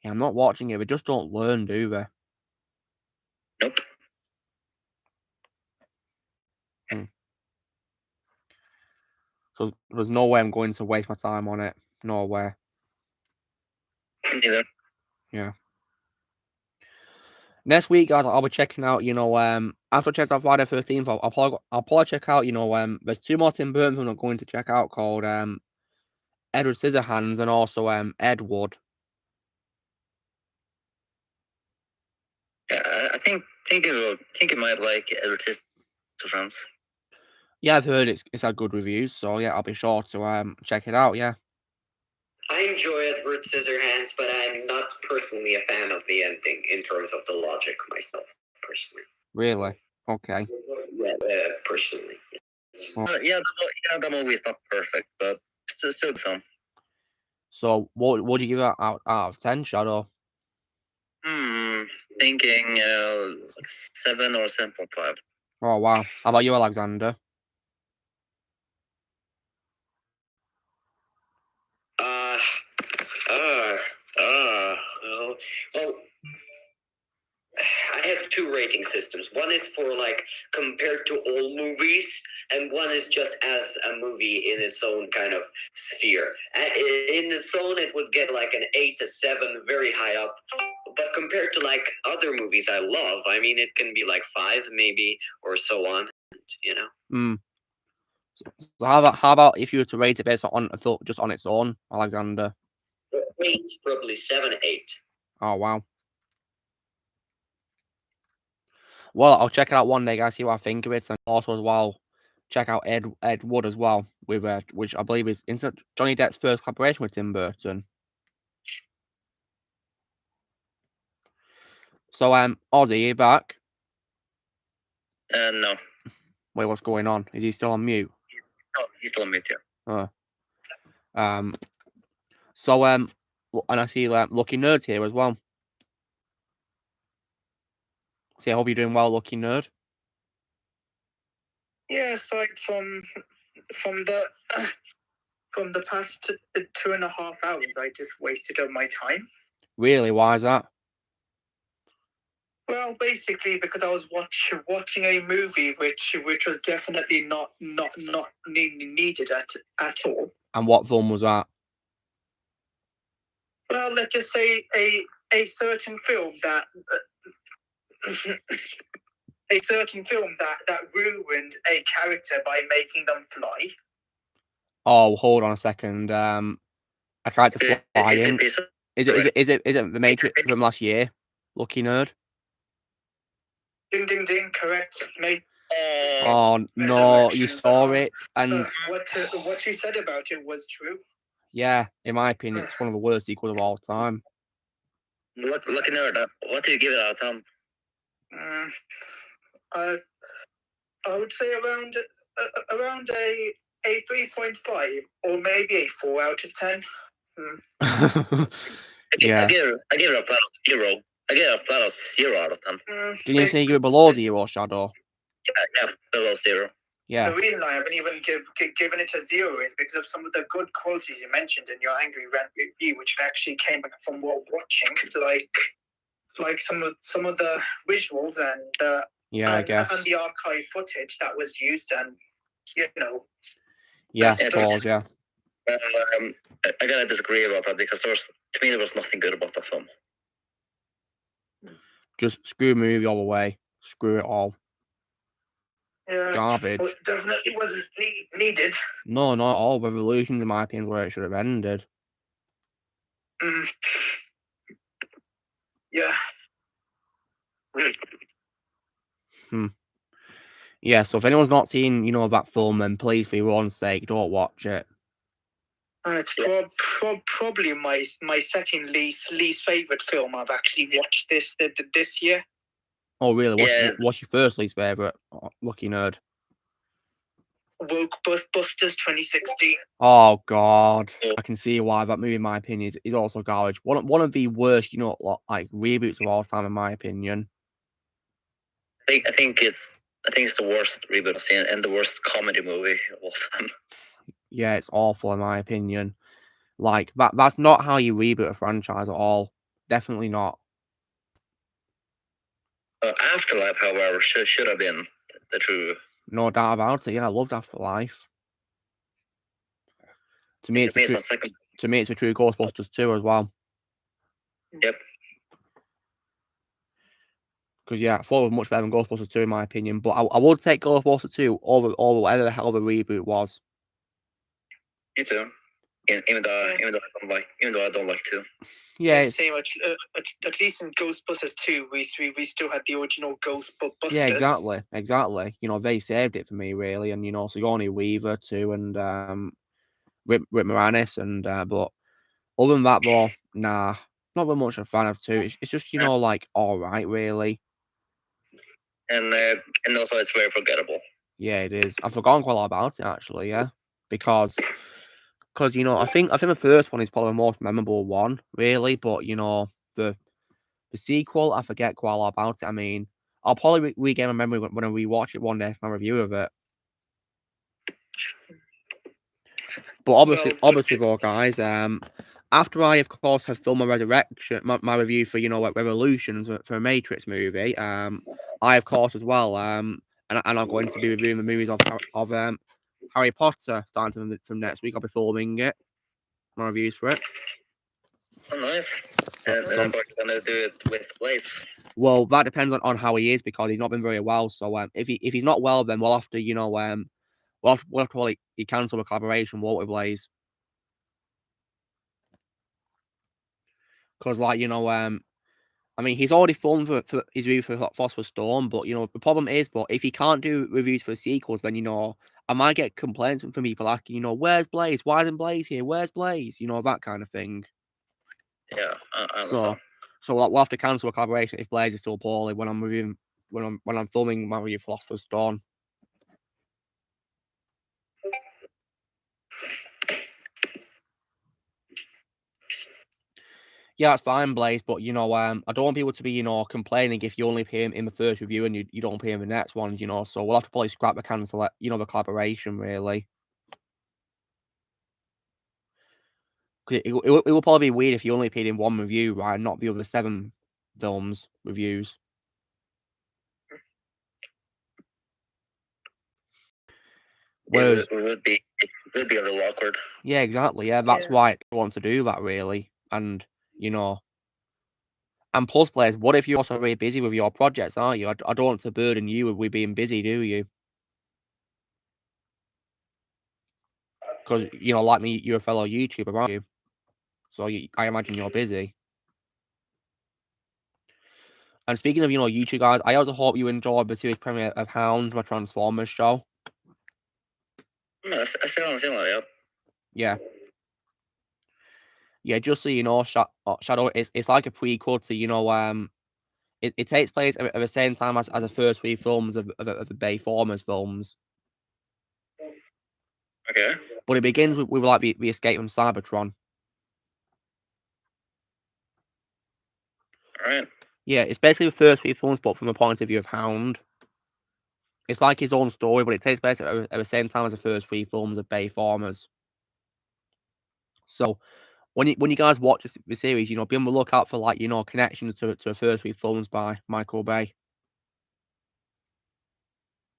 Yeah, I'm not watching it. They just don't learn, do they? Nope. So there's no way I'm going to waste my time on it. No way. Neither. Yeah. Next week, guys, I'll be checking out, you know, after I checked out Friday 13th, I'll probably check out, you know, there's two more Tim Burton films I'm going to check out called Edward Scissorhands and also Ed Wood. Yeah, I think you might like Edward Scissorhands. Yeah, I've heard it's had good reviews, so yeah, I'll be sure to check it out. Yeah. I enjoy Edward Scissorhands, but I'm not personally a fan of the ending in terms of the logic myself, personally. Really? Okay. Yeah, personally. Yes. Well, the movie is not perfect, but it's still a good film. So, what would you give it out of 10, Shadow? Thinking 7 or 7.5. Oh, wow. How about you, Alexander? Well, I have two rating systems. One is for like compared to all movies, and one is just as a movie in its own kind of sphere. In its own, it would get like an 8 to 7, very high up. But compared to like other movies I love, I mean, it can be like 5 maybe or so on. You know. So how about if you were to rate it based on just on its own, Alexander? 8, probably 7, 8. Oh wow. Well, I'll check it out one day, guys. See what I think of it, and also as well, check out Ed Wood as well, with which I believe is Johnny Depp's first collaboration with Tim Burton. So Ozzy, are you back? No. Wait, what's going on? Is he still on mute? Oh, he's still on mute, yeah. So And I see Lucky Nerds here as well. See, I hope you're doing well, Lucky Nerd. Yeah, aside from the past 2.5 hours, I just wasted all my time. Really? Why is that? Well, basically because I was watching a movie which was definitely not needed at all. And what film was that? Well, let's just say a certain film that ruined a character by making them fly. Oh, hold on a second. A character flying. Is it the Matrix from last year? Lucky Nerd. Ding ding ding! Correct, mate. Oh no, you saw it, and what you said about it was true. Yeah, in my opinion, it's one of the worst sequels of all time. Lucky Nerd, what do you give it out of 10? I would say around a 3.5 or maybe a 4 out of 10. Yeah. I give it a flat of 0. I give it a flat of 0 out of 10. Didn't you say you were below 0, Shadow? Yeah, below 0. Yeah. The reason I haven't even given it a 0 is because of some of the good qualities you mentioned in your Angry Rant review, which actually came back from watching, like some of the visuals and I guess. and the archive footage that was used, and Yeah, I suppose, yeah. I gotta disagree about that because to me there was nothing good about that film. Just screw the movie all the way. Screw it all. Yeah, garbage. Well, it definitely wasn't needed. No, not at all. Revolution, in my opinion, is where it should have ended. Yeah. Yeah, so if anyone's not seen, that film, then please, for your own sake, don't watch it. It's probably my second least favorite film I've actually watched this year. Oh, really? What's your first least favorite? Lucky Nerd. Woke Busters 2016. Oh God, I can see why that movie, in my opinion, is also garbage. One of the worst, reboots of all time, in my opinion. I think it's the worst reboot I've seen and the worst comedy movie of all time. Yeah, it's awful, in my opinion. Like that's not how you reboot a franchise at all. Definitely not. Afterlife, however, should have been the true. No doubt about it. Yeah, I loved Afterlife. To me, it's the true Ghostbusters 2 as well. Yep. Because I thought it was much better than Ghostbusters 2 in my opinion. But I would take Ghostbusters 2 over whatever the hell the reboot was. Me too. Even though I don't like 2. Yeah, same. At least in Ghostbusters 2, we still had the original Ghostbusters. Yeah, exactly. They saved it for me really, and Sigourney Weaver too, and Rick Moranis, and but other than that, though, nah, not very much a fan of 2. It's just all right, really. And also it's very forgettable. Yeah, it is. I've forgotten quite a lot about it actually. Yeah, because I think the first one is probably the most memorable one, really. But the sequel, I forget quite a lot about it. I mean, I'll probably regain my memory when I rewatch it one day for my review of it. But obviously, though, guys, after I, of course, have filmed my resurrection, my review for Revolutions for a Matrix movie, I, of course, as well, and I'm going to be reviewing the movies of Harry Potter starting from next week. I'll be filming it, my reviews for it. Oh, nice. And of course, you're gonna do it with Blaze. Well, that depends on how he is because he's not been very well. So if he's not well, then we'll have to we'll have to cancel the collaboration, won't we, Blaze? Because I mean, he's already filmed for his review for Philosopher's Stone, but the problem is, but if he can't do reviews for sequels, then I might get complaints from people asking, where's Blaze? Why isn't Blaze here? Where's Blaze? That kind of thing. Yeah, I understand. So we'll have to cancel a collaboration if Blaze is still poorly when I'm reviewing when I'm filming my review for Philosopher's Stone. Yeah, that's fine, Blaze, but, you know, I don't want people to be, you know, complaining if you only pay him in the first review and you don't pay him in the next one, you know, so we'll have to probably scrap the cancel it, you know, the collaboration, really. It will probably be weird if you only paid in one review, right, not the other 7 films reviews. Whereas it would be a little awkward. Yeah, exactly, yeah, that's why I want to do that, really, and, you know... And plus, Blaze, what if you're also very busy with your projects, aren't you? I don't want to burden you with being busy, do you? Because, you know, like me, you're a fellow YouTuber, aren't you? So I imagine you're busy. And speaking of, you know, YouTube guys, I also hope you enjoyed the series premiere of Hound, my Transformers show. I still haven't seen that yet. Yeah. Yeah, just so you know, Shadow, it's like a prequel to, you know, it takes place at the same time as the first 3 films of the Bayformers films. Okay. But it begins with like the escape from Cybertron. Alright. Yeah, it's basically the first 3 films, but from the point of view of Hound. It's like his own story, but it takes place at the same time as the first 3 films of Bayformers. So when you guys watch the series, you know, be on the lookout for, like, you know, connections to the first 3 films by Michael Bay.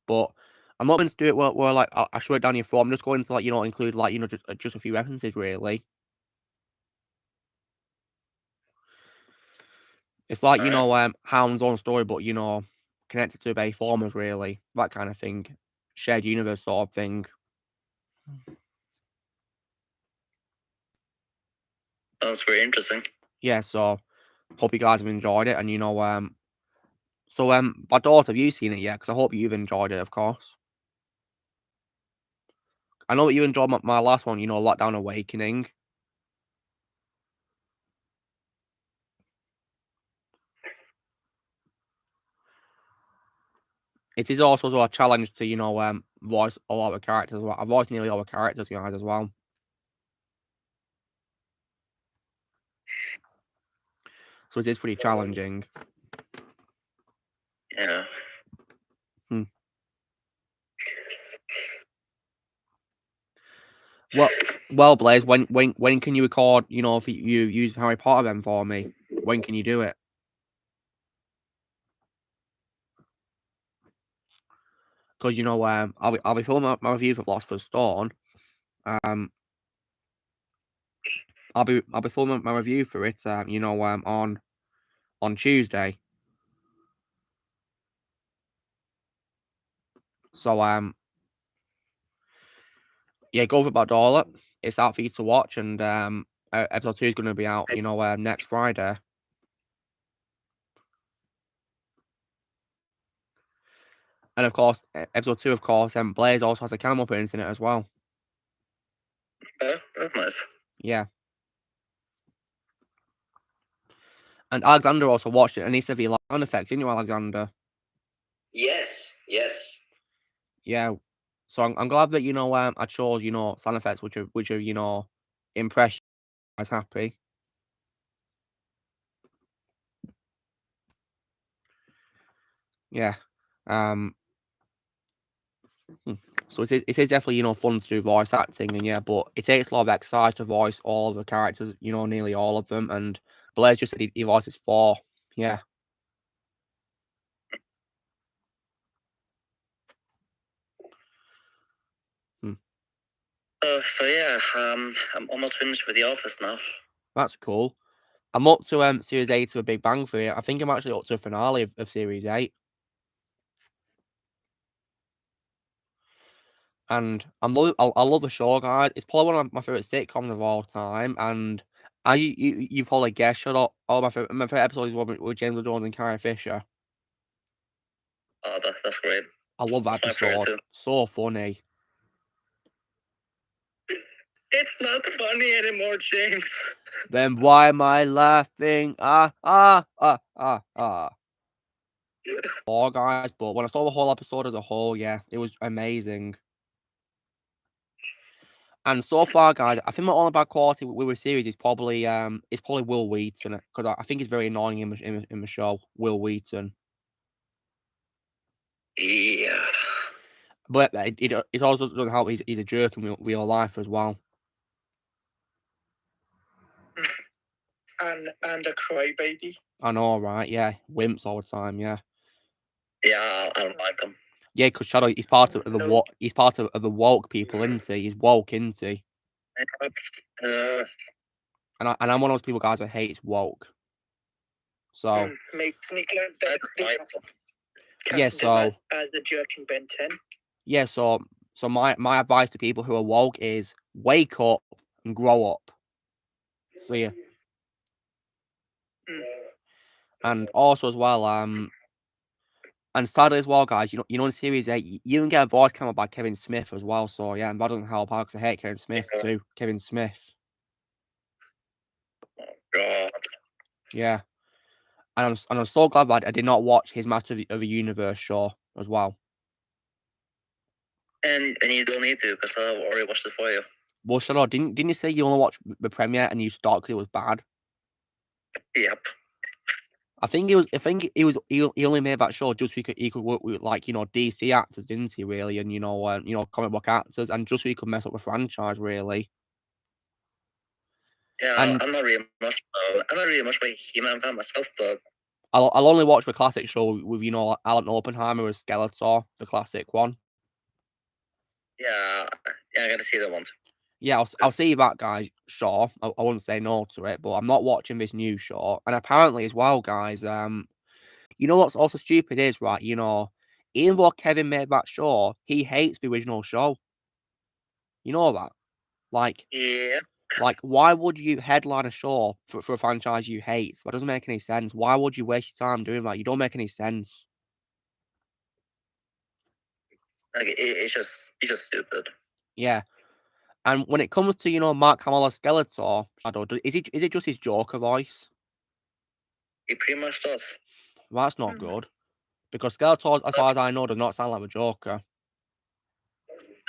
But I'm not going to do it where like I show it down your phone. I'm just going to, like, you know, include, like, you know, just a few references, really. It's like, you know, Hound's own story, but, you know, connected to Bayformers, really. That kind of thing. Shared universe sort of thing. That's very interesting. Yeah, so hope you guys have enjoyed it, and, you know, so, my daughter, have you seen it yet? Because I hope you've enjoyed it, of course. I know that you enjoyed my last one, you know, Lockdown Awakening. It is also a challenge to, you know, voice a lot of characters as well. I voiced nearly all the characters, guys, as well. So it is pretty challenging. Yeah. Well, Blaze, when can you record, you know, if you use Harry Potter then for me? When can you do it? Because, you know, I'll be filming my review for Philosopher's Stone. I'll be filming my review for it, you know, on Tuesday. So, yeah, go over about all it. It's out for you to watch, and episode 2 is going to be out, you know, next Friday. And of course, episode 2, of course, Blaze also has a camel appearance in it as well. That's nice. Yeah. And Alexander also watched it, and he said he liked sound effects, didn't you, Alexander? Yes. Yeah. So I'm glad that, you know, I chose, you know, sound effects which are, you know, impress you guys happy. Yeah. So it is definitely, you know, fun to do voice acting, and yeah, but it takes a lot of exercise to voice all of the characters, you know, nearly all of them, and Blaze just said he voices 4. Yeah. So yeah, I'm almost finished with The Office now. That's cool. I'm up to series 8 of A Big Bang Theory. I think I'm actually up to the finale of series 8. And I love the show, guys. It's probably one of my favorite sitcoms of all time. And you probably guessed, shut up. Oh, my favorite episode is one with James Earl Jones and Carrie Fisher. Oh, that's great. I love that episode. So funny. It's not funny anymore, James. Then why am I laughing? Oh, guys, but when I saw the whole episode as a whole, yeah, it was amazing. And so far, guys, I think my only bad quality with the series is probably Will Wheaton, because I think he's very annoying in the show. Will Wheaton, Yeah. but it also doesn't help. He's a jerk in real life as well. And a crybaby. I know, right? Yeah, wimps all the time. Yeah. Yeah, I don't like him. Yeah, because Shadow, he's part of the he's part of the woke people, isn't he? He's woke, isn't he? And I'm one of those people, guys, that hates woke. So makes me glad that yeah, so as a jerk in Ben 10. Yeah, so my advice to people who are woke is wake up and grow up. So yeah. And also as well, and sadly as well, guys, you know in Series 8, you even get a voice camera by Kevin Smith as well. So yeah, and that doesn't help out because I hate Kevin Smith too. Kevin Smith. God. Yeah. And I'm so glad that I did not watch his Master of the Universe show as well. And you don't need to, because I've already watched it for you. Well, Shadow, didn't you say you only watched the premiere and you stopped because it was bad? Yep. I think he only made that show just so he could work with, like, you know, DC actors, didn't he? Really, and you know, comic book actors, and just so he could mess up the franchise, really. Yeah, and I'm not really much of a He-Man fan myself, but I'll only watch the classic show with, you know, Alan Oppenheimer as Skeletor, the classic one. Yeah, I gotta see that one. Yeah, I'll see that, guys. Sure, I wouldn't say no to it, but I'm not watching this new show. And apparently, as well, guys, you know what's also stupid is, right? You know, even though Kevin made that show, he hates the original show. You know that, like, yeah. Like, why would you headline a show for a franchise you hate? That doesn't make any sense. Why would you waste your time doing that? You don't make any sense. Like, it's just stupid. Yeah. And when it comes to, you know, Mark Hamill as Skeletor, Shadow, is it just his Joker voice? He pretty much does. Well, that's not good. Because Skeletor, as far as I know, does not sound like a Joker.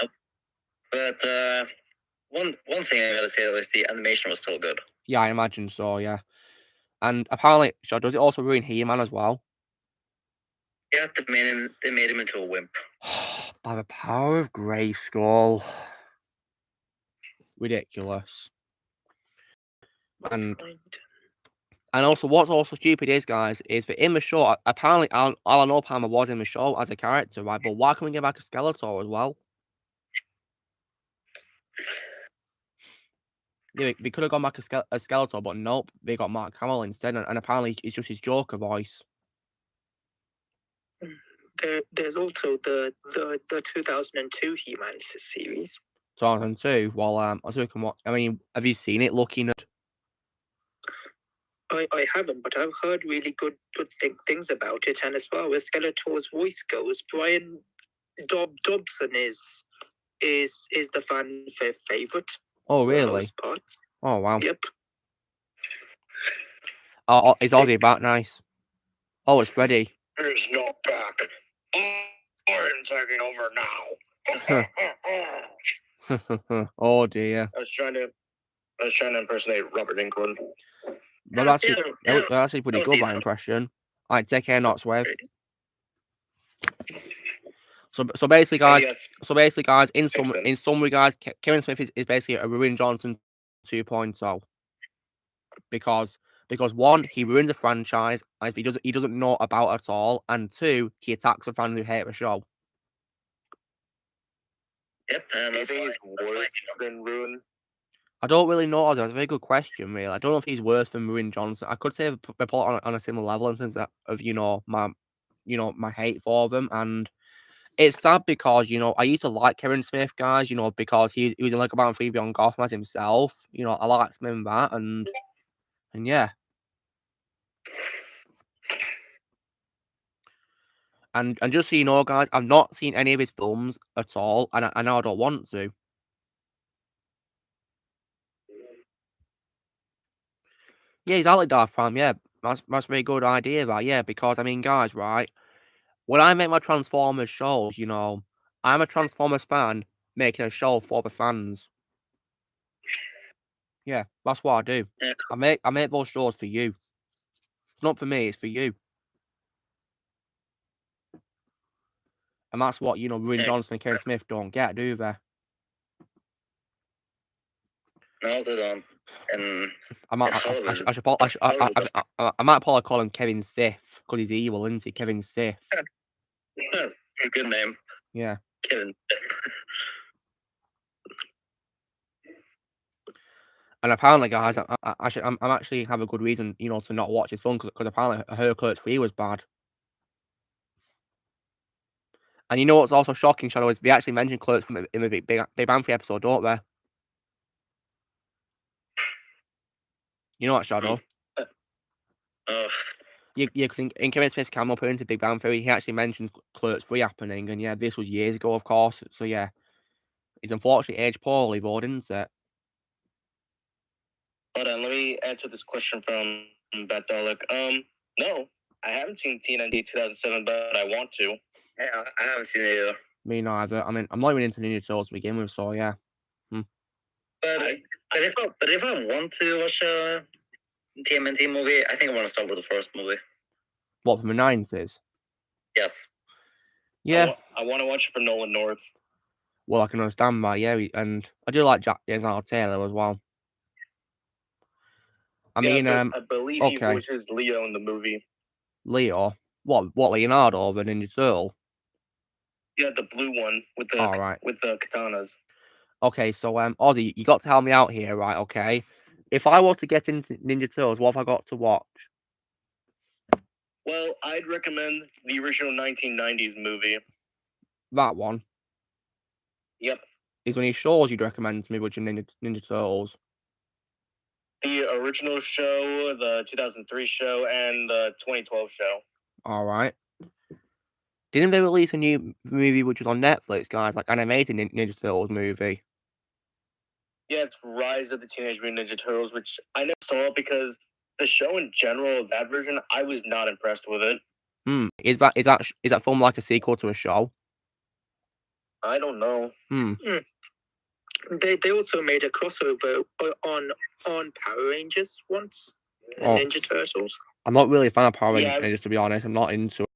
Nope. But one thing I gotta say though is the animation was still good. Yeah, I imagine so, yeah. And apparently, Shadow, does it also ruin He-Man as well? Yeah, they made him into a wimp. By the power of Grayskull. Ridiculous. And also, what's also stupid is, guys, is that in the show, apparently Alan Oppenheimer was in the show as a character, right? But why can't we get back a Skeletor as well? Yeah, they could have gone back a Skeletor, but nope, they got Mark Hamill instead, and apparently it's just his Joker voice. There's also the 2002 He-Man series. 2002. Well, so we can watch. I mean, have you seen it? Looking at. I haven't, but I've heard really good things about it, and as far as Skeletor's voice goes, Brian Dobson is the fan favorite. Oh really? Oh wow. Yep. Oh, is Ozzy back? Nice. Oh, it's Freddy. He's not back. I'm taking over now. Oh dear. I was trying to impersonate Robert Englund. Well, that's actually pretty good, my impression. Alright, take care, not swear. So basically, guys, in summary, guys, Kevin Smith is basically a Rian Johnson 2.0. Because one, he ruins the franchise, as he doesn't know about at all, and two, he attacks the fans who hate the show. Yep, and I think he's worse than Ruin. I don't really know, Ozzy. That's a very good question, really. I don't know if he's worse than Rian Johnson. I could say they put on a similar level in terms of my hate for them, and it's sad because, you know, I used to like Kevin Smith, guys, you know, because he was in like about 3 Beyond Gotham as himself. You know, I liked him in that, and yeah. And just so you know, guys, I've not seen any of his films at all, and I know I don't want to. Yeah, exactly, Darth Prime. Yeah, that's a very good idea, right? Yeah, because I mean, guys, right? When I make my Transformers shows, you know, I'm a Transformers fan making a show for the fans. Yeah, that's what I do. Yeah. I make those shows for you. It's not for me, it's for you. And that's what, Ruin Johnson and Kevin Smith don't get, do they? No, they don't. And I might probably call him Kevin Sith, because he's evil, isn't he? Kevin Sith. Good name. Yeah. Kevin. And apparently, guys, I'm actually have a good reason, to not watch this film, because apparently I heard Clerks 3 was bad. And you know what's also shocking, Shadow, is they actually mentioned Clerks in the Big Bang Theory episode, don't they? You know what, Shadow? Yeah, because in Kevin Smith's cameo appearance in Big Bang Theory, he actually mentions Clerks 3 happening, and yeah, this was years ago, of course. So yeah, it's unfortunately aged poorly, though, didn't it? Hold on, let me answer this question from Bat Dalek. No, I haven't seen TMNT 2007, but I want to. Yeah, I haven't seen it either. Me neither. I mean, I'm not even into Ninja Turtles to begin with, so yeah. But if I want to watch a TMNT movie, I think I want to start with the first movie. What, from the 90s? Yes. Yeah. I want to watch it for Nolan North. Well, I can understand that, yeah, and I do like James Arnold Taylor as well. I believe he voices Leo in the movie. Leo? What, Leonardo, the Ninja Turtle? Yeah, the blue one with the with the katanas. Okay, so Ozzy, you got to help me out here, right? Okay, if I was to get into Ninja Turtles, what have I got to watch? Well, I'd recommend the original 1990s movie. That one? Yep. Is there any shows you'd recommend to me with your Ninja Turtles? The original show, the 2003 show, and the 2012 show. All right. Didn't they release a new movie which was on Netflix, guys? Like animated Ninja Turtles movie? Yeah, it's Rise of the Teenage Mutant Ninja Turtles, which I never saw because the show in general, that version, I was not impressed with it. Is that film like a sequel to a show? I don't know. They also made a crossover on Power Rangers once. Ninja Turtles. I'm not really a fan of Power Rangers, to be honest. I'm not into it.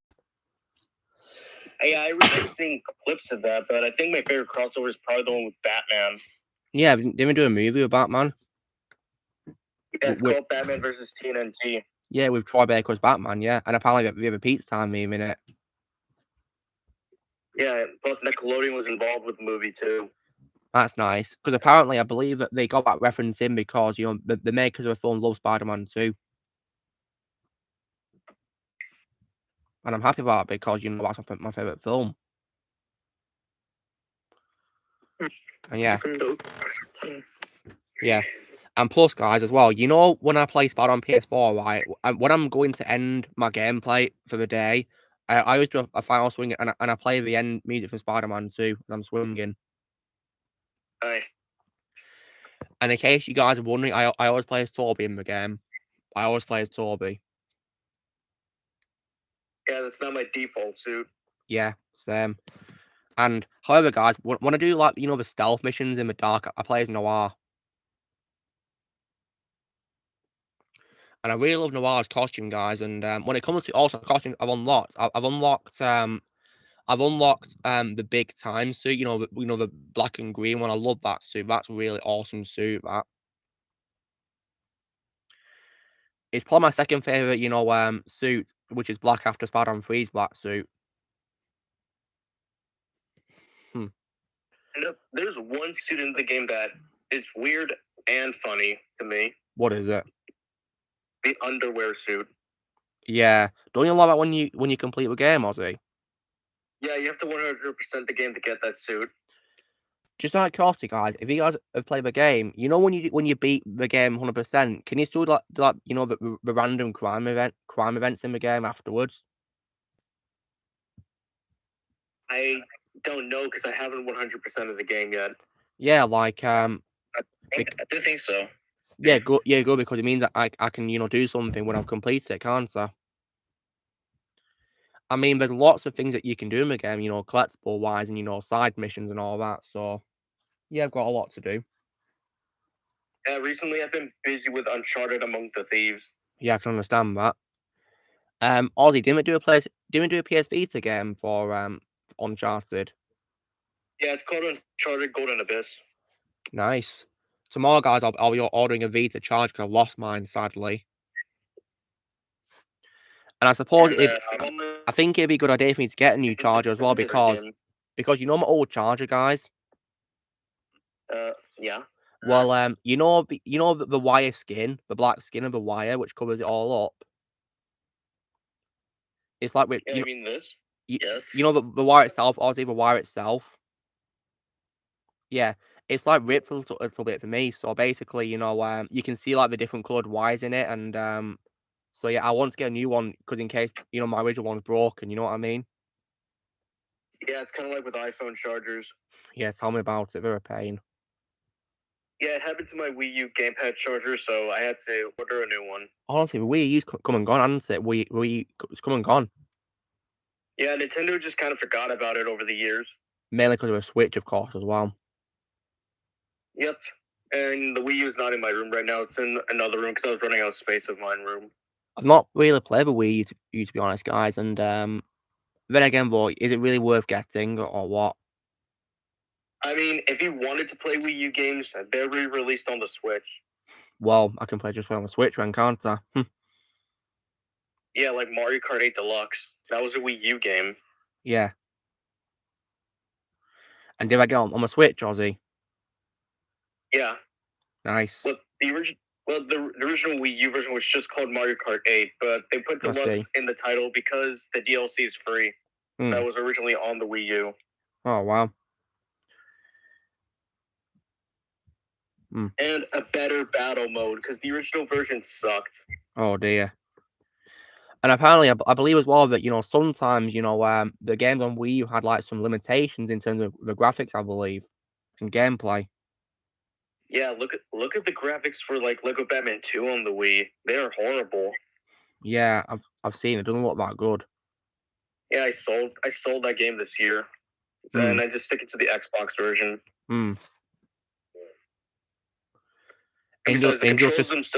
Yeah, I remember seeing clips of that, but I think my favorite crossover is probably the one with Batman. Yeah, didn't they do a movie with Batman? Yeah, it's called Batman vs. TMNT. Yeah, with Troy Baker's Batman, yeah. And apparently we have a pizza time meme in it. Yeah, plus Nickelodeon was involved with the movie too. That's nice. Because apparently I believe that they got that reference in because, the makers of the film love Spider-Man too. And I'm happy about it because, that's my favourite film. And yeah. Yeah. And plus, guys, as well, when I play Spider on PS4, right, when I'm going to end my gameplay for the day, I always do a final swing and I play the end music from Spider-Man 2 as I'm swinging. Nice. And in case you guys are wondering, I always play as Toby in the game. I always play as Toby. Yeah, that's not my default suit. Yeah, same. And, however, guys, when I do, the stealth missions in the dark, I play as Noir. And I really love Noir's costume, guys. And when it comes to also costumes, I've unlocked the big time suit. The black and green one. I love that suit. That's a really awesome suit. That. It's probably my second favorite, suit, which is black after Spider-Man 3's black suit. There's one suit in the game that is weird and funny to me. What is it? The underwear suit. Yeah. Don't you love that when you complete the game, Ozzy? Yeah, you have to 100% the game to get that suit. Just out of curiosity, guys, if you guys have played the game, when you beat the game 100%, can you still do the random crime events in the game afterwards? I don't know because I haven't 100% of the game yet. Yeah, like I do think so. Yeah, good because it means that I can do something when I've completed it, can't I? I mean, there's lots of things that you can do in the game, collectible wise, and side missions and all that. So yeah, I've got a lot to do. Recently I've been busy with Uncharted Among the Thieves. Yeah, I can understand that. Ozzy, didn't we do a PS Vita game for Uncharted? Yeah, it's called Uncharted Golden Abyss. Nice. Tomorrow, guys, I'll be ordering a Vita charge because I've lost mine, sadly. And I suppose I think it'd be a good idea for me to get a new charger as well because you know my old charger, guys. Yeah. Well, you know the wire skin, the black skin of the wire, which covers it all up. It's like with you mean this? Yes. You know the wire itself, Ozzy, the wire itself. Yeah, it's like ripped a little bit for me. So basically, you can see like the different colored wires in it, and so yeah, I want to get a new one because in case my original one's broken. You know what I mean? Yeah, it's kind of like with iPhone chargers. Yeah, tell me about it. They're a pain. Yeah, it happened to my Wii U gamepad charger, so I had to order a new one. Honestly, the Wii U's come and gone, hasn't it? It's come and gone. Yeah, Nintendo just kind of forgot about it over the years. Mainly because of a Switch, of course, as well. Yep. And the Wii U is not in my room right now. It's in another room because I was running out of space of my room. I've not really played the Wii U, to be honest, guys. And then again, boy, is it really worth getting or what? I mean, if you wanted to play Wii U games, they're re-released on the Switch. Well, I can play just on the Switch then, can't I? Yeah, like Mario Kart 8 Deluxe. That was a Wii U game. Yeah. And did I get on my Switch, Ozzy? Yeah. Nice. Well, the original Wii U version was just called Mario Kart 8, but they put Deluxe in the title because the DLC is free. That was originally on the Wii U. Oh, wow. And a better battle mode because the original version sucked. Oh, dear. And apparently, I believe as well that, sometimes, the games on Wii U had, like, some limitations in terms of the graphics, I believe, and gameplay. Yeah, look at the graphics for, like, Lego Batman 2 on the Wii. They're horrible. Yeah, I've seen it. It doesn't look that good. Yeah, I sold that game this year. And I just stick it to the Xbox version. In just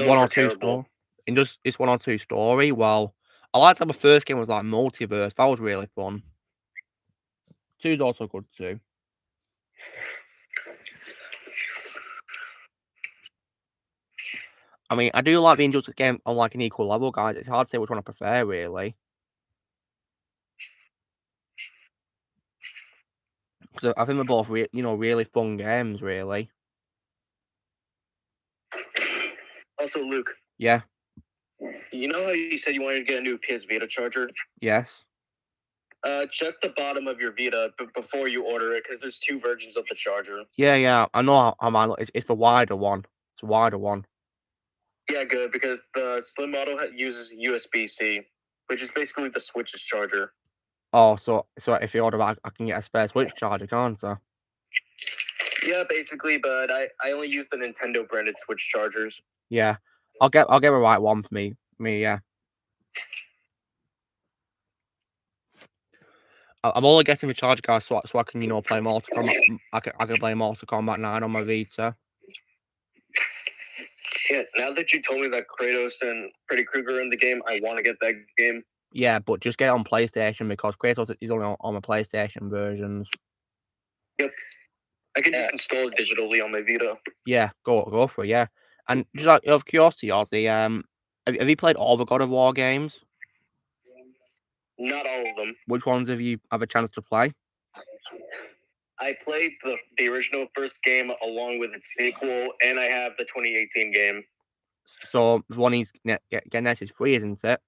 one or two story. In just it's 1 or 2 story. Well, I liked how the first game was like multiverse. That was really fun. 2's also good too. I mean, I do like the Injustice game on like an equal level, guys. It's hard to say which one I prefer, really. Because I think they're both, really fun games, really. Also, Luke. Yeah. You know how you said you wanted to get a new PS Vita charger? Yes. Check the bottom of your Vita before you order it, because there's 2 versions of the charger. Yeah. I know it's the wider one. It's a wider one. Yeah, good, because the slim model uses USB-C, which is basically the Switch's charger. Oh, so if you order that, I can get a spare Switch charger, can't I? Yeah, basically, but I only use the Nintendo branded Switch chargers. Yeah, I'll get the right one for me. Yeah. I'm only getting the charger, guys, so I can play Mortal Kombat. I can play Mortal Kombat 9 on my Vita. Yeah, now that you told me that Kratos and Freddy Krueger are in the game, I want to get that game. Yeah, but just get it on PlayStation because Kratos is only on the PlayStation versions. Yep. I can just install it digitally on my Vita. Yeah, go for it, yeah. And just out of curiosity, Ozzy, have you played all the God of War games? Not all of them. Which ones have you had a chance to play? I played the original first game along with its sequel, and I have the 2018 game. So the one he's getting this is free, isn't it?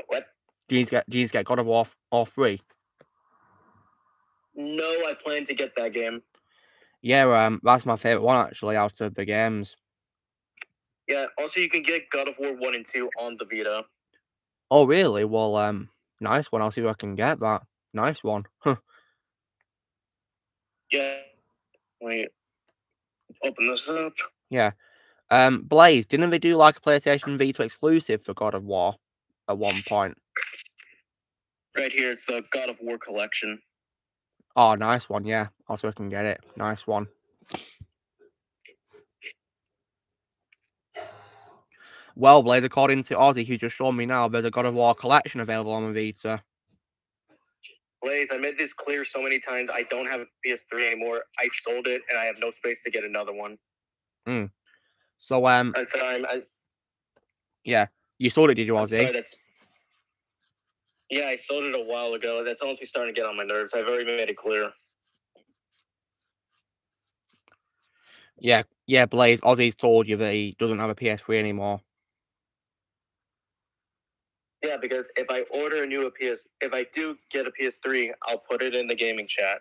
What? Do you need to get God of War free? No, I plan to get that game. Yeah, that's my favorite one actually out of the games. Yeah. Also, you can get God of War 1 and 2 on the Vita. Oh really? Well, nice one. I'll see if I can get that. Nice one. Huh. Yeah. Wait. Open this up. Yeah. Blaze, didn't they do like a PlayStation Vita exclusive for God of War at one point? Right here, it's the God of War collection. Oh, nice one. Yeah, I'll see if I can get it. Nice one. Well, Blaze, according to Ozzy, who's just shown me now, there's a God of War collection available on the Vita. Blaze, I made this clear so many times. I don't have a PS3 anymore. I sold it, and I have no space to get another one. So, yeah, you sold it, did you, Ozzy? Yeah, I sold it a while ago. That's honestly starting to get on my nerves. I've already made it clear. Yeah, Blaze, Ozzy's told you that he doesn't have a PS3 anymore. Yeah, because if I order if I do get a PS3, I'll put it in the gaming chat.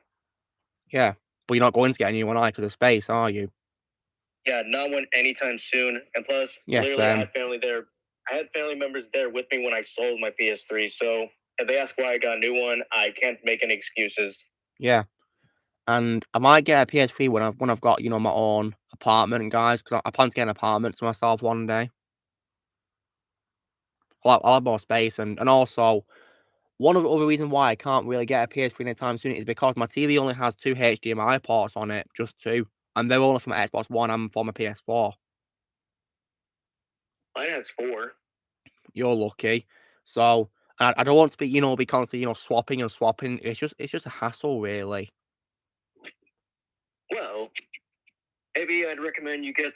Yeah, but you're not going to get a new one because of space, are you? Yeah, not one anytime soon. And plus, literally, I had family there. I had family members there with me when I sold my PS3. So if they ask why I got a new one, I can't make any excuses. Yeah, and I might get a PS3 when I've got my own apartment, guys. Because I plan to get an apartment to myself one day. I'll have more space, and also one of the other reasons why I can't really get a PS3 anytime soon is because my TV only has 2 HDMI ports on it, just 2, and they're only for my Xbox One and for my PS4. Mine has 4. You're lucky. So I don't want to be constantly swapping. It's just a hassle, really. Well, maybe I'd recommend you get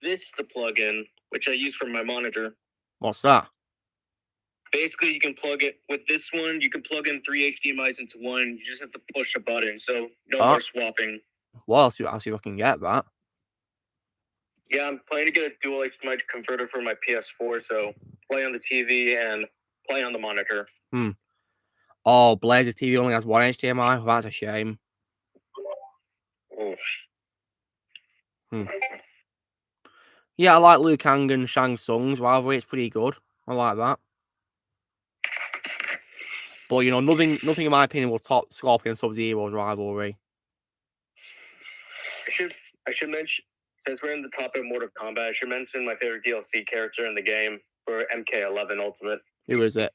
this to plug in, which I use for my monitor. What's that? Basically, you can plug it with this one. You can plug in 3 HDMIs into one. You just have to push a button, so no more swapping. Well, I'll see if I can get that. Yeah, I'm planning to get a dual HDMI converter for my PS4, so play on the TV and play on the monitor. Oh, Blaze's TV only has 1 HDMI? Well, that's a shame. Yeah, I like Liu Kang and Shang Tsung's rivalry. It's pretty good. I like that. But, nothing in my opinion will top Scorpion and Sub-Zero's rivalry. I should mention, since we're in the topic of Mortal Kombat, I should mention my favorite DLC character in the game for MK11 Ultimate. Who is it?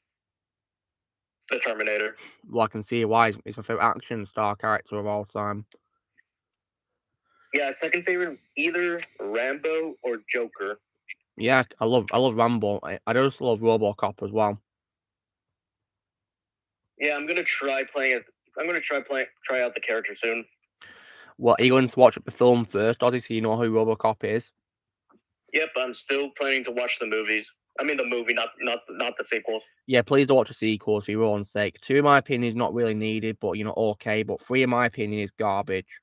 The Terminator. Well, I can see why. It's my favorite action star character of all time. Yeah, second favorite, either Rambo or Joker. Yeah, I love Rambo. I also love RoboCop as well. Yeah, I'm gonna try out the character soon. Well, are you going to watch the film first, Ozzy, so you know who RoboCop is? Yep, I'm still planning to watch the movies. I mean the movie, not the sequels. Yeah, please don't watch the sequels for your own sake. 2, in my opinion, is not really needed, but okay. But 3, in my opinion, is garbage.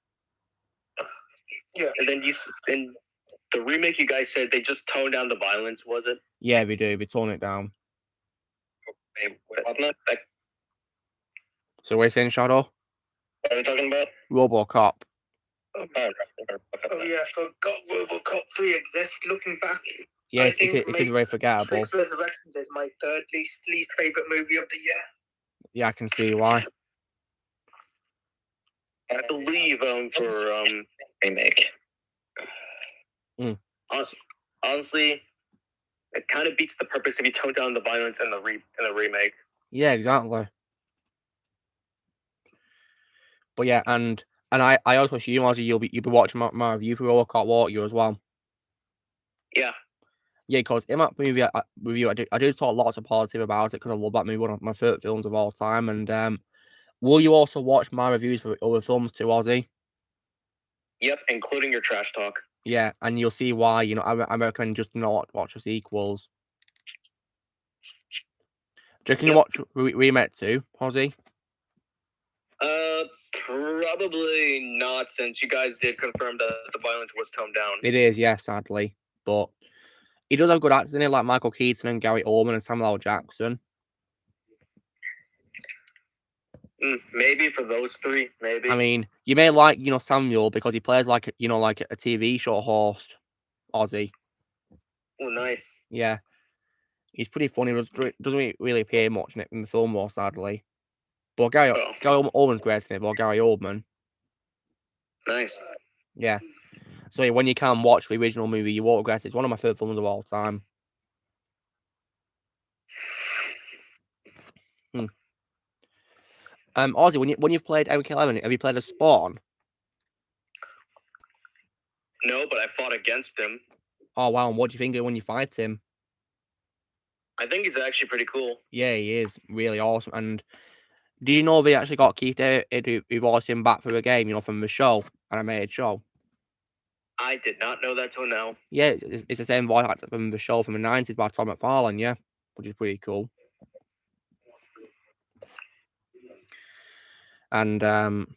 Yeah, and then the remake, you guys said they just toned down the violence, was it? Yeah, they do. They tone it down. So what are you saying, Shadow? What are we talking about? RoboCop. Oh yeah, I forgot RoboCop 3 exists. Looking back, yeah, it is very forgettable. Matrix Resurrections is my third least favorite movie of the year. Yeah, I can see why. I believe for remake. Honestly, it kind of beats the purpose if you tone down the violence in the remake. Yeah, exactly. But yeah, and I also assume, Ozzy, you'll be watching my review for RoboCop, won't you, as well? Yeah. Yeah, because in that movie review, I do talk lots of positive about it because I love that movie, one of my favorite films of all time. And will you also watch my reviews for other films too, Ozzy? Yep, including your trash talk. Yeah, and you'll see why. I recommend just not watch the sequels. Do you reckon you watch Remake 2, Ozzy? Probably not, since you guys did confirm that the violence was toned down. It is, yeah, sadly. But he does have good actors in it, like Michael Keaton and Gary Oldman and Samuel L. Jackson. Maybe for those 3, maybe. I mean, you may like, Samuel because he plays like a TV show host, Ozzy. Oh, nice. Yeah. He's pretty funny. Doesn't really appear much in the film, more sadly. But Gary Oldman's great in it, but Gary Oldman. Nice. Yeah. So when you can watch the original movie, you won't regret it. It's one of my favorite films of all time. Ozzy, when you've played MK11, have you played as Spawn? No, but I fought against him. Oh wow! And what do you think of when you fight him? I think he's actually pretty cool. Yeah, he is really awesome. And did you know they actually got Keith David, who voiced him back for the game, you know, from the show, animated show? I did not know that till now. Yeah, it's the same voice actor from the show from the 90s by Tom McFarlane, yeah, which is pretty cool. And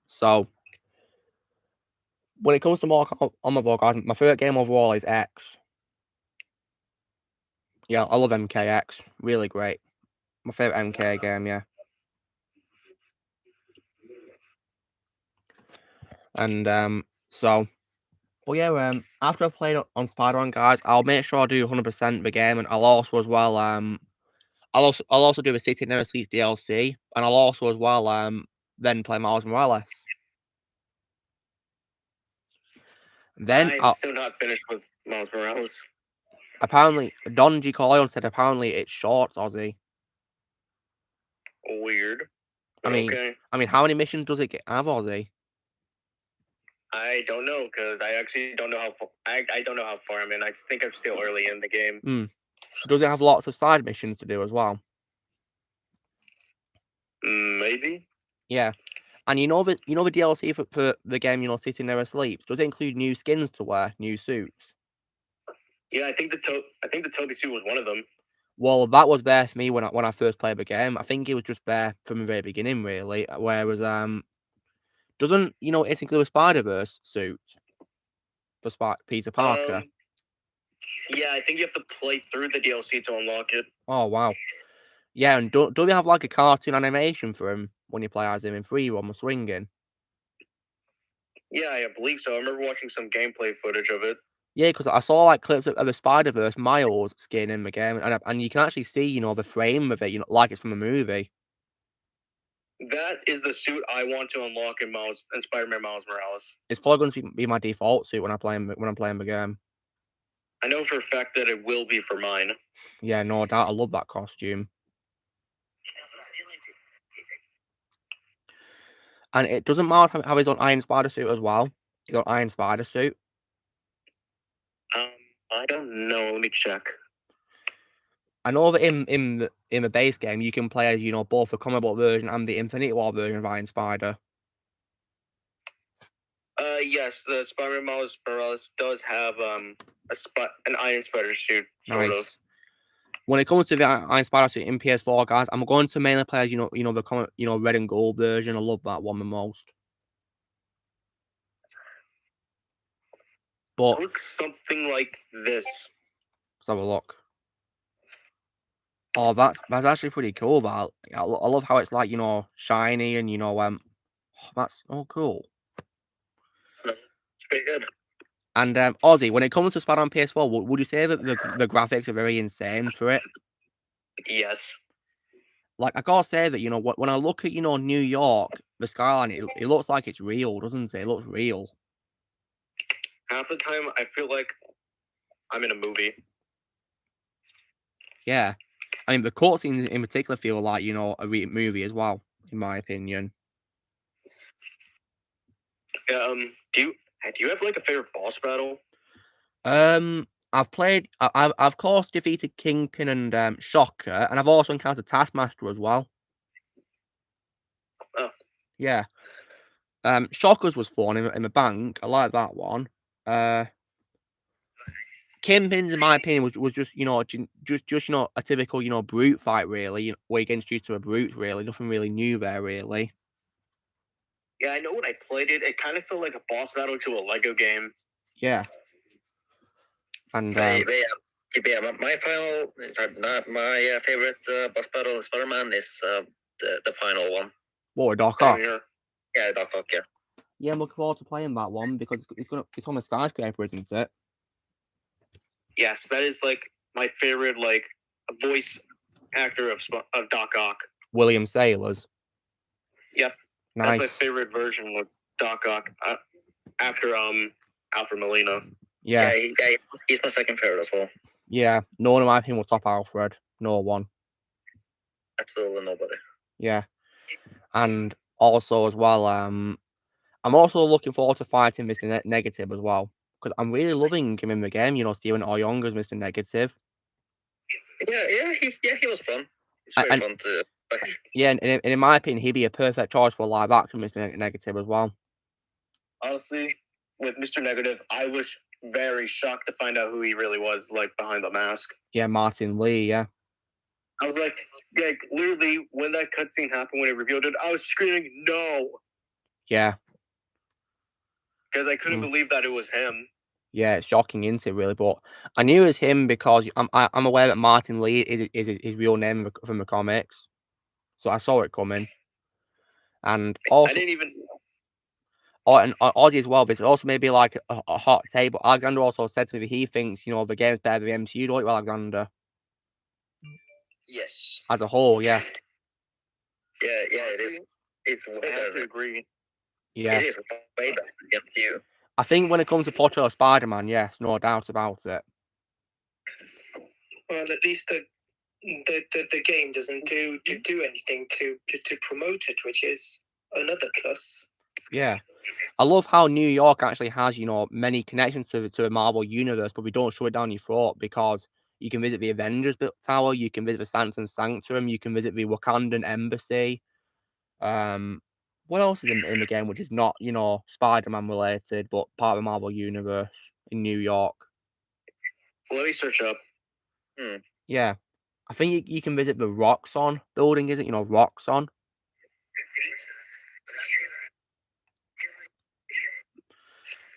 so when it comes to Mortal Kombat, guys, my favorite game overall is X. Yeah, I love MKX. Really great. My favorite MK game, yeah. And so, well, yeah. After I've played on Spider-Man, guys, I'll make sure I do 100% the game, and I'll also as well I'll also do the City Never Sleeps DLC, and I'll also as well then play Miles Morales. Then I'm still not finished with Miles Morales. Apparently, Don G. Corleone said apparently it's short, Ozzy. Weird. I mean, how many missions does it have, Ozzy? I don't know because I actually don't know how far. I don't know how far I'm in. I think I'm still early in the game. Does it have lots of side missions to do as well? Maybe. Yeah. And you know the DLC for the game, you know, City Never Sleeps. Does it include new skins to wear, new suits? Yeah, I think the Toby suit was one of them. Well, that was there for me when I first played the game. I think it was just there from the very beginning, really. Whereas doesn't it include a Spider-Verse suit for Peter Parker? Yeah, I think you have to play through the DLC to unlock it. Oh wow. Yeah, and don't they have like a cartoon animation for him when you play as him in Free Roam or Swinging? Yeah, I believe so. I remember watching some gameplay footage of it. Yeah, because I saw like clips of the Spider-Verse Miles skin in the game, and you can actually see the frame of it, like it's from a movie. That is the suit I want to unlock in Spider-Man Miles Morales. It's probably going to be my default suit when I'm playing the game. I know for a fact that it will be for mine. Yeah, no doubt. I love that costume. And it doesn't matter have his own Iron Spider suit as well. His own Iron Spider suit. I don't know. Let me check. I know that in the base game you can play as both the comic book version and the Infinity War version of Iron Spider. Yes, the Spider-Man Miles Morales does have an Iron Spider suit. Sort of. When it comes to the Iron Spider suit in PS4, guys, I'm going to mainly play as the comic, red and gold version. I love that one the most. But it looks something like this. Let's have a look. Oh, that's actually pretty cool. That I love how it's like shiny and that's cool. It's pretty good. And Ozzy, when it comes to Spider-Man PS4, would you say that the graphics are very insane for it? Yes. Like I gotta say that when I look at New York, the skyline, it looks like it's real, doesn't it? It looks real. Half the time, I feel like I'm in a movie. Yeah, I mean the cutscenes in particular feel like a movie as well, in my opinion. Yeah. Do you have like a favorite boss battle? I've of course defeated Kingpin and Shocker, and I've also encountered Taskmaster as well. Oh. Yeah. Shocker's was fun in the bank. I like that one. Kingpin's, in my opinion, was just a typical brute fight, really. Where you get introduced to a brute, really. Nothing really new there, really. Yeah, I know when I played it, it kind of felt like a boss battle to a Lego game. Yeah. And my favorite boss battle in Spider-Man is the final one. What, Doc Ock? Yeah, Doc Ock, yeah. Yeah, I'm looking forward to playing that one because it's on the skyscraper, isn't it? Yes, that is like my favorite voice actor of Doc Ock. William Sailors. Yep. Nice. That's my favorite version of Doc Ock after Alfred Molina. Yeah, he's my second favorite as well. Yeah, no one in my opinion will top Alfred. No one. Absolutely nobody. Yeah, and also as well, I'm also looking forward to fighting Mr. Negative as well because I'm really loving him in the game. Steven Oyong as Mr. Negative. He was fun. It's very fun to. Yeah, and in my opinion, he'd be a perfect choice for live action Mr. Negative as well. Honestly, with Mr. Negative, I was very shocked to find out who he really was, like behind the mask. Yeah, Martin Lee. Yeah. I was like, literally, when that cutscene happened, when it revealed it, I was screaming, "No!" Yeah. Because I couldn't believe that it was him. Yeah, it's shocking, isn't it, really? But I knew it was him because I'm aware that Martin Lee is his real name from the comics, so I saw it coming. And also, I didn't even. And Ozzy as well, but it's also maybe like a hot take. But Alexander also said to me that he thinks the game's better than the MCU, don't you, Alexander? Yes. As a whole, yeah. Yeah, it is. It's way better. I have to agree. Yeah. It is way better than the MCU. I think when it comes to portrayal of Spider-Man, yes, no doubt about it. Well, at least the game doesn't do anything to promote it, which is another plus. Yeah. I love how New York actually has, many connections to the Marvel universe, but we don't show it down your throat because you can visit the Avengers Tower, you can visit the Sanctum Sanctorum, you can visit the Wakandan Embassy. What else is in the game which is not, Spider-Man related, but part of the Marvel universe in New York? Let me search up. Yeah. I think you can visit the Roxxon building, isn't it? Roxxon.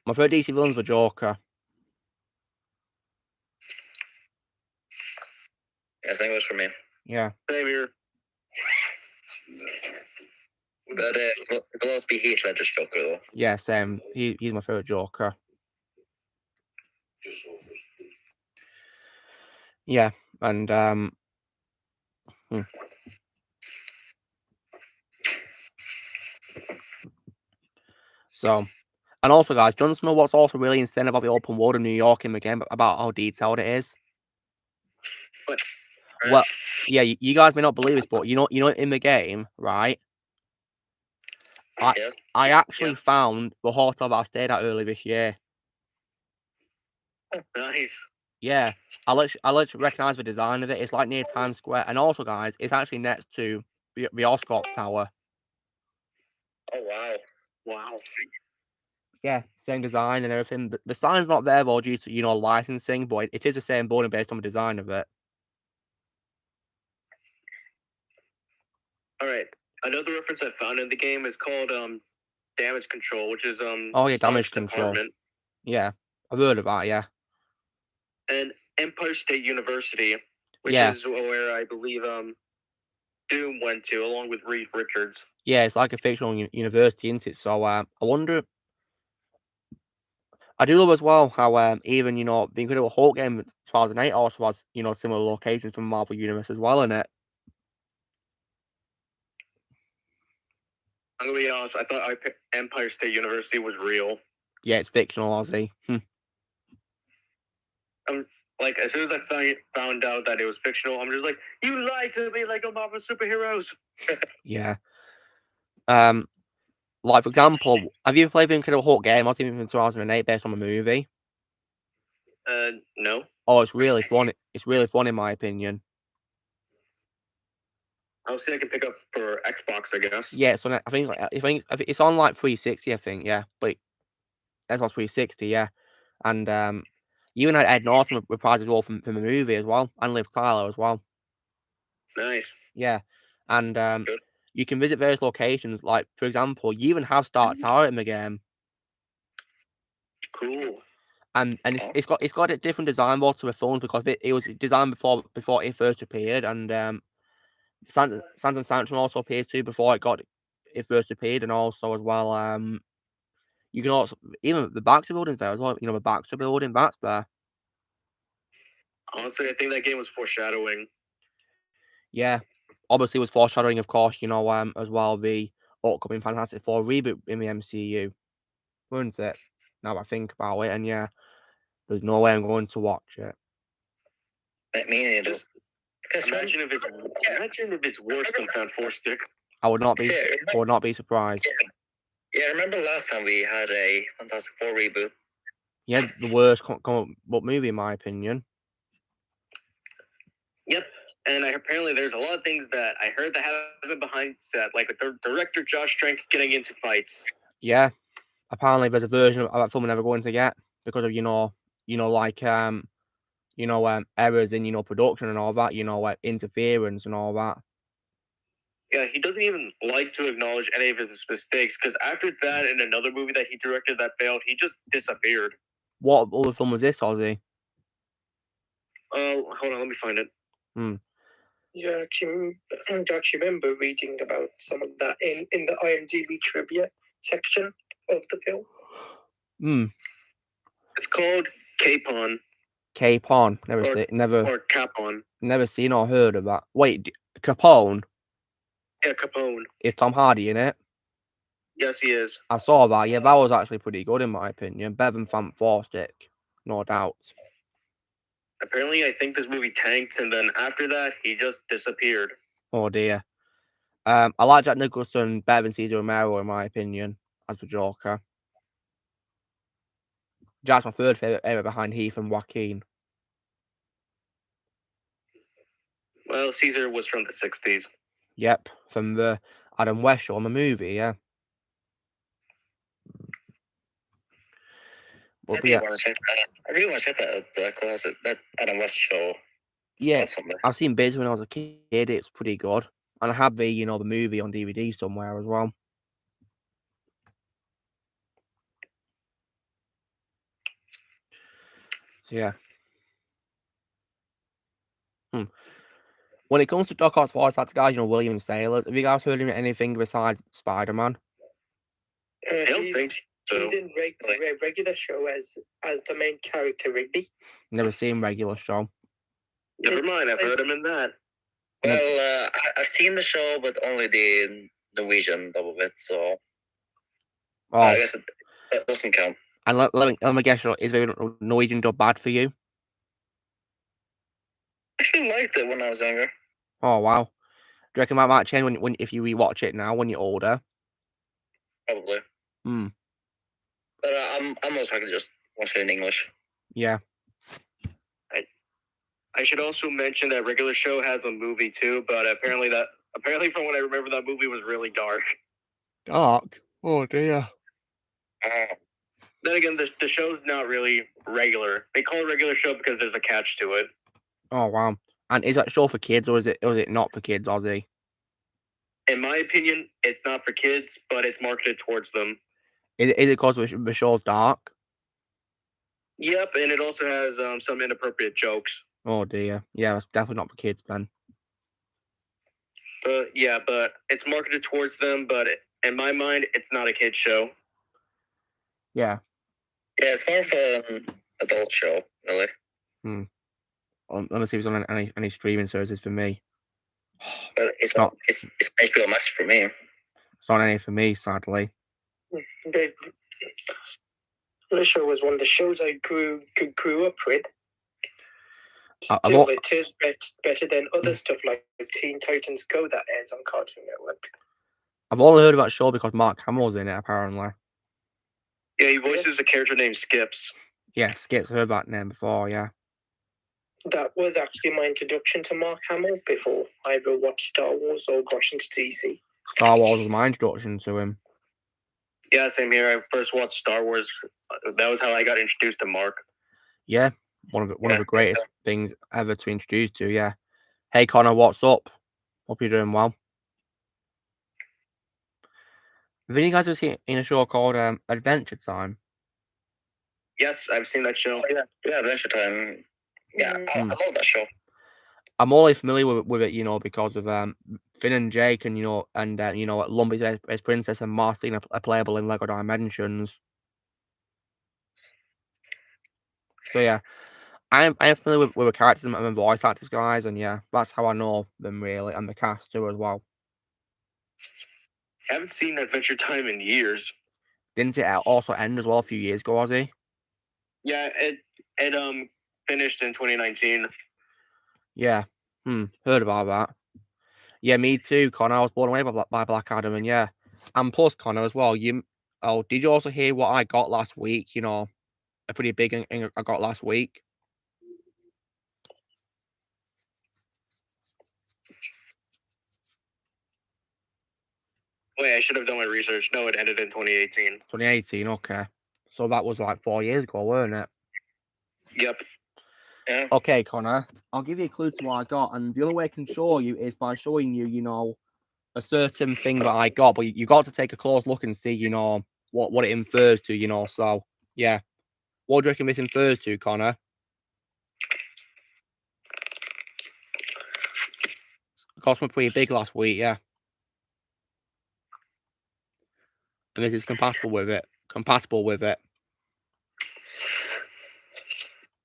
My favorite DC villain's the Joker. Yeah, same goes for me. Yeah. Same here. But it will also be Heath Ledger's Joker, though. Yeah, same. He's my favorite Joker. Yeah, and So, and also, guys, do you want to know what's also really insane about the open world of New York in the game, about how detailed it is? Well, yeah, you guys may not believe this, but in the game, right? I actually found the hotel that I stayed at early this year. Nice. Yeah, I literally recognize the design of it. It's like near Times Square, and also, guys, it's actually next to the Oscorp Tower. Oh wow! Wow. Yeah, same design and everything. The sign's not there though due to licensing, but it is the same building based on the design of it. All right. Another reference I found in the game is called damage control, which is Oh yeah, damage Stark's control. department. Yeah, I've heard of that. Yeah. And Empire State University, which Yeah. is where I believe Doom went to, along with Reed Richards. Yeah, it's like a fictional university, isn't it? So I wonder. I do love as well how even the Incredible Hulk game 2008 also has similar locations from Marvel Universe as well in it. I'm gonna be honest. I thought Empire State University was real. Yeah, it's fictional, Ozzy. Like as soon as I found out that it was fictional, I'm just like, you lied to me, like a Marvel superheroes. Yeah. Like for example, have you played the Incredible Hulk game? I think from 2008, based on the movie. No. Oh, it's really fun. It's really fun in my opinion. I'll see. I can pick up for Xbox, I guess. Yeah, so I think it's on like 360. I think, yeah, but Xbox 360, yeah, and you even had Ed Norton reprise his role from the movie as well, and Liv Tyler as well. Nice. Yeah, and you can visit various locations. Like for example, you even have Stark Tower in the game. Cool. And it's got a different design more to the phones because it was designed before it first appeared, and Sanctum Sanctum also appears too before it first appeared, and also as well you can also even the Baxter building's there as well. The Baxter building that's there. Honestly, I think that game was foreshadowing. Yeah, obviously it was foreshadowing, of course. As well the upcoming Fantastic Four reboot in the MCU, wasn't it? Now I think about it, and yeah, there's no way I'm going to watch it. I mean, imagine if it's worse than Fantastic. I would not be surprised. Yeah, I remember last time we had a Fantastic Four reboot. Yeah, the worst comic book movie in my opinion. Yep. And apparently there's a lot of things that I heard that happen behind set, like the director Josh Trank getting into fights. Yeah. Apparently there's a version of that film we're never going to get because of, like, errors in, production and all that, like interference and all that. Yeah, he doesn't even like to acknowledge any of his mistakes, because after that, in another movie that he directed that failed, he just disappeared. What other film was this, Ozzy? Hold on, let me find it. Yeah, I actually remember reading about some of that in the IMDb trivia section of the film. It's called Capon. Capon. Never or Capon. Never seen or heard of that. Wait, Capone? Yeah, Capone. Is Tom Hardy in it? Yes, he is. I saw that. Yeah, that was actually pretty good in my opinion. Better than Fantastic, no doubt. Apparently, I think this movie tanked, and then after that, he just disappeared. Oh dear. I like Jack Nicholson better than Cesar Romero in my opinion as the Joker. Jack's my third favourite behind Heath and Joaquin. Well, Caesar was from the 60s. Yep, from the Adam West show on the movie, yeah. I really want to check that class, that Adam West show. Yeah, I've seen bits when I was a kid. It's pretty good, and I have the the movie on DVD somewhere as well. So, yeah. When it comes to Doc Ock's voice actor guys, William Saylor, have you guys heard of anything besides Spider-Man? I don't think so. He's in regular show as the main character, Rigby. Never seen regular show. Never mind, I've heard him in that. Well, I've seen the show, but only the Norwegian dub of it, so I guess that doesn't count. And let me guess, is the Norwegian dub bad for you? I actually liked it when I was younger. Oh wow! Do you reckon that might change when if you rewatch it now when you're older? Probably. But I'm most likely just watch it in English. Yeah. I should also mention that regular show has a movie too, but apparently from what I remember, that movie was really dark. Dark? Oh dear. Then again, the show's not really regular. They call it regular show because there's a catch to it. Oh wow! And is that show for kids or is it not for kids, Ozzy? In my opinion, it's not for kids, but it's marketed towards them. Is it because the show's dark? Yep, and it also has some inappropriate jokes. Oh dear. Yeah, it's definitely not for kids, Ben. But it's marketed towards them, but in my mind, it's not a kid's show. Yeah. Yeah, it's more of an adult show, really. Let me see if it's on any streaming services for me. But it's not. It's HBO Max for me. It's not any for me, sadly. The show was one of the shows I grew up with. Still, it is better than other stuff like Teen Titans Go that airs on Cartoon Network. I've only heard about the show because Mark Hamill's in it, apparently. Yeah, he voices a character named Skips. Yeah, Skips. Heard that name before, yeah. That was actually my introduction to Mark Hamill before I ever watched Star Wars or got into DC. Star Wars was my introduction to him. Yeah, same here. I first watched Star Wars. That was how I got introduced to Mark. Yeah, one of the greatest things ever to introduce to. Yeah. Hey Connor, what's up? Hope you're doing well. Have you guys ever seen a show called Adventure Time? Yes, I've seen that show. Oh, yeah, Adventure Time. Yeah, I love that show. I'm only familiar with it, because of Finn and Jake, and Lumpy's as Princess and Marceline are playable in Lego Dimensions. So yeah, I am familiar with the characters and the voice actors, guys, and yeah, that's how I know them really, and the cast too as well. I haven't seen Adventure Time in years. Didn't it also end as well a few years ago, Ozzy? Yeah, it finished in 2019. Yeah. Heard about that. Yeah, me too, Connor. I was blown away by Black Adam, and yeah. And plus, Connor, as well, did you also hear what I got last week? A pretty big thing I got last week. Wait, I should have done my research. No, it ended in 2018. 2018, okay. So that was like 4 years ago, weren't it? Yep. Yeah. Okay, Connor, I'll give you a clue to what I got, and the only way I can show you is by showing you, you know, a certain thing that I got, but you got to take a close look and see, you know, what it infers to, you know. So yeah, what do you reckon this infers to, Connor? It cost me pretty big last week, yeah. And this is compatible with it. Compatible with it.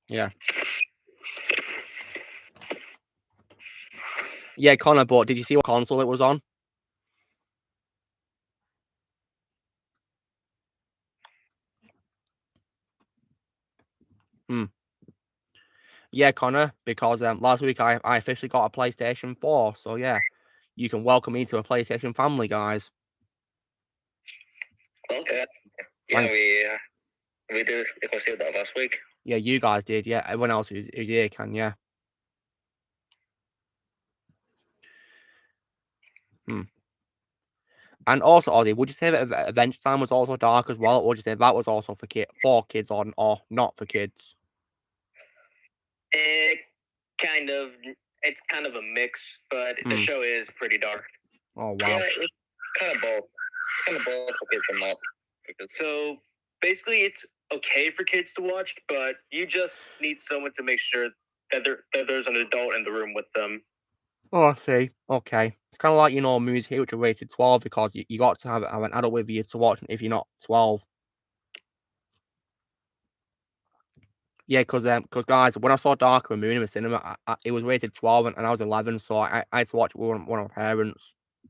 Yeah. Yeah, Connor, but did you see what console it was on? Yeah, Connor, because last week I officially got a PlayStation 4, so yeah, you can welcome me to a PlayStation family, guys. Okay. Yeah, we did receive that last week. Yeah, you guys did. Yeah, everyone else who's here can. Yeah. And also, Ozzy, would you say that Adventure Time was also dark as well, or would you say that was also for kids or not for kids? Kind of. It's kind of a mix, but the show is pretty dark. Oh wow. Yeah, it's kind of both. It's kind of both for kids and not for kids. So basically, it's okay for kids to watch, but you just need someone to make sure that there's an adult in the room with them. Oh, I see. Okay. It's kind of like, you know, movies here which are rated 12 because you got to have an adult with you to watch if you're not 12. Yeah, because guys, when I saw Darker Moon in the cinema, it was rated 12 and I was 11, so I had to watch it with one of my parents. I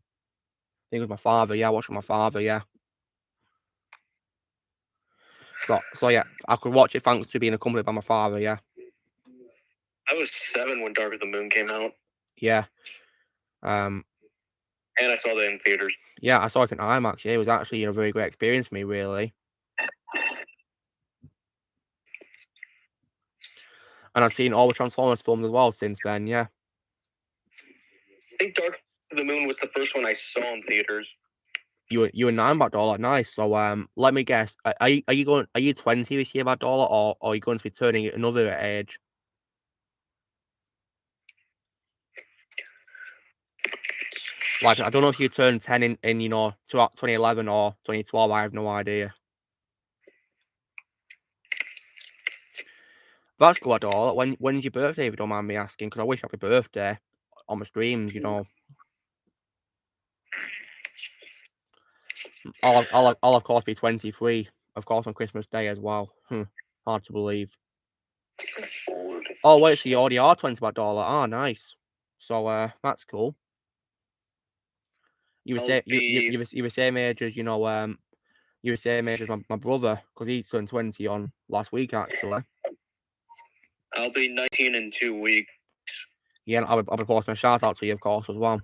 think it was my father. Yeah, I watched with my father. Yeah. So yeah, I could watch it thanks to being accompanied by my father. Yeah. I was 7 when Dark of the Moon came out. Yeah. And I saw that in theaters. Yeah, I saw it in IMAX. Yeah, it was actually a very great experience for me, really. And I've seen all the Transformers films as well since then. Yeah. I think Dark of the Moon was the first one I saw in theaters. You were 9 Bad Dollar, nice. So let me guess. Are you 20 this year, Bad Dollar, or are you going to be turning another age? Like, I don't know if you turned 10 in you know 2011 or 2012. I have no idea. That's good, Dollar. When's your birthday, if you don't mind me asking? Because I wish happy birthday on my streams, you know. I'll of course be 23, of course, on Christmas Day as well. Hard to believe. Oh wait, so you already are 20 Bad Dollar. Oh, nice. So that's cool. You were the same age as, you know, you were the same age as my brother, because he turned 20 on last week, actually. I'll be 19 in 2 weeks. Yeah, and I'll be posting a shout out to you, of course, as well.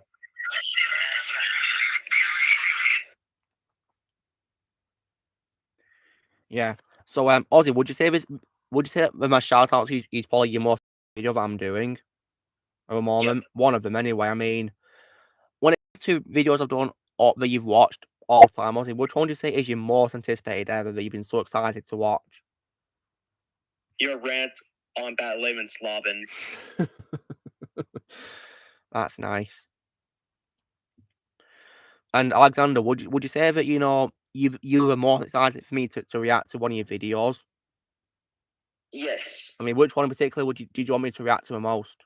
Yeah. So Ozzy, would you say that my shout outs is probably your most video that I'm doing at the moment? Yep. One of them anyway. I mean, when it comes to videos I've done or that you've watched all the time, Ozzy, which one do you say is your most anticipated ever that you've been so excited to watch? Your rant on that lemon slobbing. That's nice. And Alexander, would you say that, you know, you were more excited for me to react to one of your videos? Yes. I mean, which one in particular did you want me to react to the most?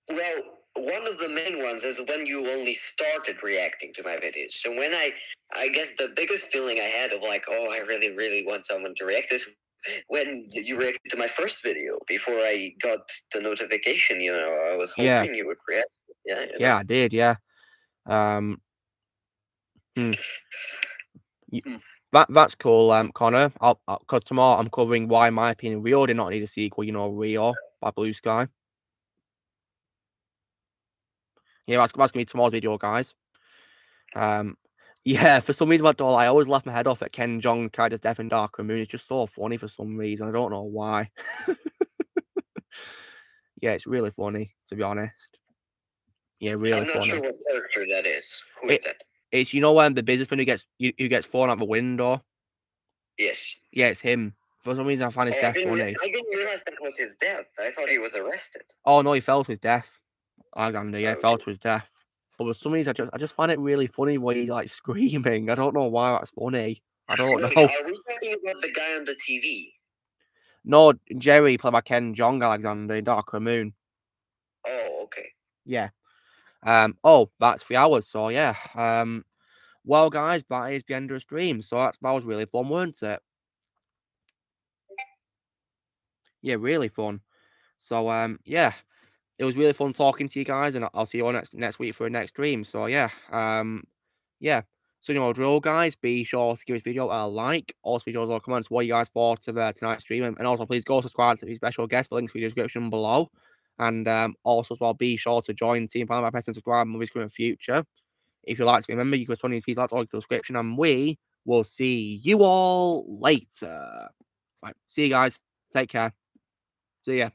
Well, one of the main ones is when you only started reacting to my videos. So when I guess the biggest feeling I had of like, oh, I really, really want someone to react is when you reacted to my first video before I got the notification. You know, I was hoping you would react. Yeah. Yeah, I did. Yeah. That's cool, Connor. Because tomorrow I'm covering why, in my opinion, Rio did not need a sequel. You know, Rio by Blue Sky. Yeah, that's gonna be tomorrow's video, guys. Yeah, for some reason, I always laugh my head off at Ken Jeong's character's death in Darker Moon. It's just so funny for some reason. I don't know why. Yeah, it's really funny, to be honest. Yeah, really funny. I'm not sure what character that is. Who is that? It's, you know, the businessman who gets thrown out the window? Yes. Yeah, it's him. For some reason, I find his death funny. I didn't realize that was his death. I thought he was arrested. Oh, no, he fell to his death. Alexander, yeah, fell to his death. But for some reason, I just find it really funny where he's, like, screaming. I don't know why that's funny. I don't know. Are we talking about the guy on the TV? No, Jerry, played by Ken Jeong Alexander in Darker Moon. Oh, okay. Yeah. Oh, that's 3 hours, so yeah. Well, guys, that is the end of the stream. So that was really fun, weren't it? Yeah, really fun. So, yeah. It was really fun talking to you guys, and I'll see you all next week for a next stream. So, yeah. Yeah. So, you know, drill, guys. Be sure to give this video a like. Also, be sure to comments what you guys thought of tonight's stream. And also, please go subscribe to the special guest. The links in the description below. And also, as well, be sure to join Team Panel by pressing subscribe and movies in the future. If you'd like to remember, you can respond to these likes or the description, and we will see you all later. Right, see you guys. Take care. See ya.